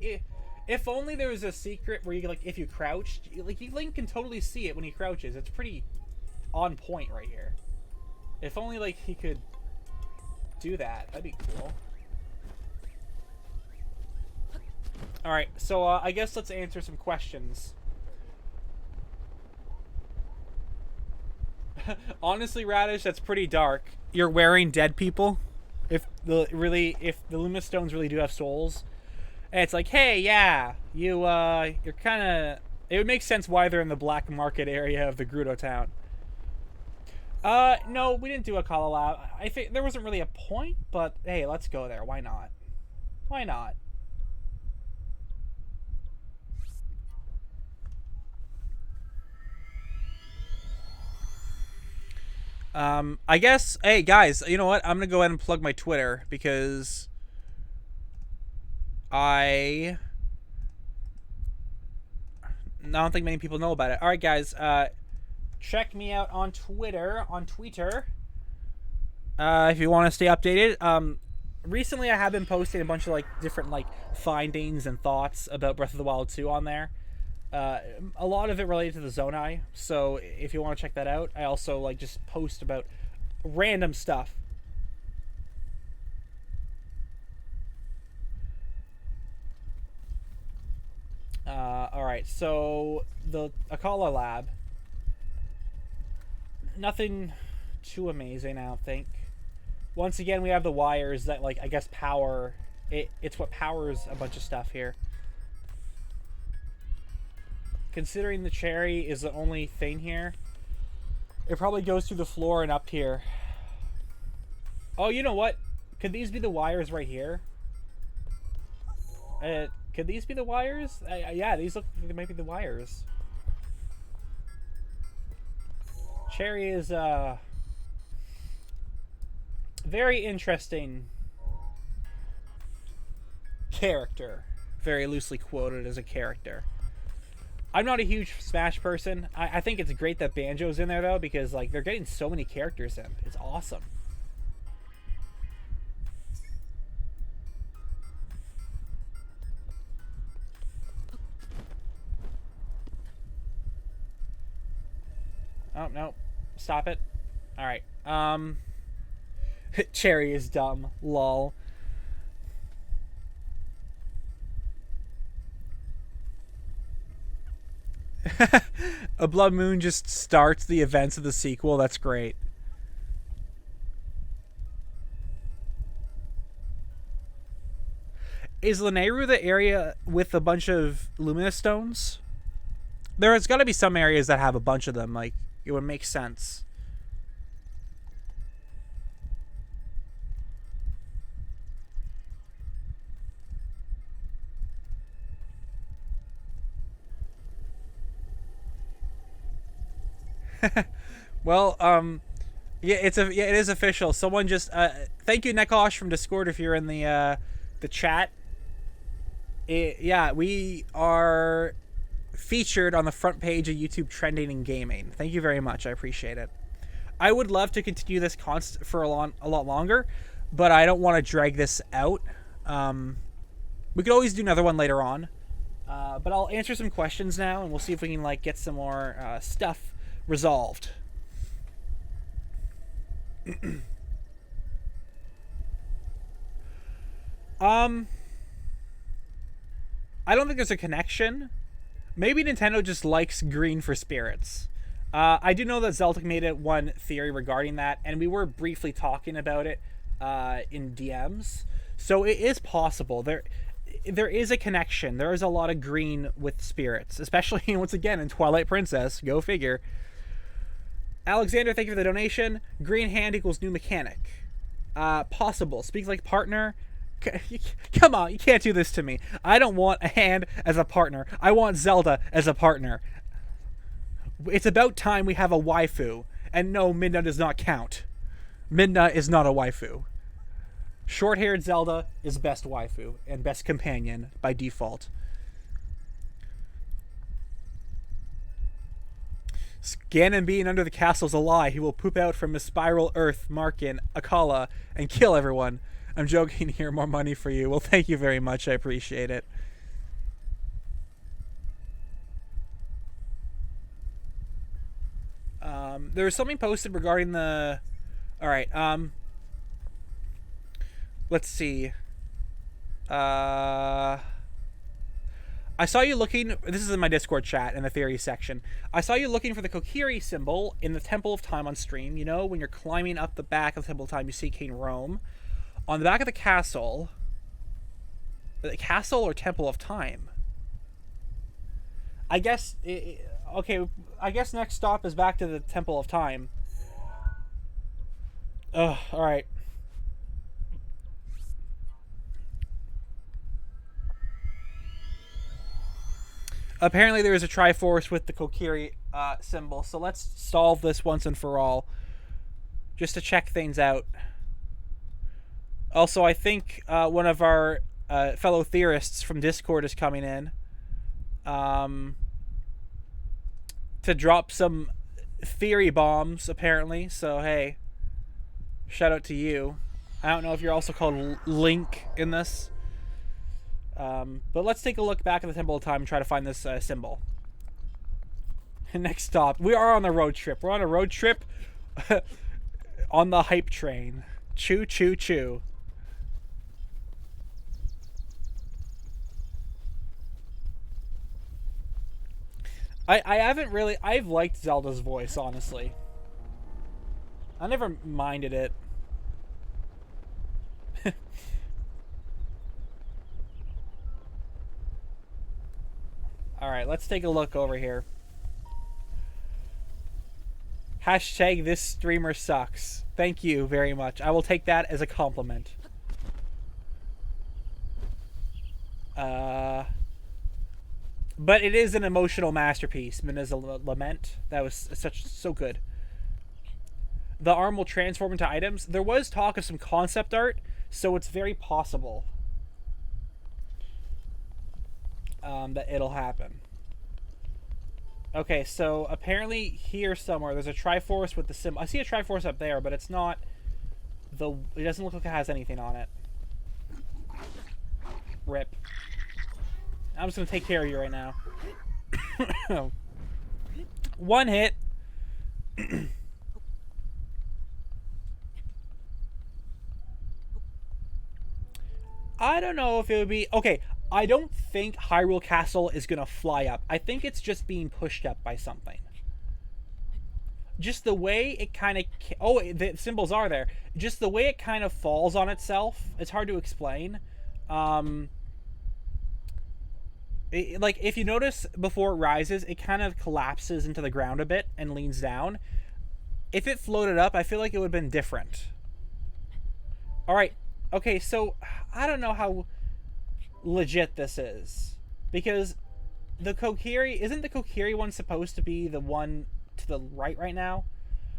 A: if only there was a secret where you like, if you crouched, Link can totally see it when he crouches. It's pretty on point right here. If only like he could do that, that'd be cool. All right, so I guess let's answer some questions. Honestly, Radish, that's pretty dark. You're wearing dead people. If the Lumina Stones really do have souls, and it's like, hey, yeah, you're kind of. It would make sense why they're in the black market area of the Gerudo town. No, we didn't do a Kala Lab. I think there wasn't really a point, but hey, let's go there. Why not? Why not? I guess, hey guys, you know what? I'm gonna go ahead and plug my Twitter because I don't think many people know about it. All right, guys, check me out on Twitter. If you want to stay updated. Recently I have been posting a bunch of like different like findings and thoughts about Breath of the Wild 2 on there. A lot of it related to the Zonai, so if you want to check that out. I also like just post about random stuff. Alright, so the Akala Lab, nothing too amazing, I don't think. Once again, we have the wires that, like, I guess power it's what powers a bunch of stuff here. Considering the cherry is the only thing here, it probably goes through the floor and up here. Oh, you know what? Could these be the wires right here? Could these be the wires? Yeah, these look like they might be the wires. Cherry is very interesting character. Very loosely quoted as a character. I'm not a huge Smash person. I think it's great that Banjo's in there, though, because like they're getting so many characters in. It's awesome. Oh, no. Stop it. Alright. Cherry is dumb. Lol. A Blood Moon just starts the events of the sequel. That's great. Is Lanayru the area with a bunch of Lumina Stones? There's got to be some areas that have a bunch of them. Like, it would make sense. Well, yeah, it is official. Someone just thank you, Nekosh from Discord, if you're in the chat. Yeah, we are featured on the front page of YouTube Trending in Gaming. Thank you very much. I appreciate it. I would love to continue this for a lot longer, but I don't want to drag this out. We could always do another one later on, but I'll answer some questions now, and we'll see if we can like get some more stuff resolved. I don't think there's a connection. Maybe Nintendo just likes green for spirits. I do know that Zelda made it one theory regarding that, and we were briefly talking about it in DMs. So it is possible. There is a connection. There is a lot of green with spirits, especially, once again, in Twilight Princess. Go figure. Alexander, thank you for the donation. Green hand equals new mechanic. Possible. Speak like partner. Come on, you can't do this to me. I don't want a hand as a partner. I want Zelda as a partner. It's about time we have a waifu. And no, Midna does not count. Midna is not a waifu. Short-haired Zelda is best waifu and best companion by default. Ganon being under the castle is a lie. He will poop out from his spiral earth, Markin, Akala, and kill everyone. I'm joking here. More money for you. Well, thank you very much. I appreciate it. There was something posted regarding the... Alright, let's see. I saw you looking... This is in my Discord chat in the theory section. I saw you looking for the Kokiri symbol in the Temple of Time on stream. You know, when you're climbing up the back of the Temple of Time, you see King Rome. On the back of the castle... The castle or Temple of Time? I guess... Okay, I guess next stop is back to the Temple of Time. Ugh, alright. Apparently there is a Triforce with the Kokiri symbol, so let's solve this once and for all. Just to check things out. Also, I think one of our fellow theorists from Discord is coming in. To drop some theory bombs, apparently. So, hey, shout out to you. I don't know if you're also called Link in this. But let's take a look back at the Temple of Time and try to find this symbol. Next stop. We are on a road trip. We're on a road trip on the hype train. Choo, choo, choo. I haven't really... I've liked Zelda's voice, honestly. I never minded it. Alright, let's take a look over here. Hashtag this streamer sucks. Thank you very much. I will take that as a compliment. But it is an emotional masterpiece. Mina's Lament. That was so good. The arm will transform into items. There was talk of some concept art, so it's very possible that it'll happen. Okay, so apparently here somewhere there's a Triforce with the symbol. I see a Triforce up there, but it's not the... It doesn't look like it has anything on it. Rip. I'm just going to take care of you right now. One hit. I don't know if it would be... Okay, I don't think Hyrule Castle is going to fly up. I think it's just being pushed up by something. Just the way it kind of... Oh, the symbols are there. Just the way it kind of falls on itself. It's hard to explain. Like, if you notice before it rises, it kind of collapses into the ground a bit and leans down. If it floated up, I feel like it would have been different. Alright. Okay, so I don't know how legit this is. Because the Kokiri... Isn't the Kokiri one supposed to be the one to the right now?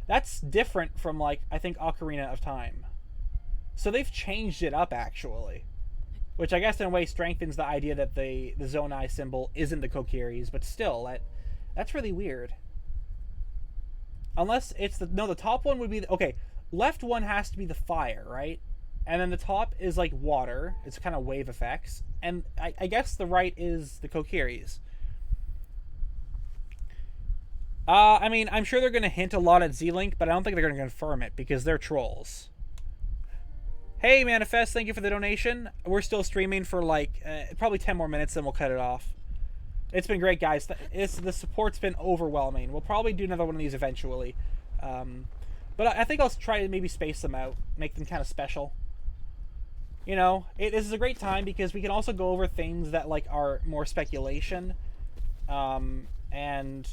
A: That's different from, like, I think Ocarina of Time. So they've changed it up, actually. Which I guess in a way strengthens the idea that the Zonai symbol isn't the Kokiri's, but still, that's really weird. Unless it's the... No, the top one would be... Okay, left one has to be the fire, right? And then the top is like water. It's kind of wave effects. And I guess the right is the Kokiri's. I mean, I'm sure they're going to hint a lot at Z-Link, but I don't think they're going to confirm it because they're trolls. Hey, Manifest, thank you for the donation. We're still streaming for like probably 10 more minutes, then we'll cut it off. It's been great, guys. The support's been overwhelming. We'll probably do another one of these eventually. But I think I'll try to maybe space them out, make them kind of special. You know, this is a great time because we can also go over things that like are more speculation. And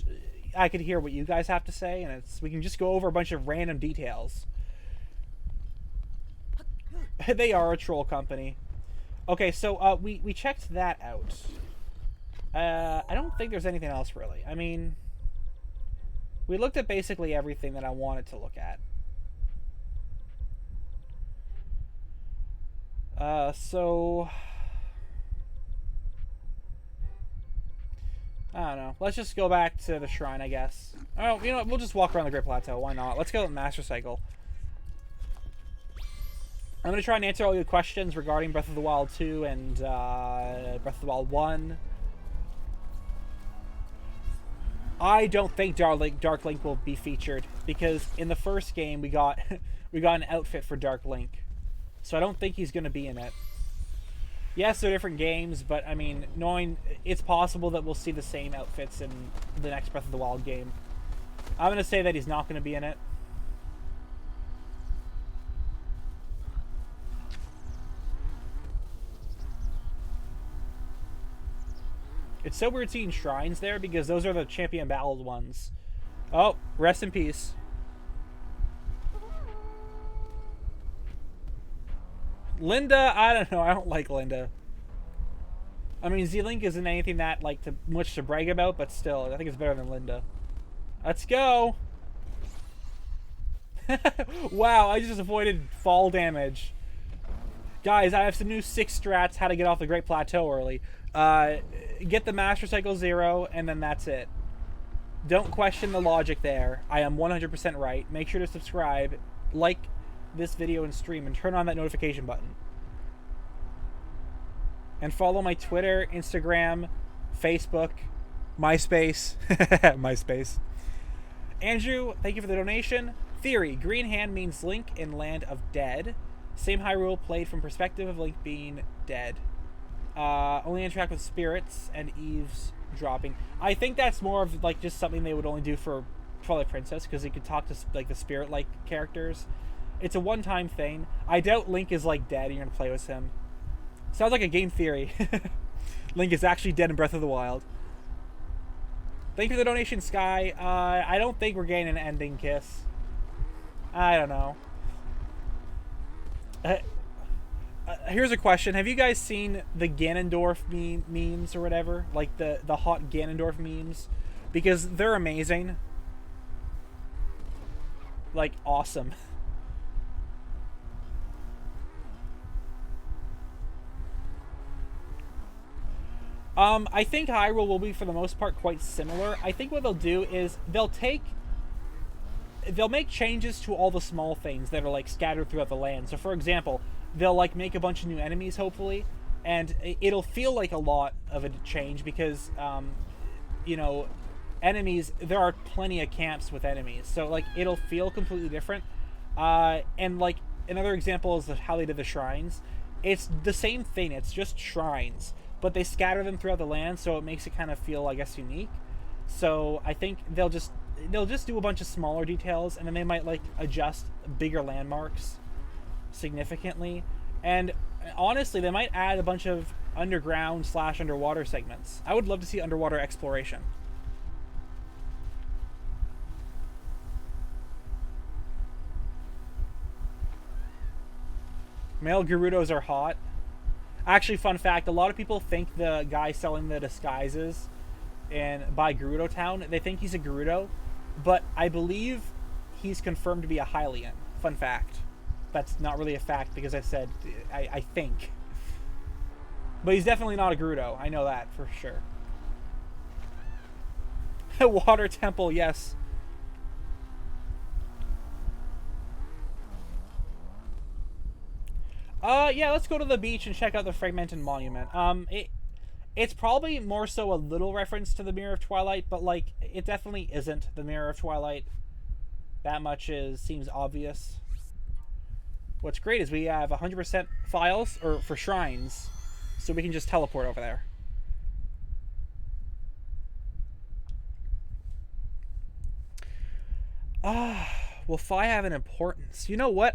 A: I could hear what you guys have to say, and we can just go over a bunch of random details. They are a troll company. Okay, so we checked that out. I don't think there's anything else really. I mean, we looked at basically everything that I wanted to look at. So I don't know. Let's just go back to the shrine, I guess. Oh, you know what? We'll just walk around the Great Plateau. Why not? Let's go with Master Cycle. I'm going to try and answer all your questions regarding Breath of the Wild 2 and Breath of the Wild 1. I don't think Dark Link will be featured, because in the first game we got an outfit for Dark Link. So I don't think he's going to be in it. Yes, they're different games, but I mean, knowing it's possible that we'll see the same outfits in the next Breath of the Wild game. I'm going to say that he's not going to be in it. It's so weird seeing shrines there, because those are the champion battled ones. Oh, rest in peace. Linda, I don't know. I don't like Linda. I mean, Z-Link isn't anything that much to brag about, but still, I think it's better than Linda. Let's go. Wow, I just avoided fall damage. Guys, I have some new 6 strats how to get off the Great Plateau early. Get the Master Cycle 0, and then that's it. Don't question the logic there. I am 100% right. Make sure to subscribe, like this video and stream, and turn on that notification button. And follow my Twitter, Instagram, Facebook, MySpace. MySpace. Andrew, thank you for the donation. Theory, green hand means Link in Land of Dead. Same Hyrule played from perspective of Link being dead. Only interact with spirits and eavesdropping. I think that's more of just something they would only do for Twilight Princess, because he could talk to the spirit-like characters. It's a one-time thing. I doubt Link is dead and you're gonna play with him. Sounds like a game theory. Link is actually dead in Breath of the Wild. Thank you for the donation, Sky. I don't think we're getting an ending kiss. I don't know. Here's a question. Have you guys seen the Ganondorf memes or whatever? The hot Ganondorf memes? Because they're amazing. Awesome. I think Hyrule will be, for the most part, quite similar. I think what they'll do is they'll make changes to all the small things that are scattered throughout the land. So for example, they'll make a bunch of new enemies, hopefully, and it'll feel like a lot of a change, because enemies, there are plenty of camps with enemies, so it'll feel completely different. And another example is how they did the shrines. It's the same thing, it's just shrines, but they scatter them throughout the land, so it makes it kind of feel, I guess, unique. So I think they'll just do a bunch of smaller details, and then they might adjust bigger landmarks significantly. And honestly, they might add a bunch of underground / underwater segments. I would love to see underwater exploration. Male Gerudos are hot. Actually, fun fact, a lot of people think the guy selling the disguises by Gerudo Town, they think he's a Gerudo, but I believe he's confirmed to be a Hylian. Fun fact. That's not really a fact, because I said I think. But he's definitely not a Gerudo. I know that for sure. Water Temple, yes. Yeah, let's go to the beach and check out the Fragmented Monument. It's probably more so a little reference to the Mirror of Twilight, but it definitely isn't the Mirror of Twilight. That much seems obvious. What's great is we have 100% files for shrines, so we can just teleport over there. Will Fi have an importance? You know what?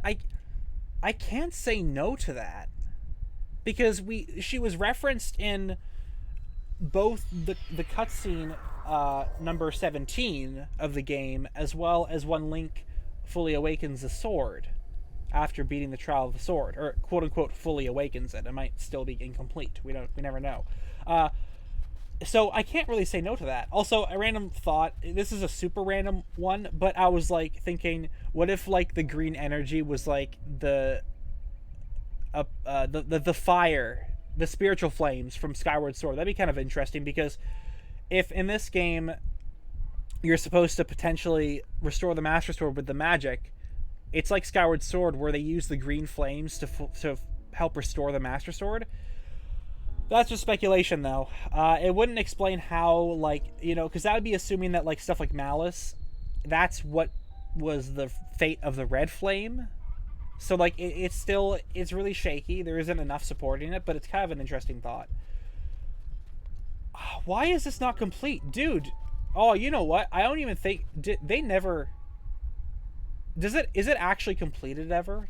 A: I can't say no to that, because she was referenced in both the cutscene number 17 of the game, as well as when Link fully awakens the sword after beating the Trial of the Sword, or quote unquote fully awakens it. It might still be incomplete. We never know. So I can't really say no to that. Also, a random thought. This is a super random one, but I was thinking, what if the green energy was the fire, the spiritual flames from Skyward Sword? That'd be kind of interesting, because if in this game you're supposed to potentially restore the Master Sword with the magic, It's like Skyward Sword, where they use the green flames to help restore the Master Sword. That's just speculation, though. It wouldn't explain how, like, you know, because that would be assuming that, like, stuff like Malice, that's what was the fate of the red flame. So, like, it's really shaky. There isn't enough supporting it, but it's kind of an interesting thought. Why is this not complete? Dude, oh, you know what? I don't even think... They never... Is it actually completed ever?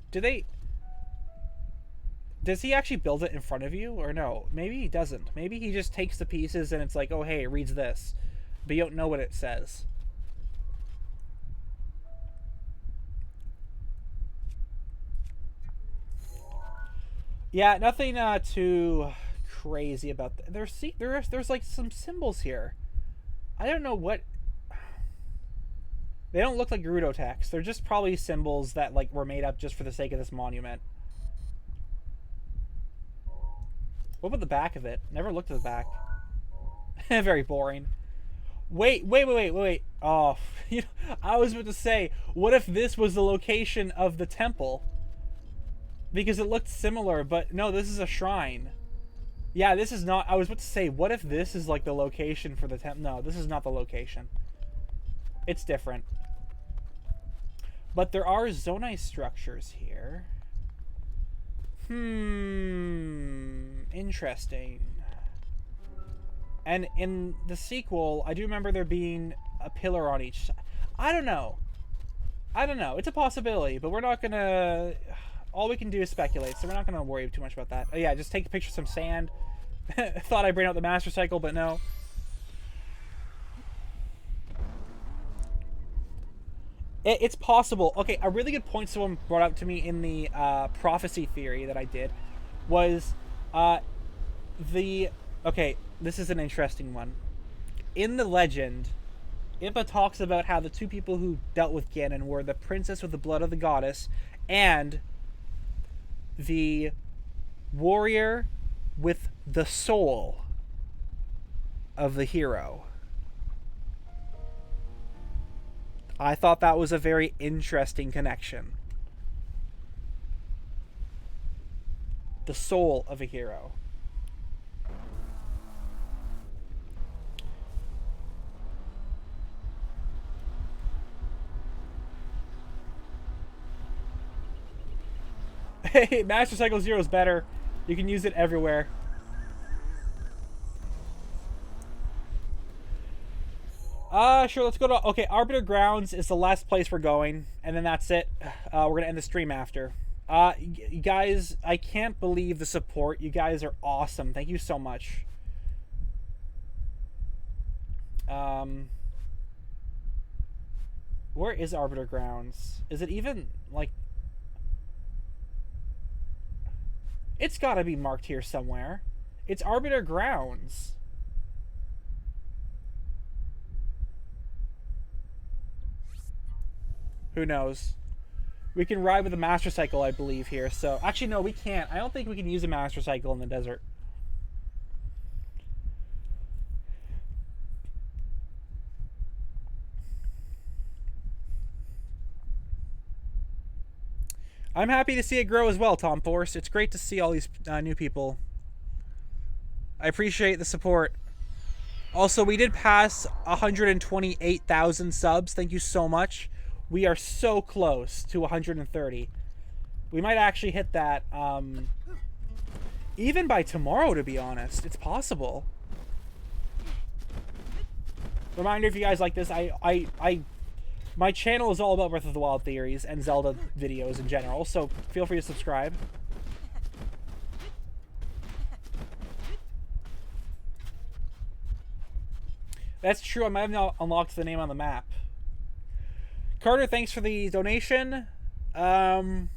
A: Does he actually build it in front of you? Or no? Maybe he doesn't. Maybe he just takes the pieces and it's like, oh, hey, it reads this. But you don't know what it says. Yeah, nothing too crazy about that. There's like some symbols here. I don't know what... They don't look like Gerudo text. They're just probably symbols that like were made up just for the sake of this monument. What about the back of it? Never looked at the back. Very boring. Wait. Oh, you know, I was about to say, what if this was the location of the temple? Because it looked similar, but no, this is a shrine. Yeah, this is not... I was about to say, what if this is like the location for the temple? No, this is not the location. It's different. But there are Zonai structures here. Interesting. And in the sequel, I do remember there being a pillar on each side. I don't know. It's a possibility, but we're not going to... All we can do is speculate, so we're not going to worry too much about that. Oh, yeah, just take a picture of some sand. Thought I'd bring out the Master Cycle, but no. It's possible. Okay, a really good point someone brought up to me in the prophecy theory that I did was okay, this is an interesting one. In the legend, Impa talks about how the two people who dealt with Ganon were the princess with the blood of the goddess and the warrior with the soul of the hero. I thought that was a very interesting connection. The soul of a hero. Hey, Master Cycle Zero is better. You can use it everywhere. Sure, let's go to... Okay, Arbiter Grounds is the last place we're going, and then that's it. We're going to end the stream after. Guys, I can't believe the support. You guys are awesome. Thank you so much. Where is Arbiter Grounds? Is it even, like... It's gotta be marked here somewhere. It's Arbiter Grounds. Who knows? We can ride with a Master Cycle, I believe, here. So, actually, no, we can't. I don't think we can use a Master Cycle in the desert. I'm happy to see it grow as well, Tom Force. It's great to see all these new people. I appreciate the support. Also, we did pass 128,000 subs. Thank you so much. We are so close to 130. We might actually hit that even by tomorrow, to be honest. It's possible. Reminder, if you guys like this, my channel is all about Breath of the Wild theories and Zelda videos in general, so feel free to subscribe. That's true, I might have not unlocked the name on the map. Carter, thanks for the donation. I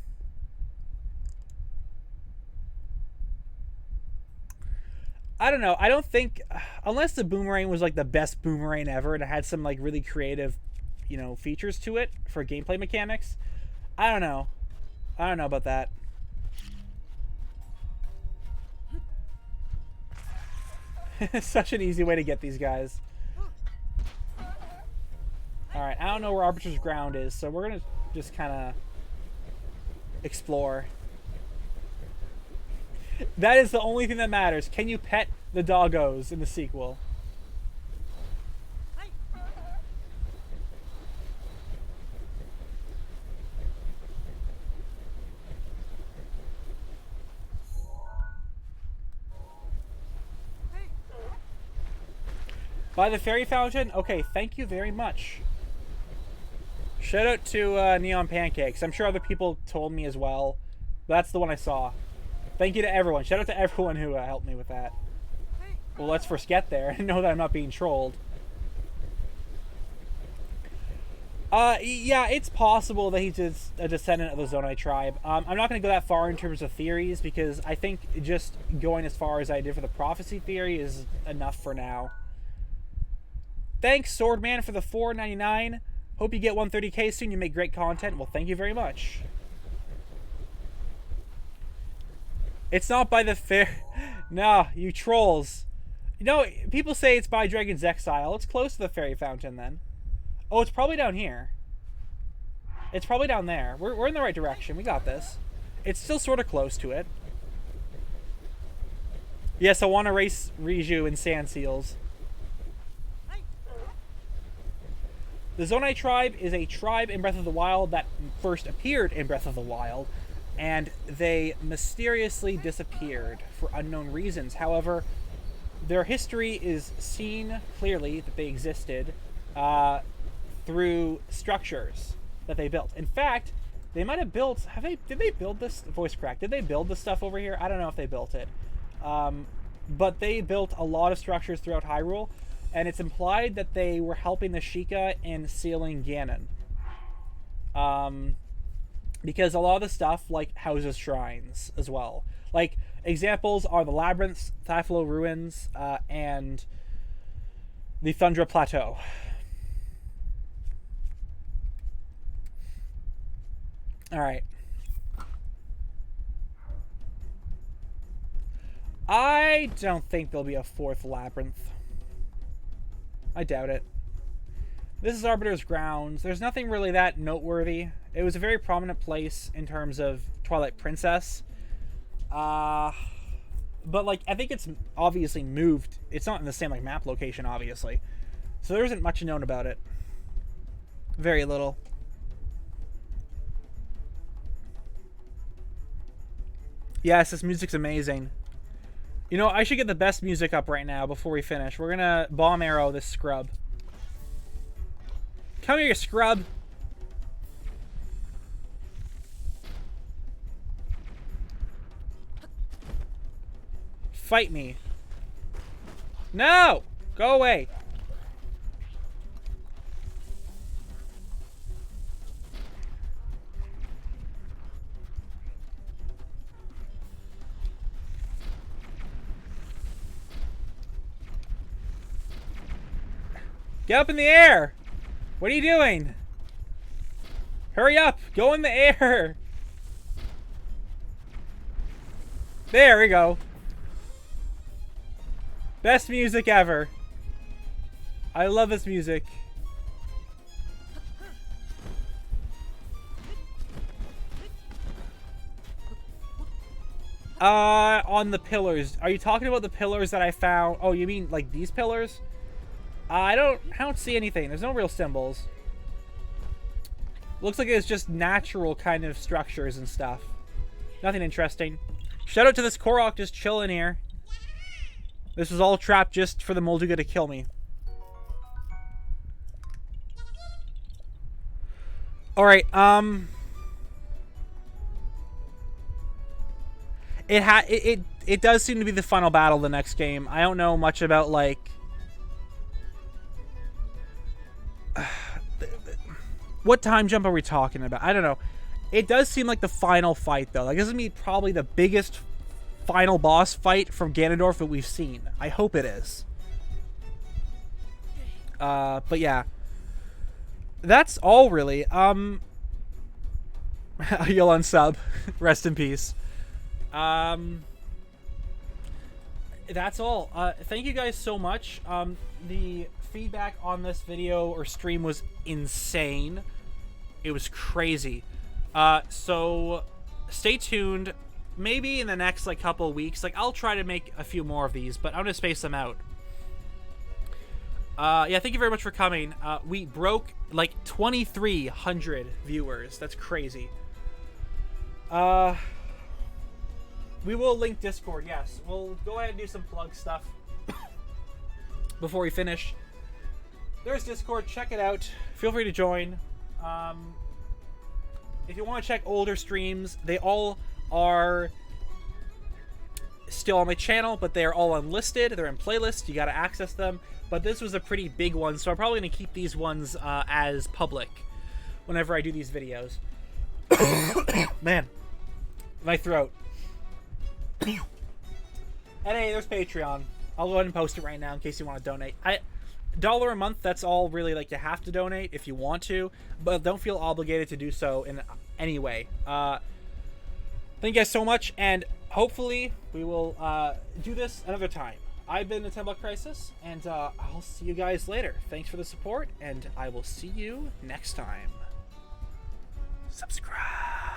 A: don't know. I don't think... Unless the boomerang was like the best boomerang ever and it had some like really creative, you know, features to it for gameplay mechanics. I don't know. I don't know about that. Such an easy way to get these guys. Alright, I don't know where Arbiter's Ground is, so we're gonna just kind of explore. That is the only thing that matters. Can you pet the doggos in the sequel? By the fairy fountain? Okay, thank you very much. Shout out to Neon Pancakes. I'm sure other people told me as well. That's the one I saw. Thank you to everyone. Shout out to everyone who helped me with that. Well, let's first get there and know that I'm not being trolled. Yeah, it's possible that he's a descendant of the Zonai tribe. I'm not going to go that far in terms of theories, because I think just going as far as I did for the prophecy theory is enough for now. Thanks, Swordman, for the $4.99. Hope you get 130k soon. You make great content. Well, thank you very much. It's not by the fair... Nah, you trolls. You know, people say it's by Dragon's Exile. It's close to the fairy fountain, then. Oh, it's probably down here. It's probably down there. We're in the right direction. We got this. It's still sort of close to it. Yes, I want to race Riju and Sand Seals. The Zonai tribe is a tribe in Breath of the Wild that first appeared in Breath of the Wild, and they mysteriously disappeared for unknown reasons. However, their history is seen clearly that they existed through structures that they built. In fact, they might have built... Did they build this? Voice crack. Did they build this stuff over here? I don't know if they built it. But they built a lot of structures throughout Hyrule, and it's implied that they were helping the Shikah in sealing Ganon. Because a lot of the stuff, like, houses shrines as well. Like, examples are the Labyrinths, Thaflo Ruins, and the Thundra Plateau. Alright. I don't think there'll be a fourth Labyrinth. I doubt it. This is Arbiter's Grounds. There's nothing really that noteworthy. It was a very prominent place in terms of Twilight Princess. But, like, I think it's obviously moved. It's not in the same, like, map location, obviously. So there isn't much known about it. Very little. Yes, this music's amazing. You know, I should get the best music up right now before we finish. We're gonna bomb arrow this scrub. Come here, you scrub. Fight me. No! Go away. Get up in the air! What are you doing? Hurry up! Go in the air! There we go. Best music ever. I love this music. On the pillars. Are you talking about the pillars that I found? Oh, you mean like these pillars? I don't see anything. There's no real symbols. Looks like it's just natural kind of structures and stuff. Nothing interesting. Shout out to this Korok just chilling here. This was all trapped just for the Molduga to kill me. Alright, it does seem to be the final battle of the next game. I don't know much about, like... What time jump are we talking about? I don't know. It does seem like the final fight, though. Like, this is gonna be probably the biggest final boss fight from Ganondorf that we've seen. I hope it is. But yeah. That's all, really. You'll unsub. Rest in peace. That's all. Thank you guys so much. The feedback on this video or stream was insane. It was crazy. So stay tuned. Maybe in the next like couple weeks, like I'll try to make a few more of these, but I'm gonna space them out. Yeah, thank you very much for coming. We broke like 2,300 viewers. That's crazy. We will link Discord. Yes, we'll go ahead and do some plug stuff before we finish. There's Discord. Check it out. Feel free to join. If you want to check older streams, they all are still on my channel, but they're all unlisted. They're in playlists. You got to access them. But this was a pretty big one, so I'm probably going to keep these ones as public whenever I do these videos. Man, my throat. And hey, there's Patreon. I'll go ahead and post it right now in case you want to donate. $1 a month, that's all really, like, you have to donate if you want to, but don't feel obligated to do so in any way. Thank you guys so much, and hopefully we will do this another time. I've been NintendoBlackCrisis, and I'll see you guys later. Thanks for the support, and I will see you next time. Subscribe.